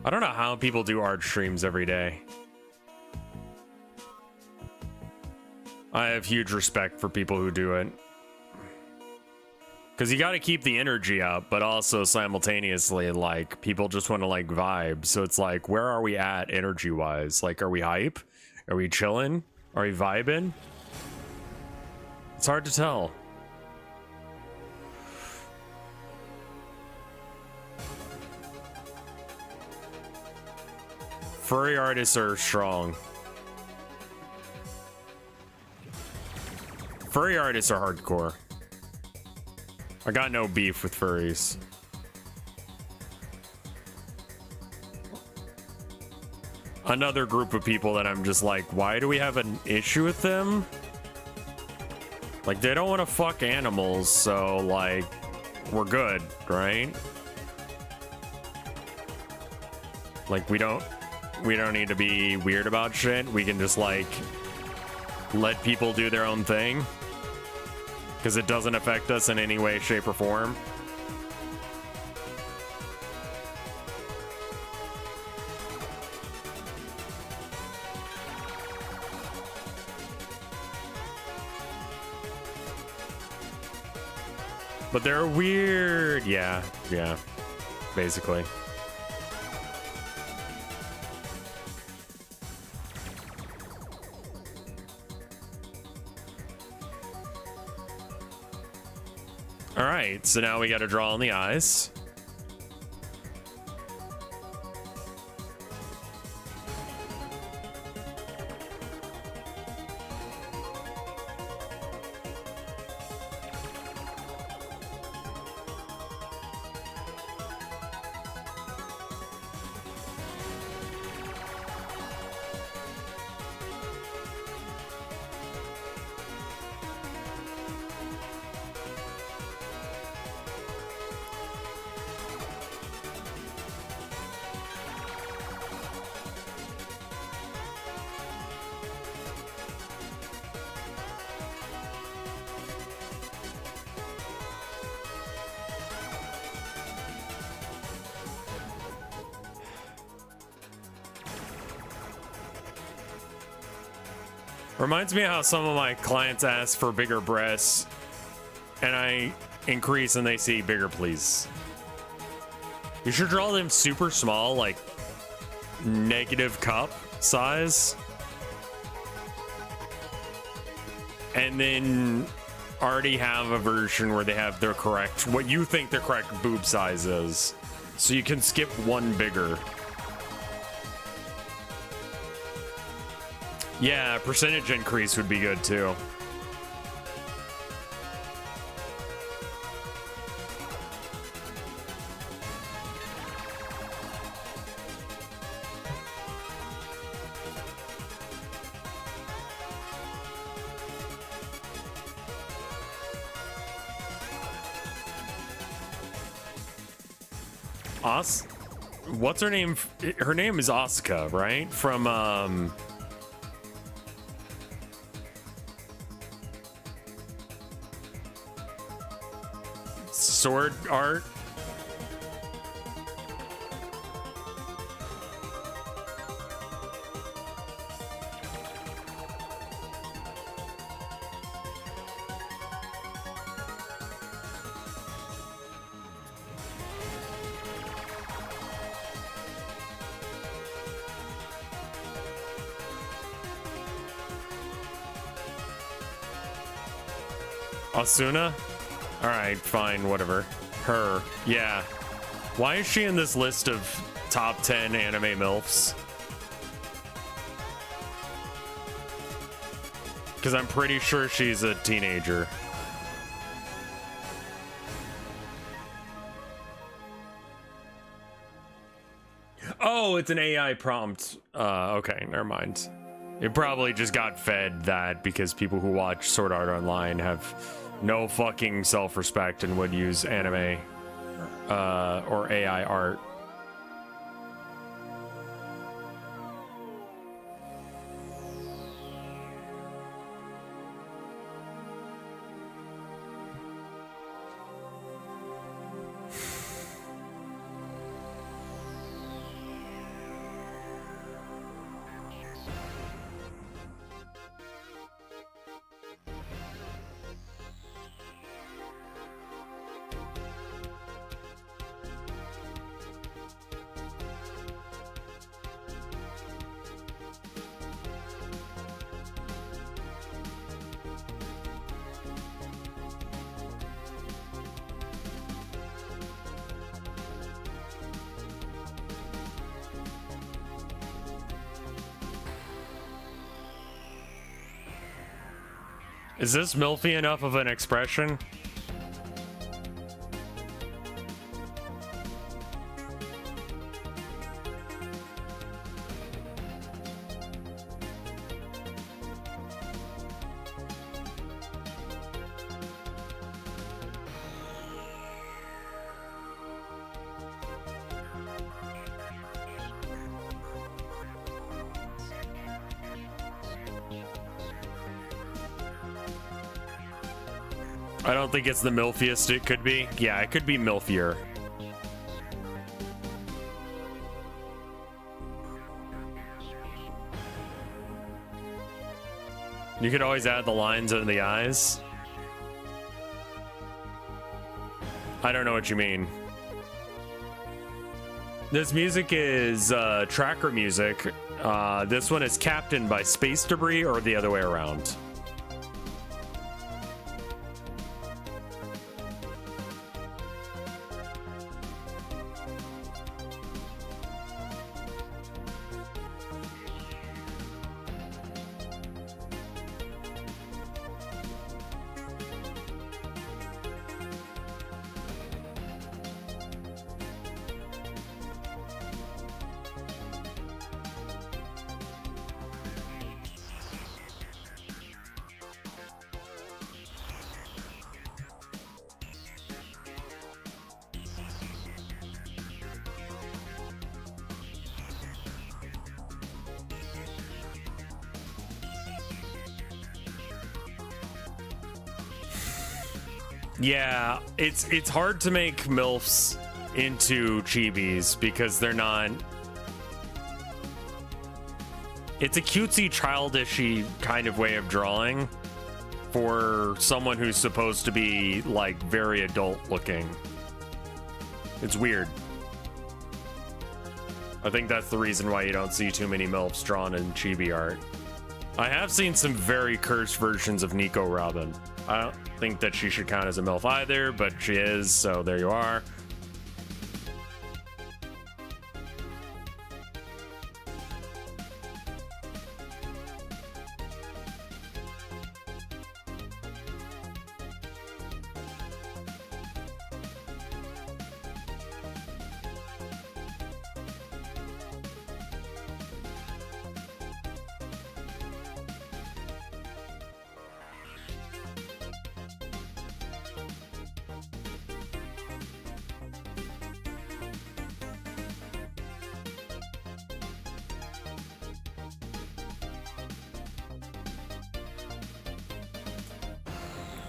I don't know how people do art streams every day. I have huge respect for people who do it. Because you got to keep the energy up, but also simultaneously, like, people just want to, like, vibe. So it's like, where are we at energy-wise? Like, are we hype? Are we chilling? Are we vibing? It's hard to tell. Furry artists are strong. Furry artists are hardcore. I got no beef with furries. Another group of people that I'm just like, why do we have an issue with them? Like, they don't want to fuck animals, so, like, we're good, right? Like, we don't need to be weird about shit. We can just, like, let people do their own thing. Because it doesn't affect us in any way, shape, or form. But they're weird. Yeah, basically. All right, so now we got to draw on the eyes. Reminds me of how some of my clients ask for bigger breasts and I increase and they say bigger, please. You should draw them super small, like negative cup size. And then already have a version where they have their correct, what you think their correct boob size is. So you can skip one bigger. Yeah, percentage increase would be good too. What's her name? Her name is Asuka, right? From Sword Art. Asuna? Alright, fine, whatever. Her, yeah. Why is she in this list of top 10 anime MILFs? Because I'm pretty sure she's a teenager. Oh, it's an AI prompt. Okay, never mind. It probably just got fed that because people who watch Sword Art Online have no fucking self-respect and would use anime or AI art. Is this milfy enough of an expression? I don't think it's the milfiest it could be. Yeah, it could be milfier. You could always add the lines and the eyes. I don't know what you mean. This music is tracker music. This one is Captain by Space Debris, or the other way around. Yeah, it's hard to make MILFs into chibis because they're not... It's a cutesy, childishy kind of way of drawing for someone who's supposed to be, like, very adult looking. It's weird. I think that's the reason why you don't see too many MILFs drawn in chibi art. I have seen some very cursed versions of Nico Robin. I don't think that she should count as a MILF either, but she is, so there you are.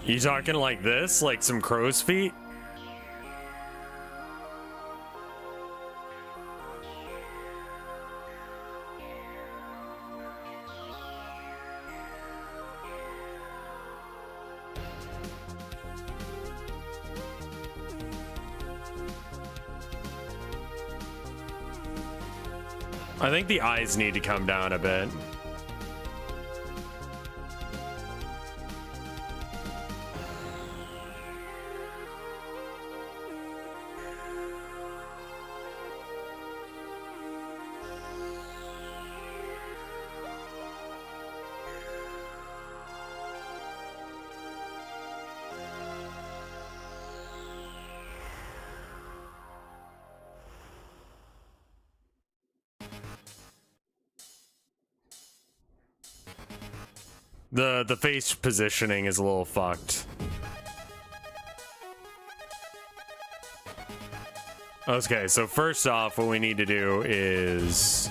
You talking like this? Like some crow's feet? I think the eyes need to come down a bit. The face positioning is a little fucked. Okay, so first off, what we need to do is...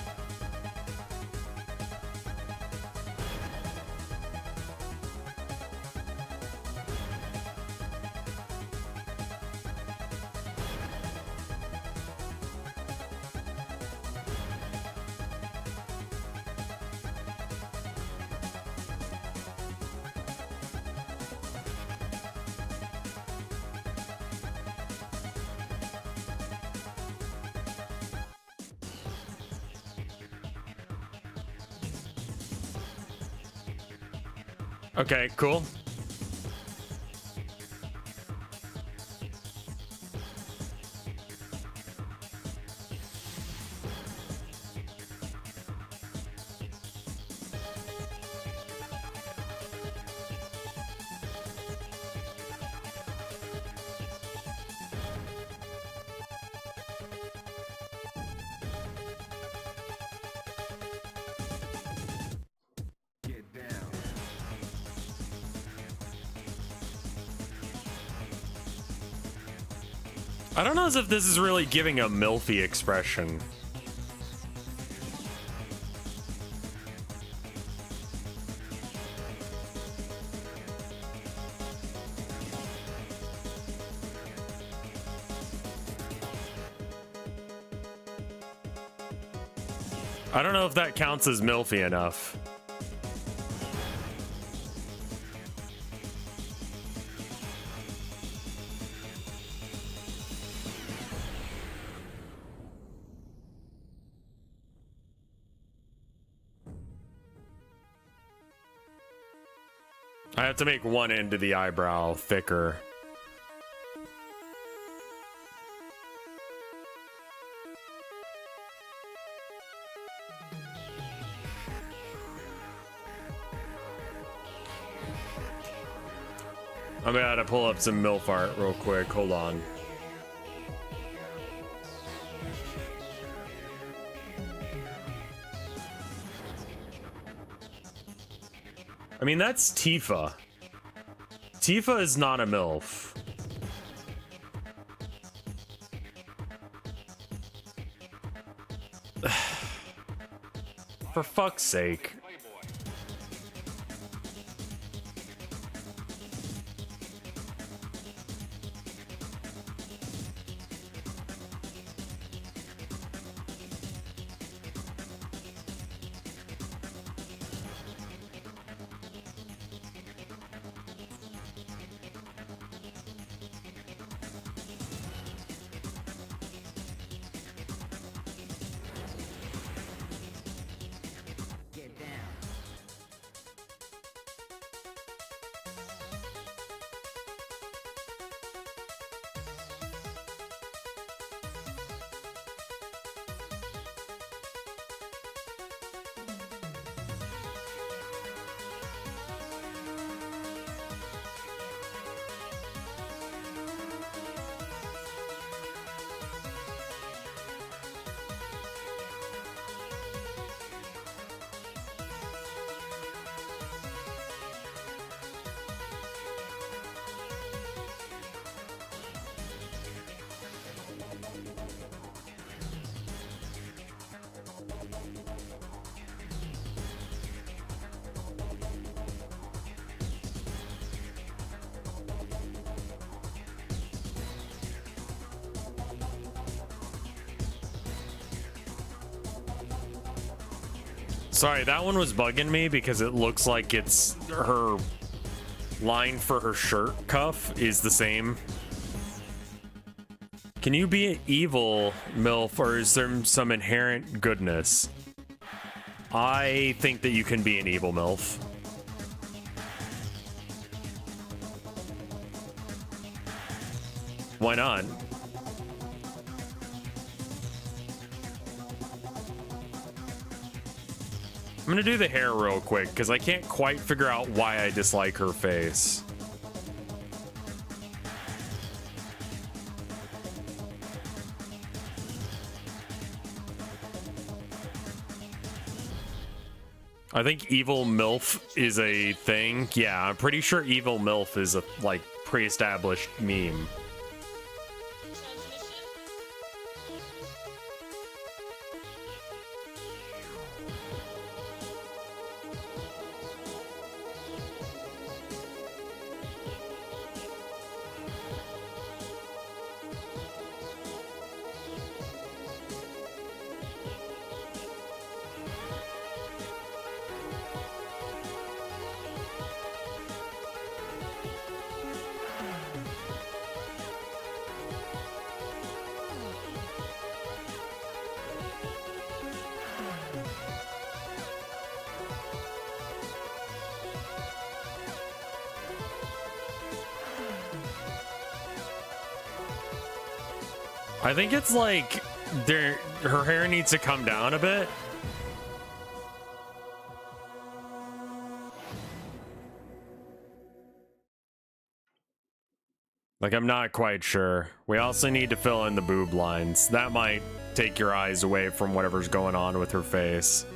Okay, cool. I don't know as if this is really giving a milfy expression. I don't know if that counts as milfy enough. I have to make one end of the eyebrow thicker. I'm gonna to pull up some MILF art real quick. Hold on. I mean, that's Tifa. Tifa is not a MILF. For fuck's sake. Sorry, that one was bugging me because it looks like it's her line for her shirt cuff is the same. Can you be an evil MILF, or is there some inherent goodness? I think that you can be an evil MILF. Why not? I'm gonna do the hair real quick because I can't quite figure out why I dislike her face. I think evil MILF is a thing. Yeah, I'm pretty sure evil MILF is a like pre-established meme. I think it's like her hair needs to come down a bit. Like, I'm not quite sure. We also need to fill in the boob lines. That might take your eyes away from whatever's going on with her face.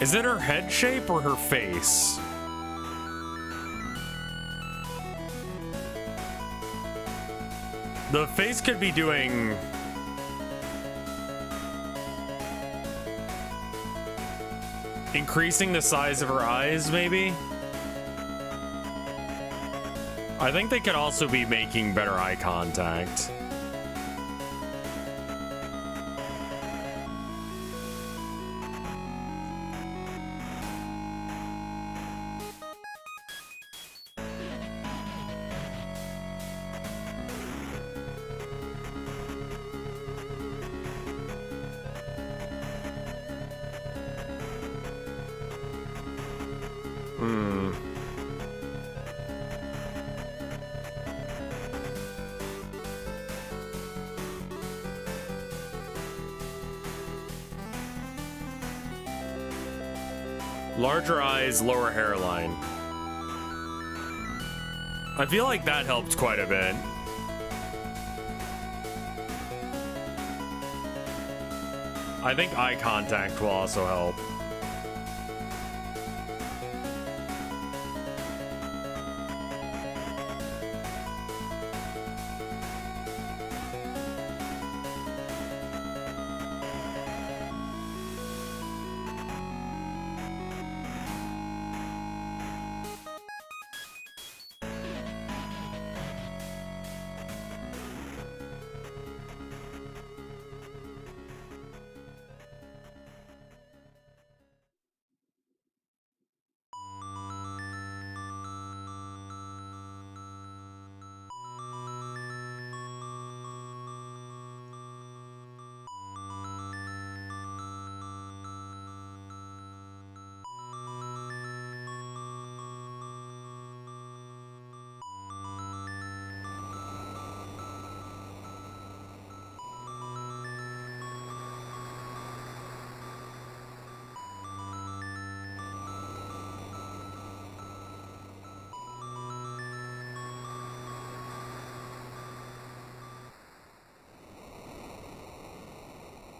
Is it her head shape or her face? The face could be doing... increasing the size of her eyes, maybe? I think they could also be making better eye contact. Larger eyes, lower hairline. I feel like that helped quite a bit. I think eye contact will also help.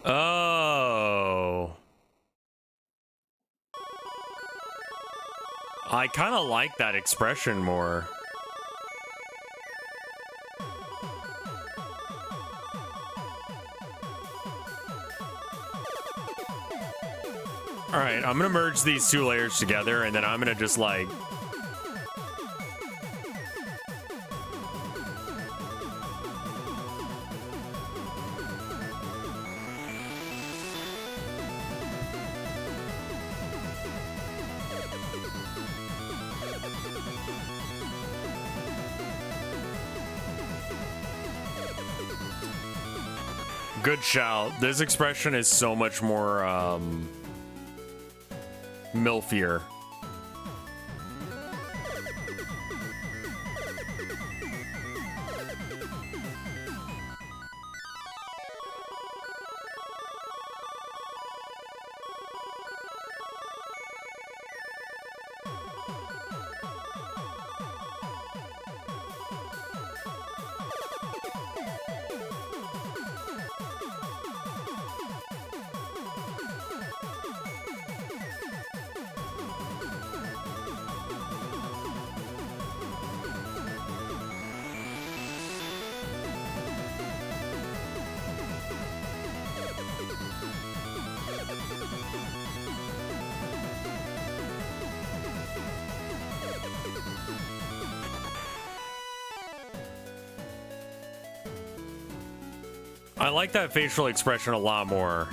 Oh. I kind of like that expression more. All right, I'm gonna merge these two layers together, and then I'm gonna just like... Good shout. This expression is so much more, milfier. I like that facial expression a lot more.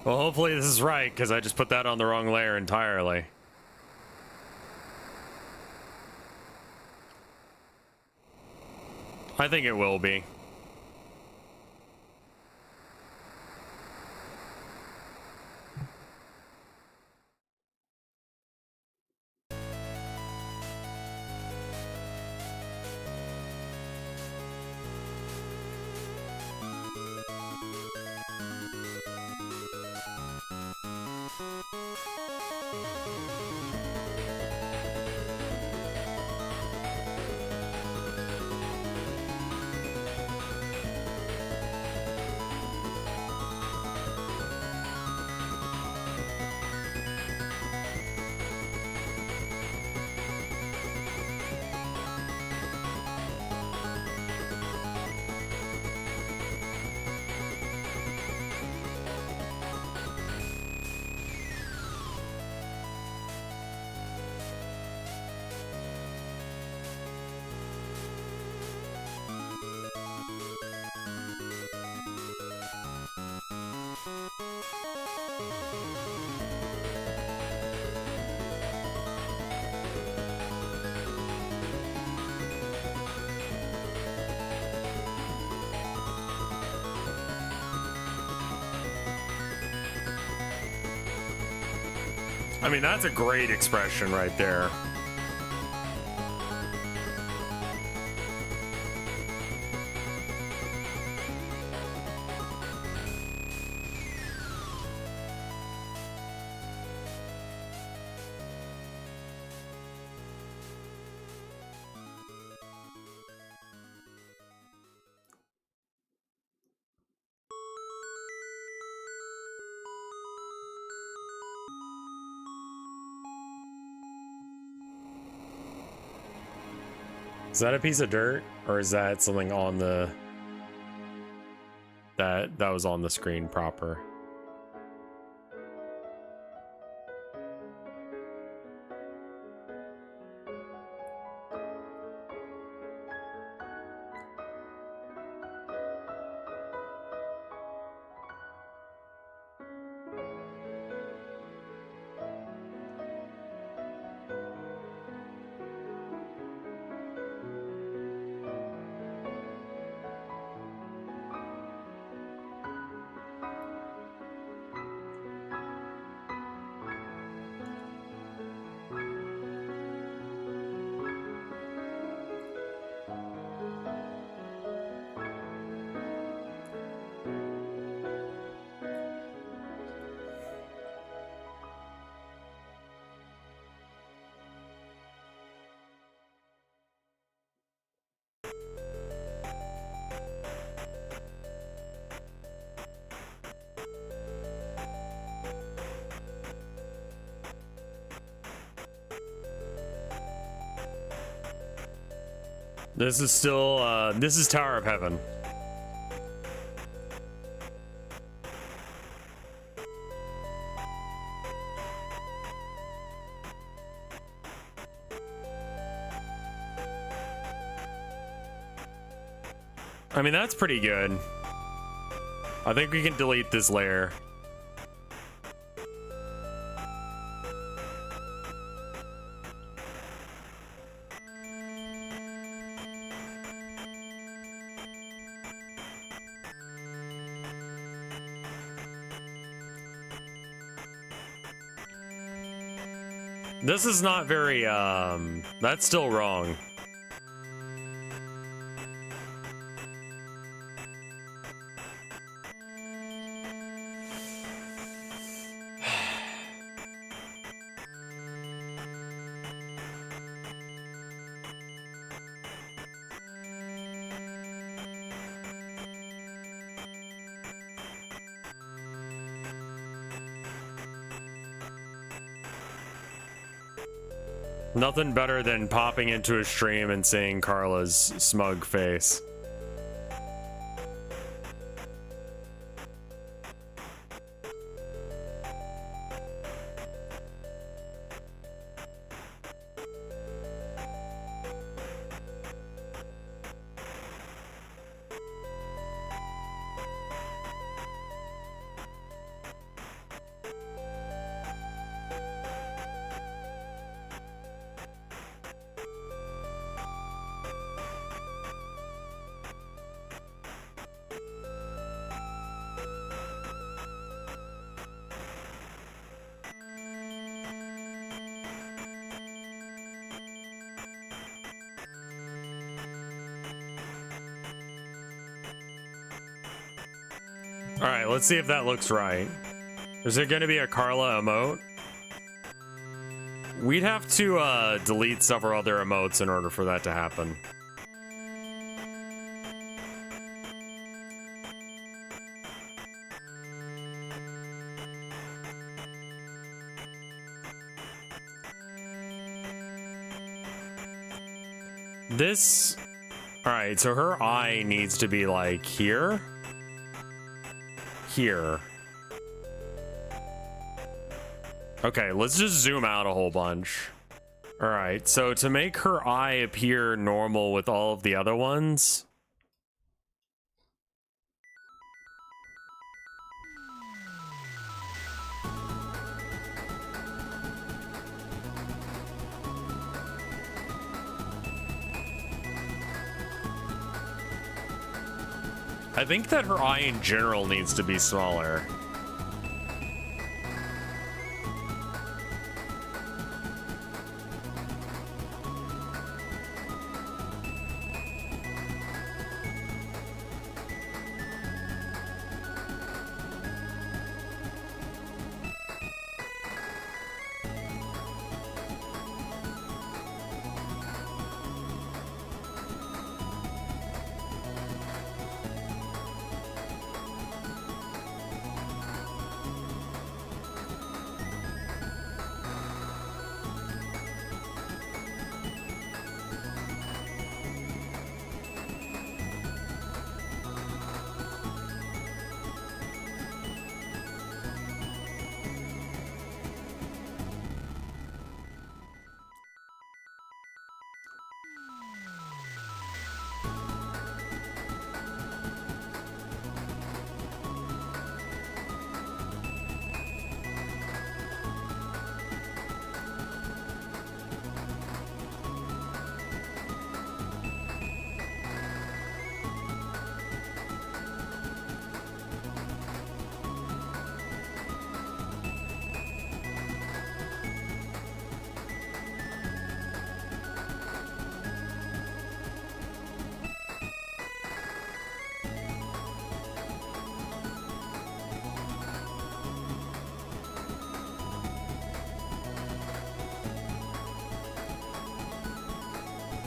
Well, hopefully this is right, because I just put that on the wrong layer entirely. I think it will be. I mean, that's a great expression right there. Is that a piece of dirt, or is that something on the that was on the screen proper? This is still, this is Tower of Heaven. I mean, that's pretty good. I think we can delete this layer. This is not very, that's still wrong. Nothing better than popping into a stream and seeing Carla's smug face. All right, let's see if that looks right. Is there going to be a Carla emote? We'd have to delete several other emotes in order for that to happen. This... Alright, so her eye needs to be like here. Here. Okay, let's just zoom out a whole bunch. Alright, so to make her eye appear normal with all of the other ones... I think that her eye in general needs to be smaller.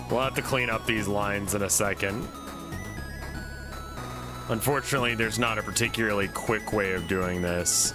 We'll have to clean up these lines in a second. Unfortunately, there's not a particularly quick way of doing this.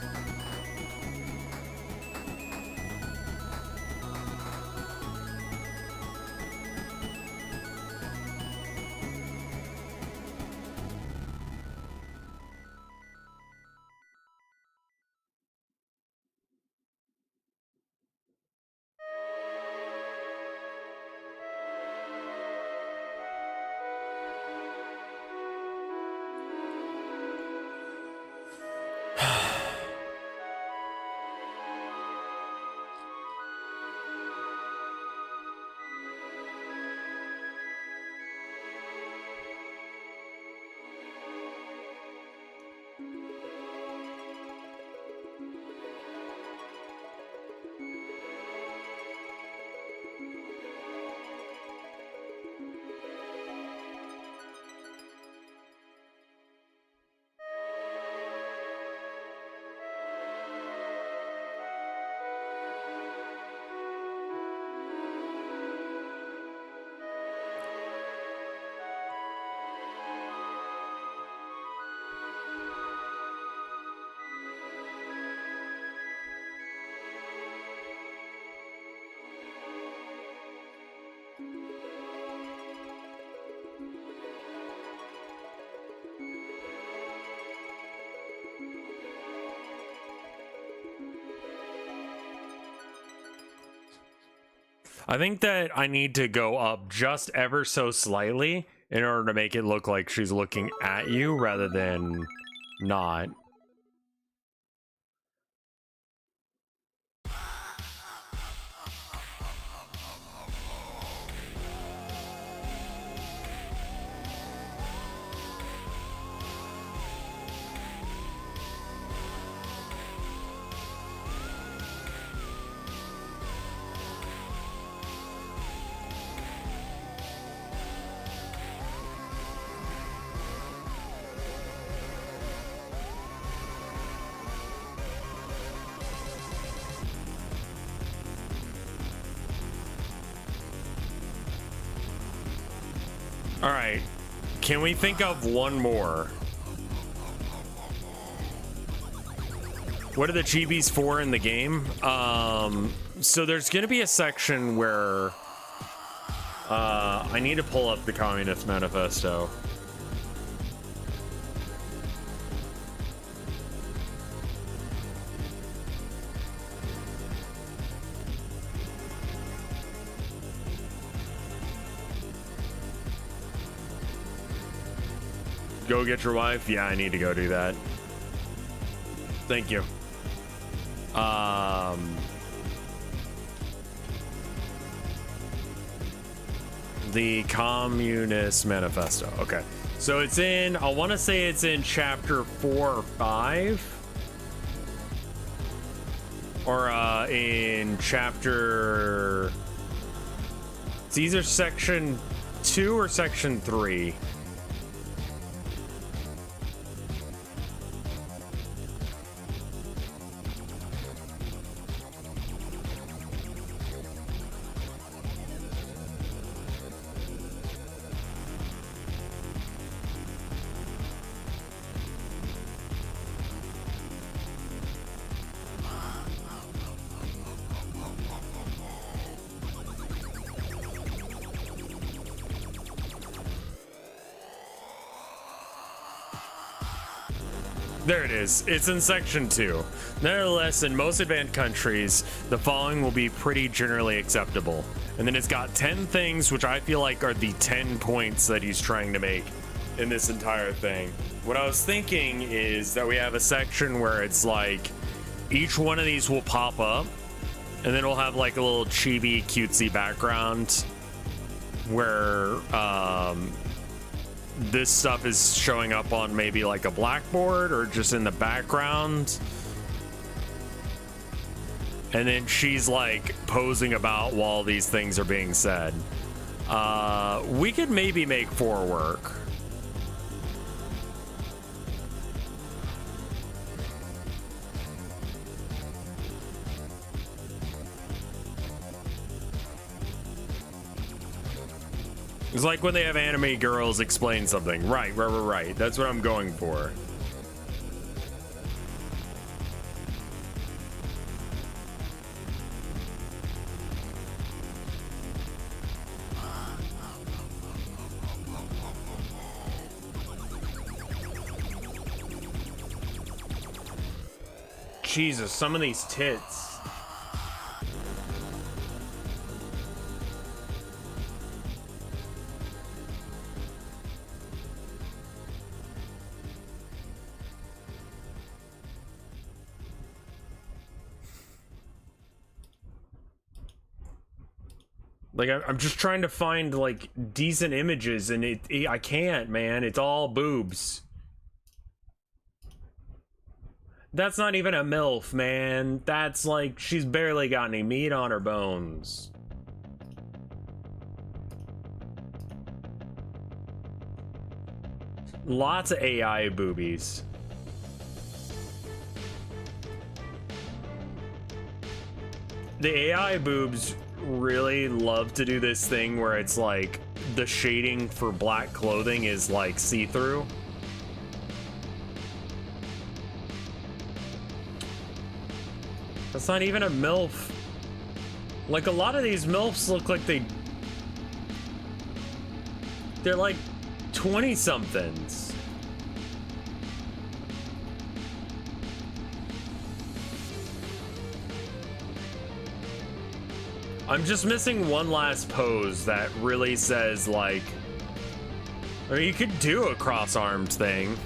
I think that I need to go up just ever so slightly in order to make it look like she's looking at you rather than not. All right. Can we think of one more? What are the chibis for in the game? So there's going to be a section where I need to pull up the Communist Manifesto. Go get your wife? Yeah, I need to go do that. Thank you. The Communist Manifesto. Okay. So it's in, I want to say it's in chapter 4 or 5. Or in chapter... It's either section 2 or section 3. There it is. It's in section 2. Nevertheless, in most advanced countries, the following will be pretty generally acceptable. And then it's got 10 things, which I feel like are the 10 points that he's trying to make in this entire thing. What I was thinking is that we have a section where it's like each one of these will pop up, and then we'll have like a little chibi cutesy background where this stuff is showing up on maybe like a blackboard or just in the background, and then she's like posing about while these things are being said. We could maybe make 4 work. It's like when they have anime girls explain something. Right. That's what I'm going for. Jesus, some of these tits. Like, I'm just trying to find, like, decent images, and I can't, man. It's all boobs. That's not even a MILF, man. That's, like, she's barely got any meat on her bones. Lots of AI boobies. The AI boobs really love to do this thing where it's like the shading for black clothing is like see-through. That's not even a MILF. Like, a lot of these MILFs look like they're like 20-somethings. I'm just missing one last pose that really says, like, or you could do a cross-armed thing.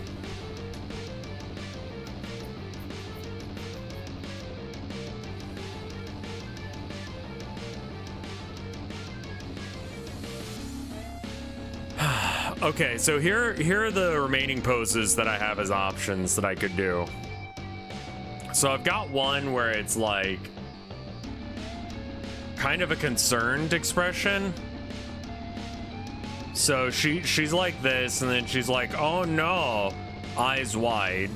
Okay, so here are the remaining poses that I have as options that I could do. So I've got one where it's like kind of a concerned expression. So she's like this, and then she's like, oh no, eyes wide.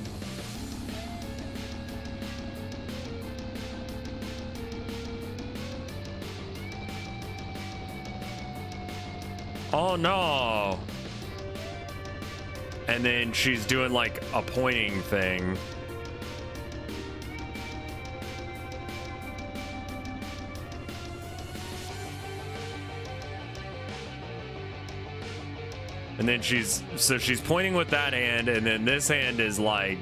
Oh no. And then she's doing like a pointing thing. And then she's pointing with that hand, and then this hand is like,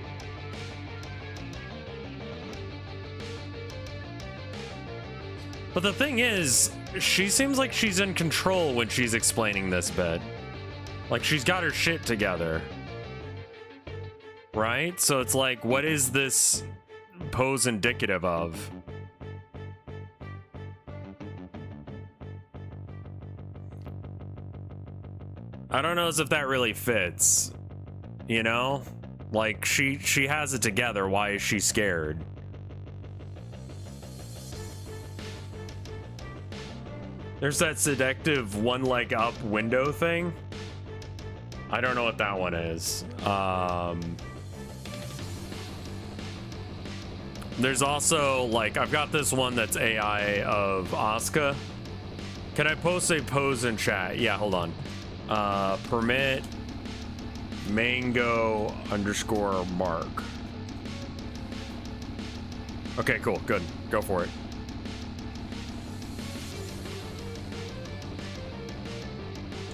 but the thing is, she seems like she's in control when she's explaining this bit. Like she's got her shit together. Right? So it's like, what is this pose indicative of? I don't know as if that really fits. You know? Like she has it together. Why is she scared? There's that seductive one leg up window thing. I don't know what that one is. There's also like, I've got this one that's AI of Asuka. Can I post a pose in chat? Yeah, hold on. Permit mango _ mark. Okay, cool, good. Go for it.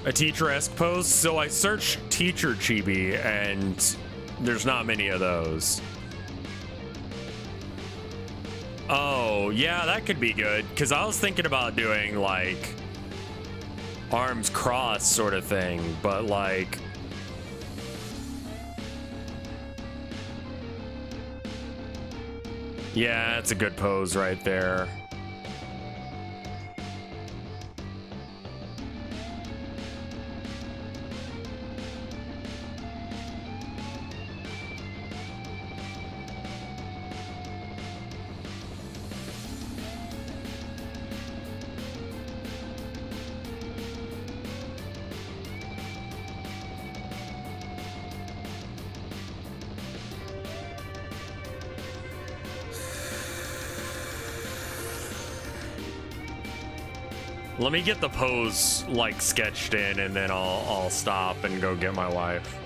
A teacher-esque pose? So I searched teacher chibi and there's not many of those. Oh, yeah, that could be good. Because I was thinking about doing like arms crossed sort of thing, but like, yeah, it's a good pose right there. Let me get the pose like sketched in, and then I'll stop and go get my wife.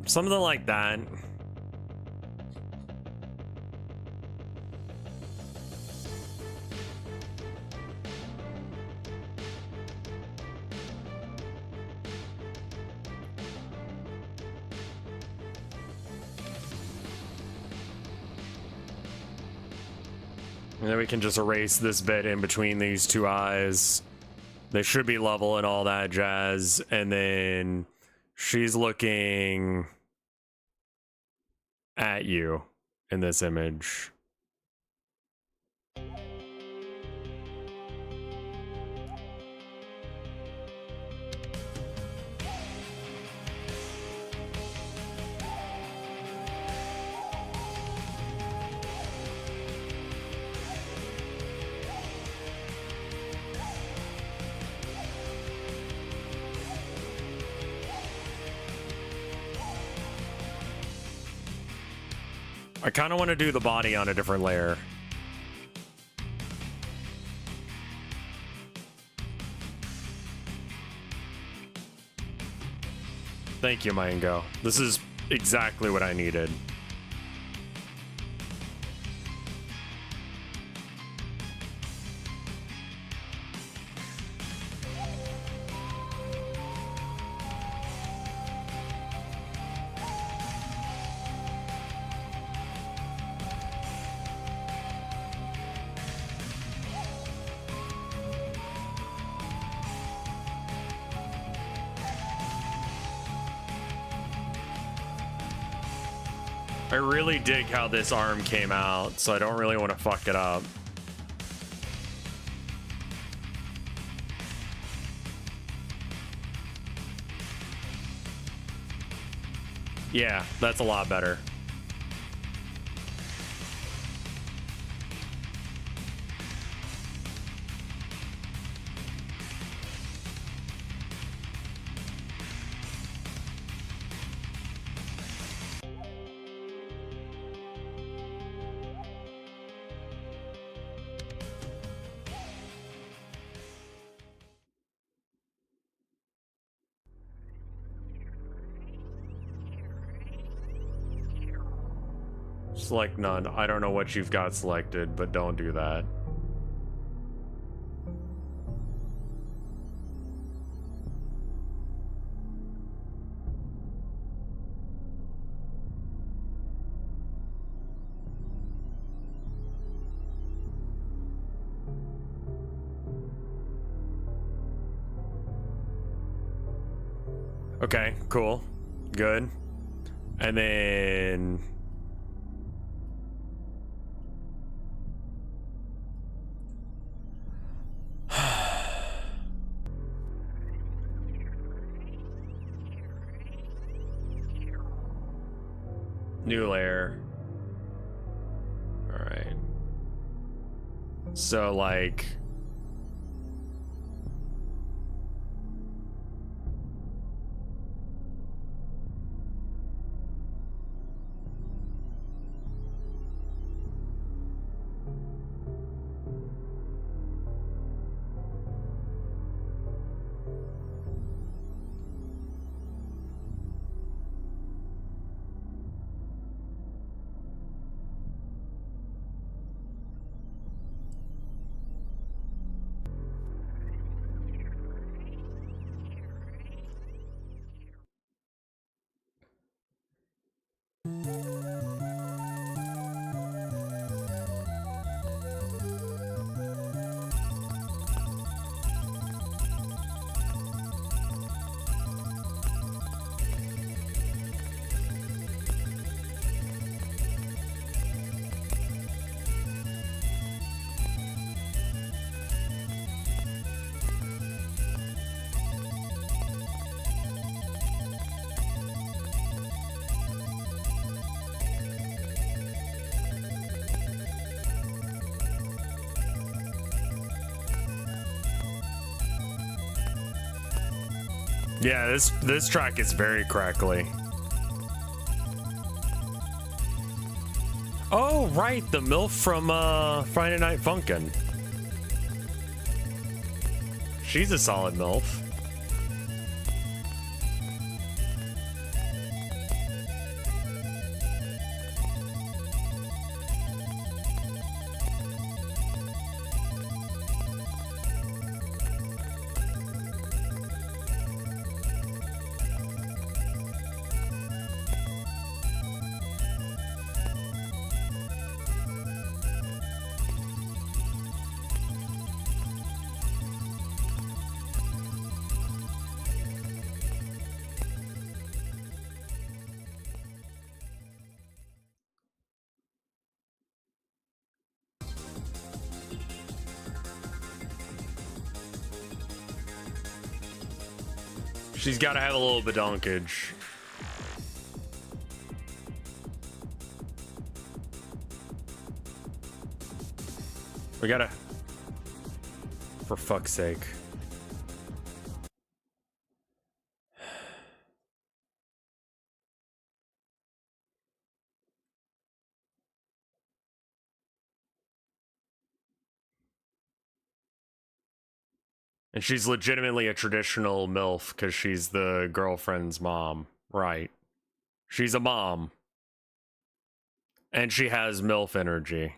Something like that. And then we can just erase this bit in between these two eyes. They should be level and all that jazz. And then she's looking at you in this image. I kind of want to do the body on a different layer. Thank you, Mango. This is exactly what I needed. I really dig how this arm came out, so I don't really want to fuck it up. Yeah, that's a lot better. Select none. I don't know what you've got selected, but don't do that. Okay, cool. Good. And then... New layer. Alright. So, like... Yeah, this track is very crackly. Oh, right, the MILF from Friday Night Funkin'. She's a solid MILF. She's got to have a little badonkage. We gotta... For fuck's sake. And she's legitimately a traditional MILF because she's the girlfriend's mom. Right. She's a mom. And she has MILF energy.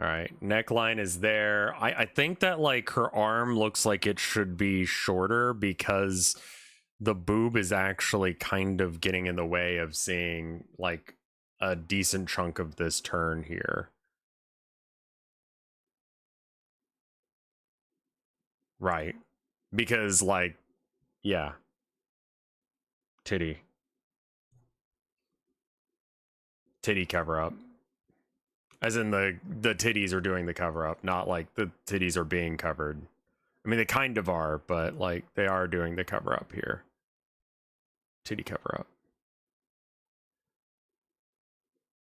All right, neckline is there. I think that like her arm looks like it should be shorter because the boob is actually kind of getting in the way of seeing like a decent chunk of this turn here. Right. Because, like, yeah. Titty cover up. As in the titties are doing the cover up, not like the titties are being covered. I mean, they kind of are, but like they are doing the cover up here. Titty cover up.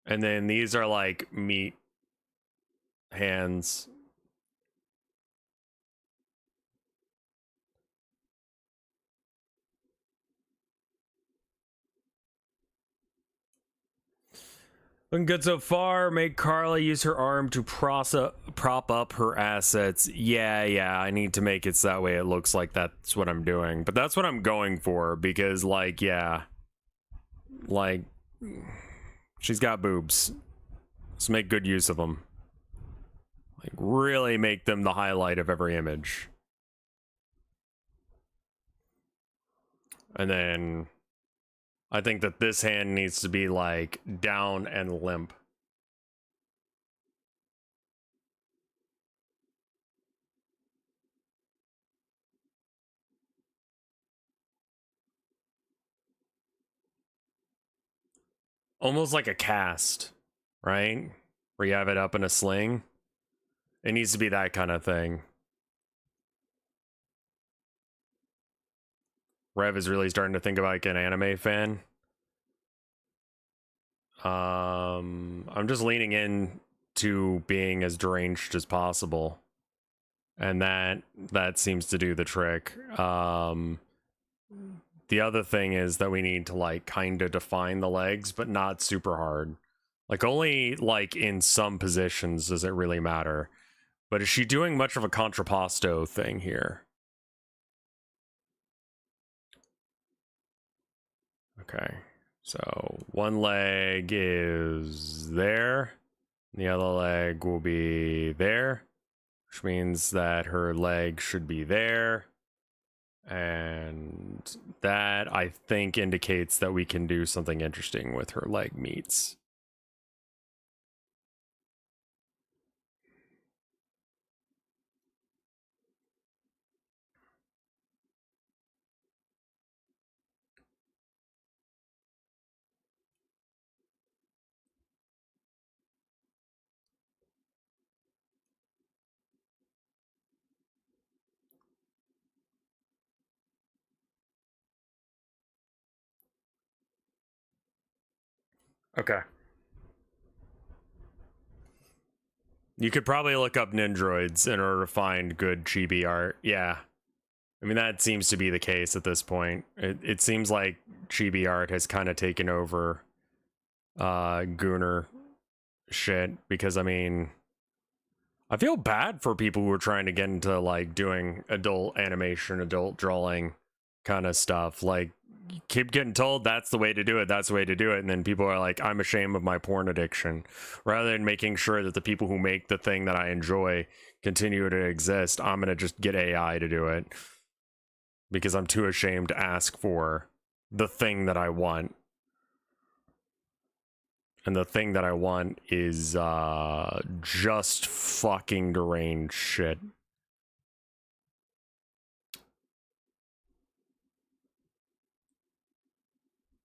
And then these are like meat hands. Looking good so far. Make Carla use her arm to prop up her assets. Yeah, I need to make it so that way it looks like that's what I'm doing. But that's what I'm going for because, like, yeah. Like, she's got boobs. Let's make good use of them. Like, really make them the highlight of every image. And then I think that this hand needs to be like down and limp. Almost like a cast, right? Where you have it up in a sling. It needs to be that kind of thing. Rev is really starting to think about like an anime fan. I'm just leaning in to being as deranged as possible. And that seems to do the trick. The other thing is that we need to like kind of define the legs, but not super hard. Like only like in some positions does it really matter. But is she doing much of a contrapposto thing here? Okay, so one leg is there. The other leg will be there, which means that her leg should be there. And that, I think, indicates that we can do something interesting with her leg meats. Okay. You could probably look up Nindroids in order to find good chibi art. Yeah. I mean, that seems to be the case at this point. It seems like chibi art has kind of taken over Gooner shit because, I mean, I feel bad for people who are trying to get into like doing adult animation, adult drawing kind of stuff. Like, you keep getting told that's the way to do it, that's the way to do it, and then people are like, I'm ashamed of my porn addiction, rather than making sure that the people who make the thing that I enjoy continue to exist. I'm gonna just get AI to do it because I'm too ashamed to ask for the thing that I want. And the thing that I want is just fucking deranged shit.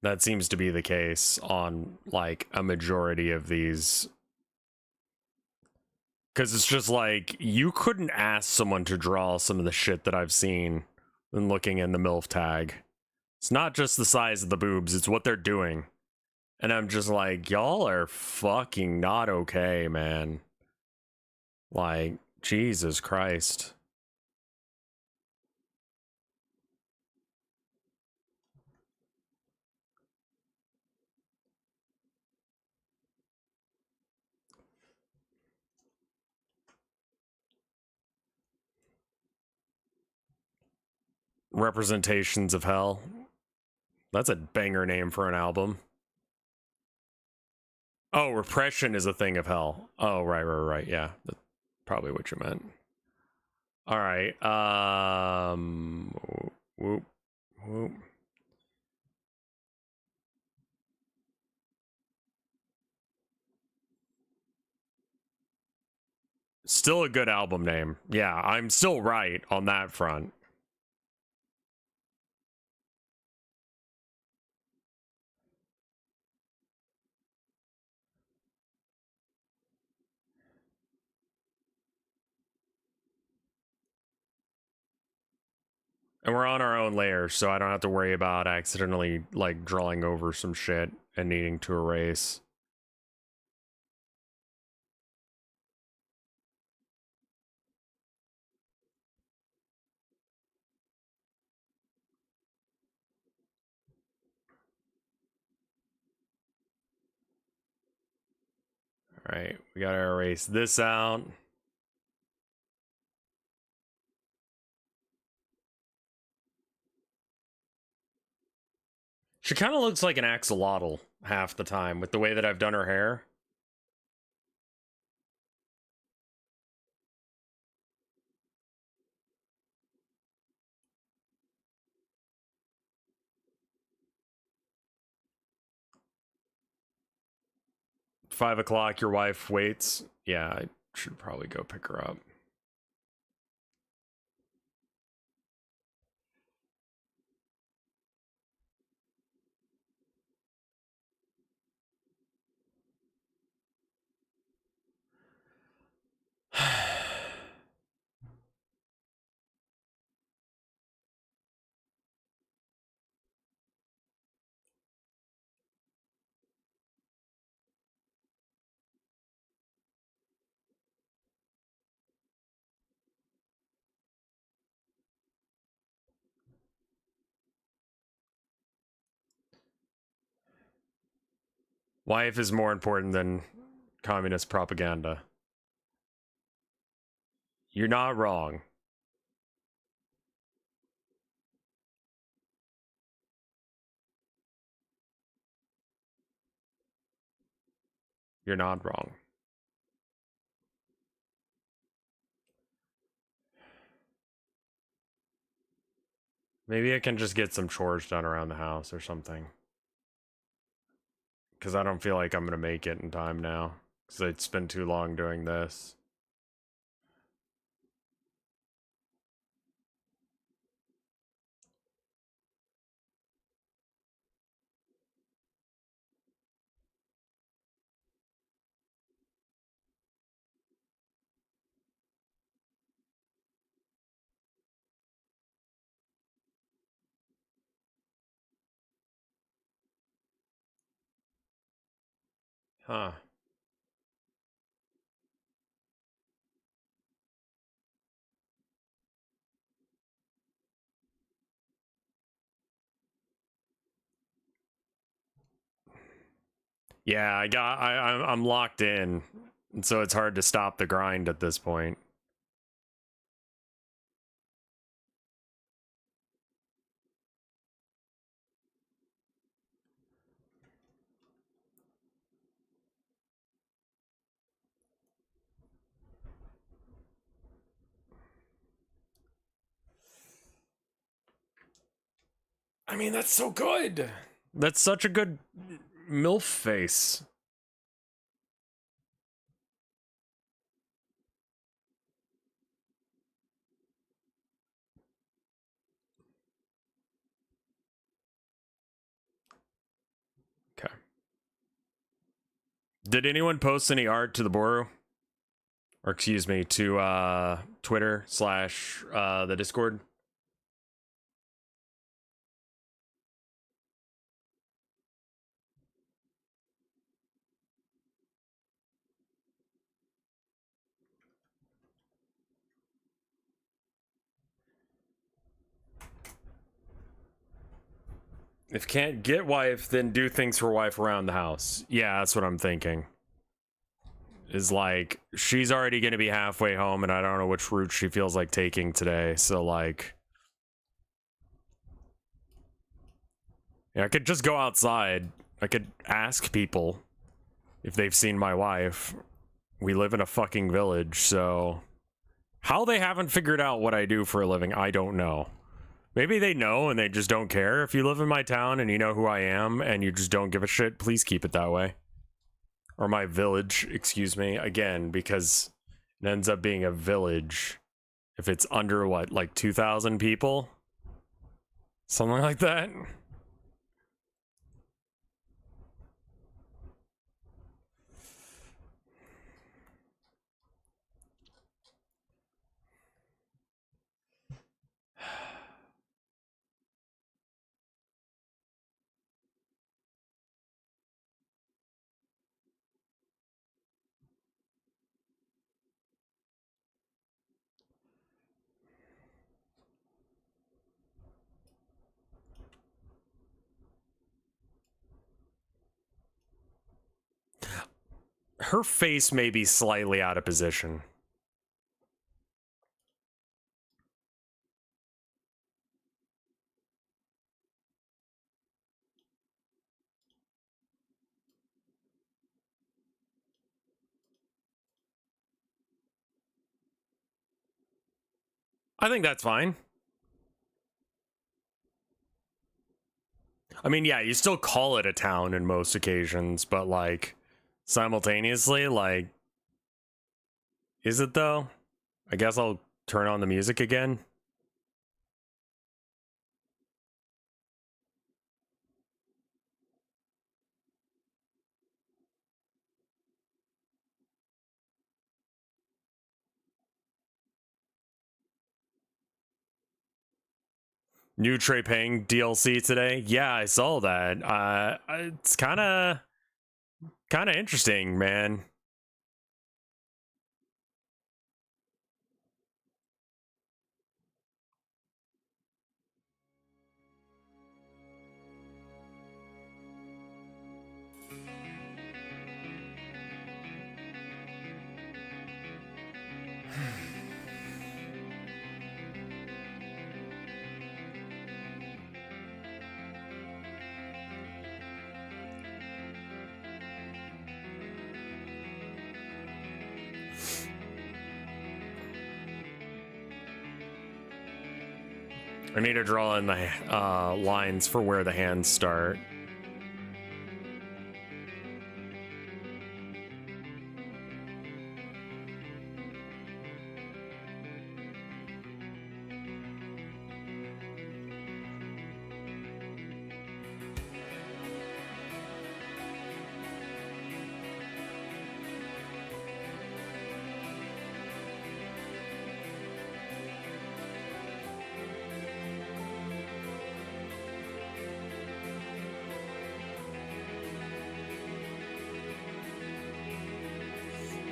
That seems to be the case on like a majority of these. Because it's just like, you couldn't ask someone to draw some of the shit that I've seen when looking in the MILF tag. It's not just the size of the boobs, it's what they're doing. And I'm just like, y'all are fucking not okay, man. Like, Jesus Christ. Representations of Hell. That's a banger name for an album. Oh, repression is a thing of hell. Oh, right. Yeah, that's probably what you meant. All right. Whoop. Still a good album name. Yeah, I'm still right on that front. And we're on our own layer, so I don't have to worry about accidentally, like, drawing over some shit and needing to erase. Alright, we gotta erase this out. She kind of looks like an axolotl half the time with the way that I've done her hair. $5 your wife waits. Yeah, I should probably go pick her up. Wife is more important than communist propaganda. You're not wrong. You're not wrong. Maybe I can just get some chores done around the house or something. Because I don't feel like I'm going to make it in time now. Because I'd spend too long doing this. Huh. Yeah, I'm locked in. And so it's hard to stop the grind at this point. I mean, that's so good. That's such a good MILF face. Okay. Did anyone post any art to the Boru? Or excuse me, to Twitter / the Discord? If can't get wife, then do things for wife around the house. Yeah, that's what I'm thinking. Is like, she's already going to be halfway home, and I don't know which route she feels like taking today. So, like, yeah, I could just go outside. I could ask people if they've seen my wife. We live in a fucking village, so how they haven't figured out what I do for a living, I don't know. Maybe they know and they just don't care. If you live in my town and you know who I am and you just don't give a shit, please keep it that way. Or my village, excuse me, again, because It ends up being a village. If it's under what, like 2,000 people? Something like that? Her face may be slightly out of position. I think that's fine. I mean, yeah, you still call it a town in most occasions, but like simultaneously, like, is it though? I guess I'll turn on the music again. New Trey Pang DLC today. Yeah, I saw that. It's kind of interesting, man. I need to draw in the lines for where the hands start.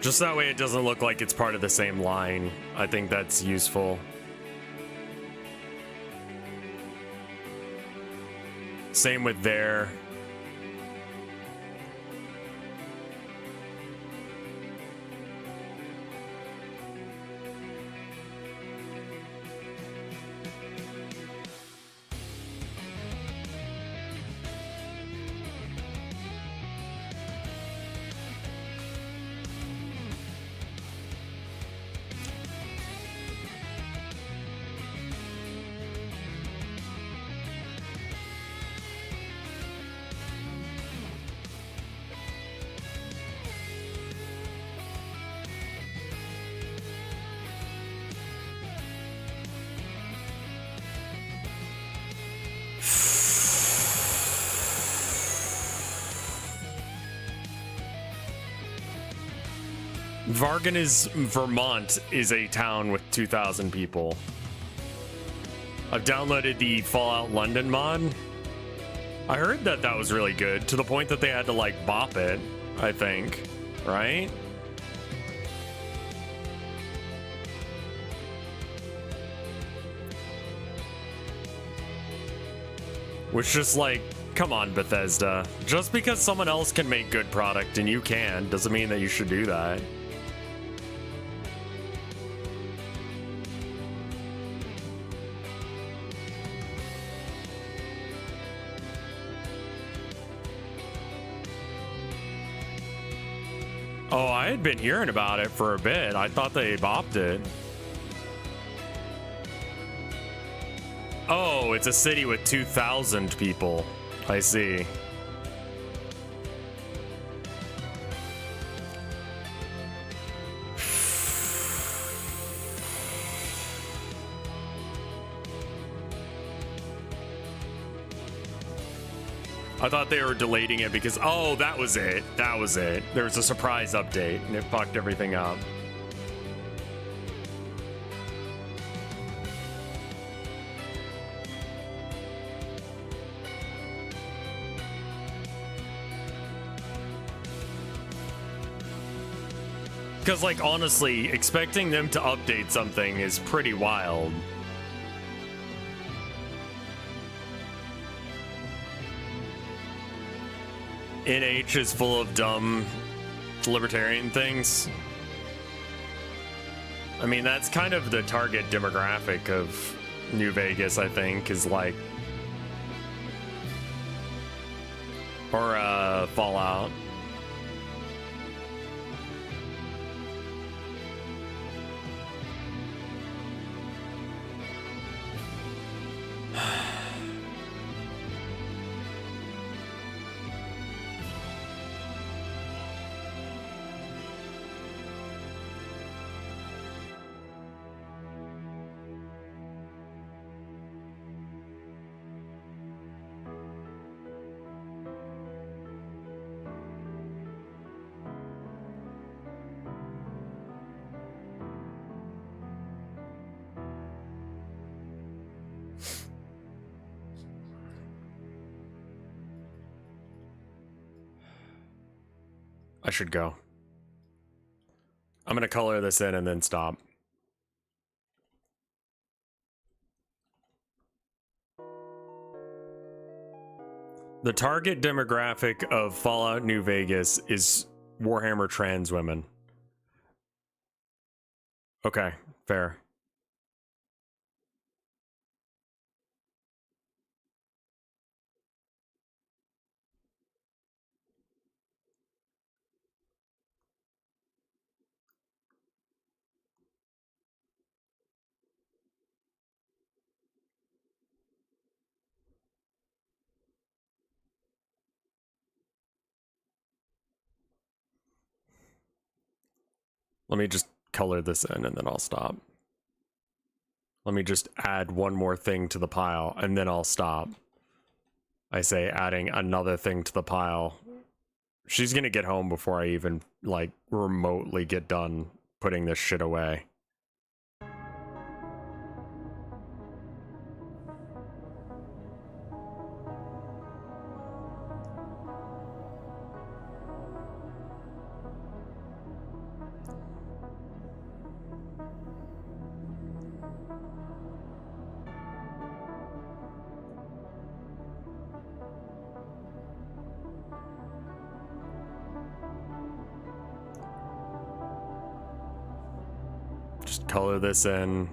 Just that way it doesn't look like it's part of the same line. I think that's useful. Same with there. Vargan is Vermont is a town with 2,000 people. I've downloaded the Fallout London mod. I heard that that was really good, to the point that they had to like bop it, I think, right? Which just like, come on, Bethesda. Just because someone else can make good product and you can, doesn't mean that you should do that. Oh, I had been hearing about it for a bit. I thought they bopped it. Oh, it's a city with 2,000 people. I see. I thought they were deleting it because, oh, that was it. That was it. There was a surprise update and it fucked everything up. Because, like, honestly, expecting them to update something is pretty wild. NH is full of dumb libertarian things. I mean, that's kind of the target demographic of New Vegas, I think, is like... Or, Fallout. I should go. I'm gonna color this in and then stop. The target demographic of Fallout New Vegas is Warhammer trans women. Okay, fair. Let me just color this in and then I'll stop. Let me just add one more thing to the pile and then I'll stop. I say adding another thing to the pile. She's gonna get home before I even, like, remotely get done putting this shit away. Just color this in.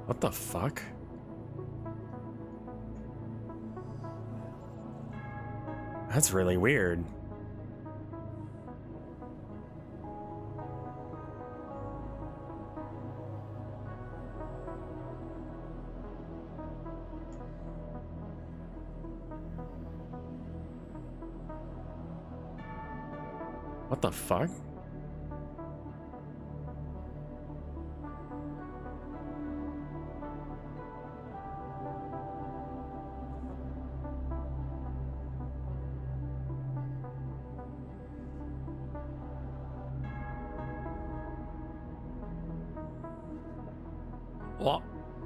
What the fuck? That's really weird. What the fuck?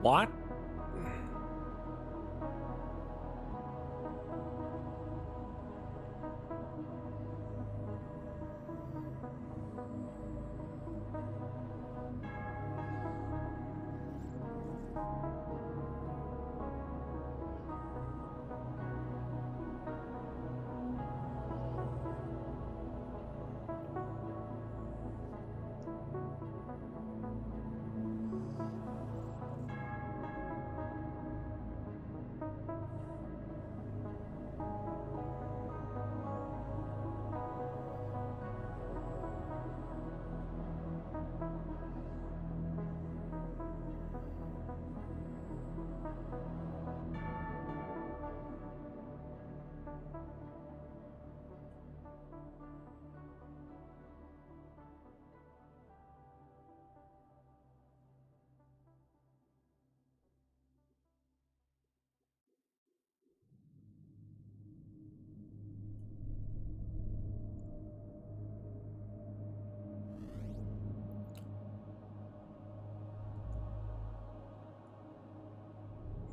What?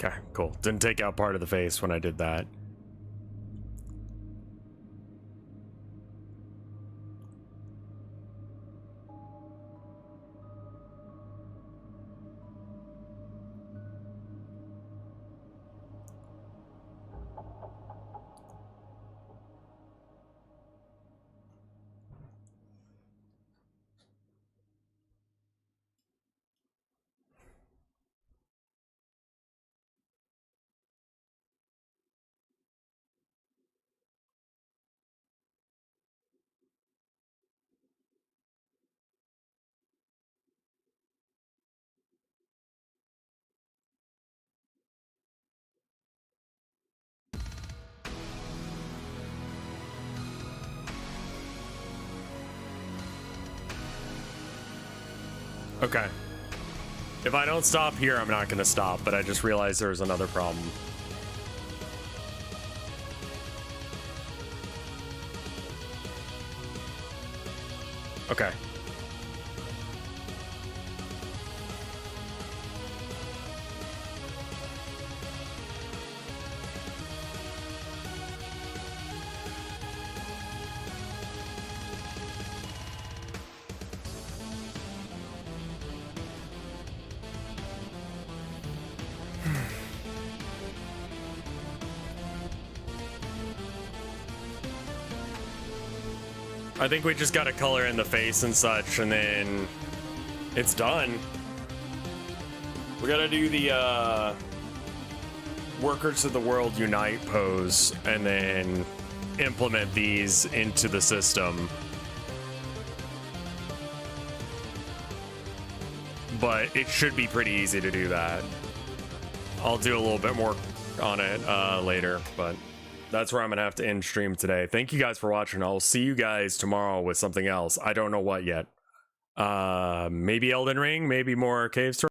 Okay, cool. Didn't take out part of the face when I did that. Okay. If I don't stop here, I'm not going to stop, but I just realized there was another problem. Okay. I think we just got to color in the face and such, and then it's done. We got to do the Workers of the World Unite pose, and then implement these into the system. But it should be pretty easy to do that. I'll do a little bit more on it later, but that's where I'm gonna have to end stream today. Thank you guys for watching. I'll see you guys tomorrow with something else. I don't know what yet. Maybe Elden Ring, maybe more Cave Story.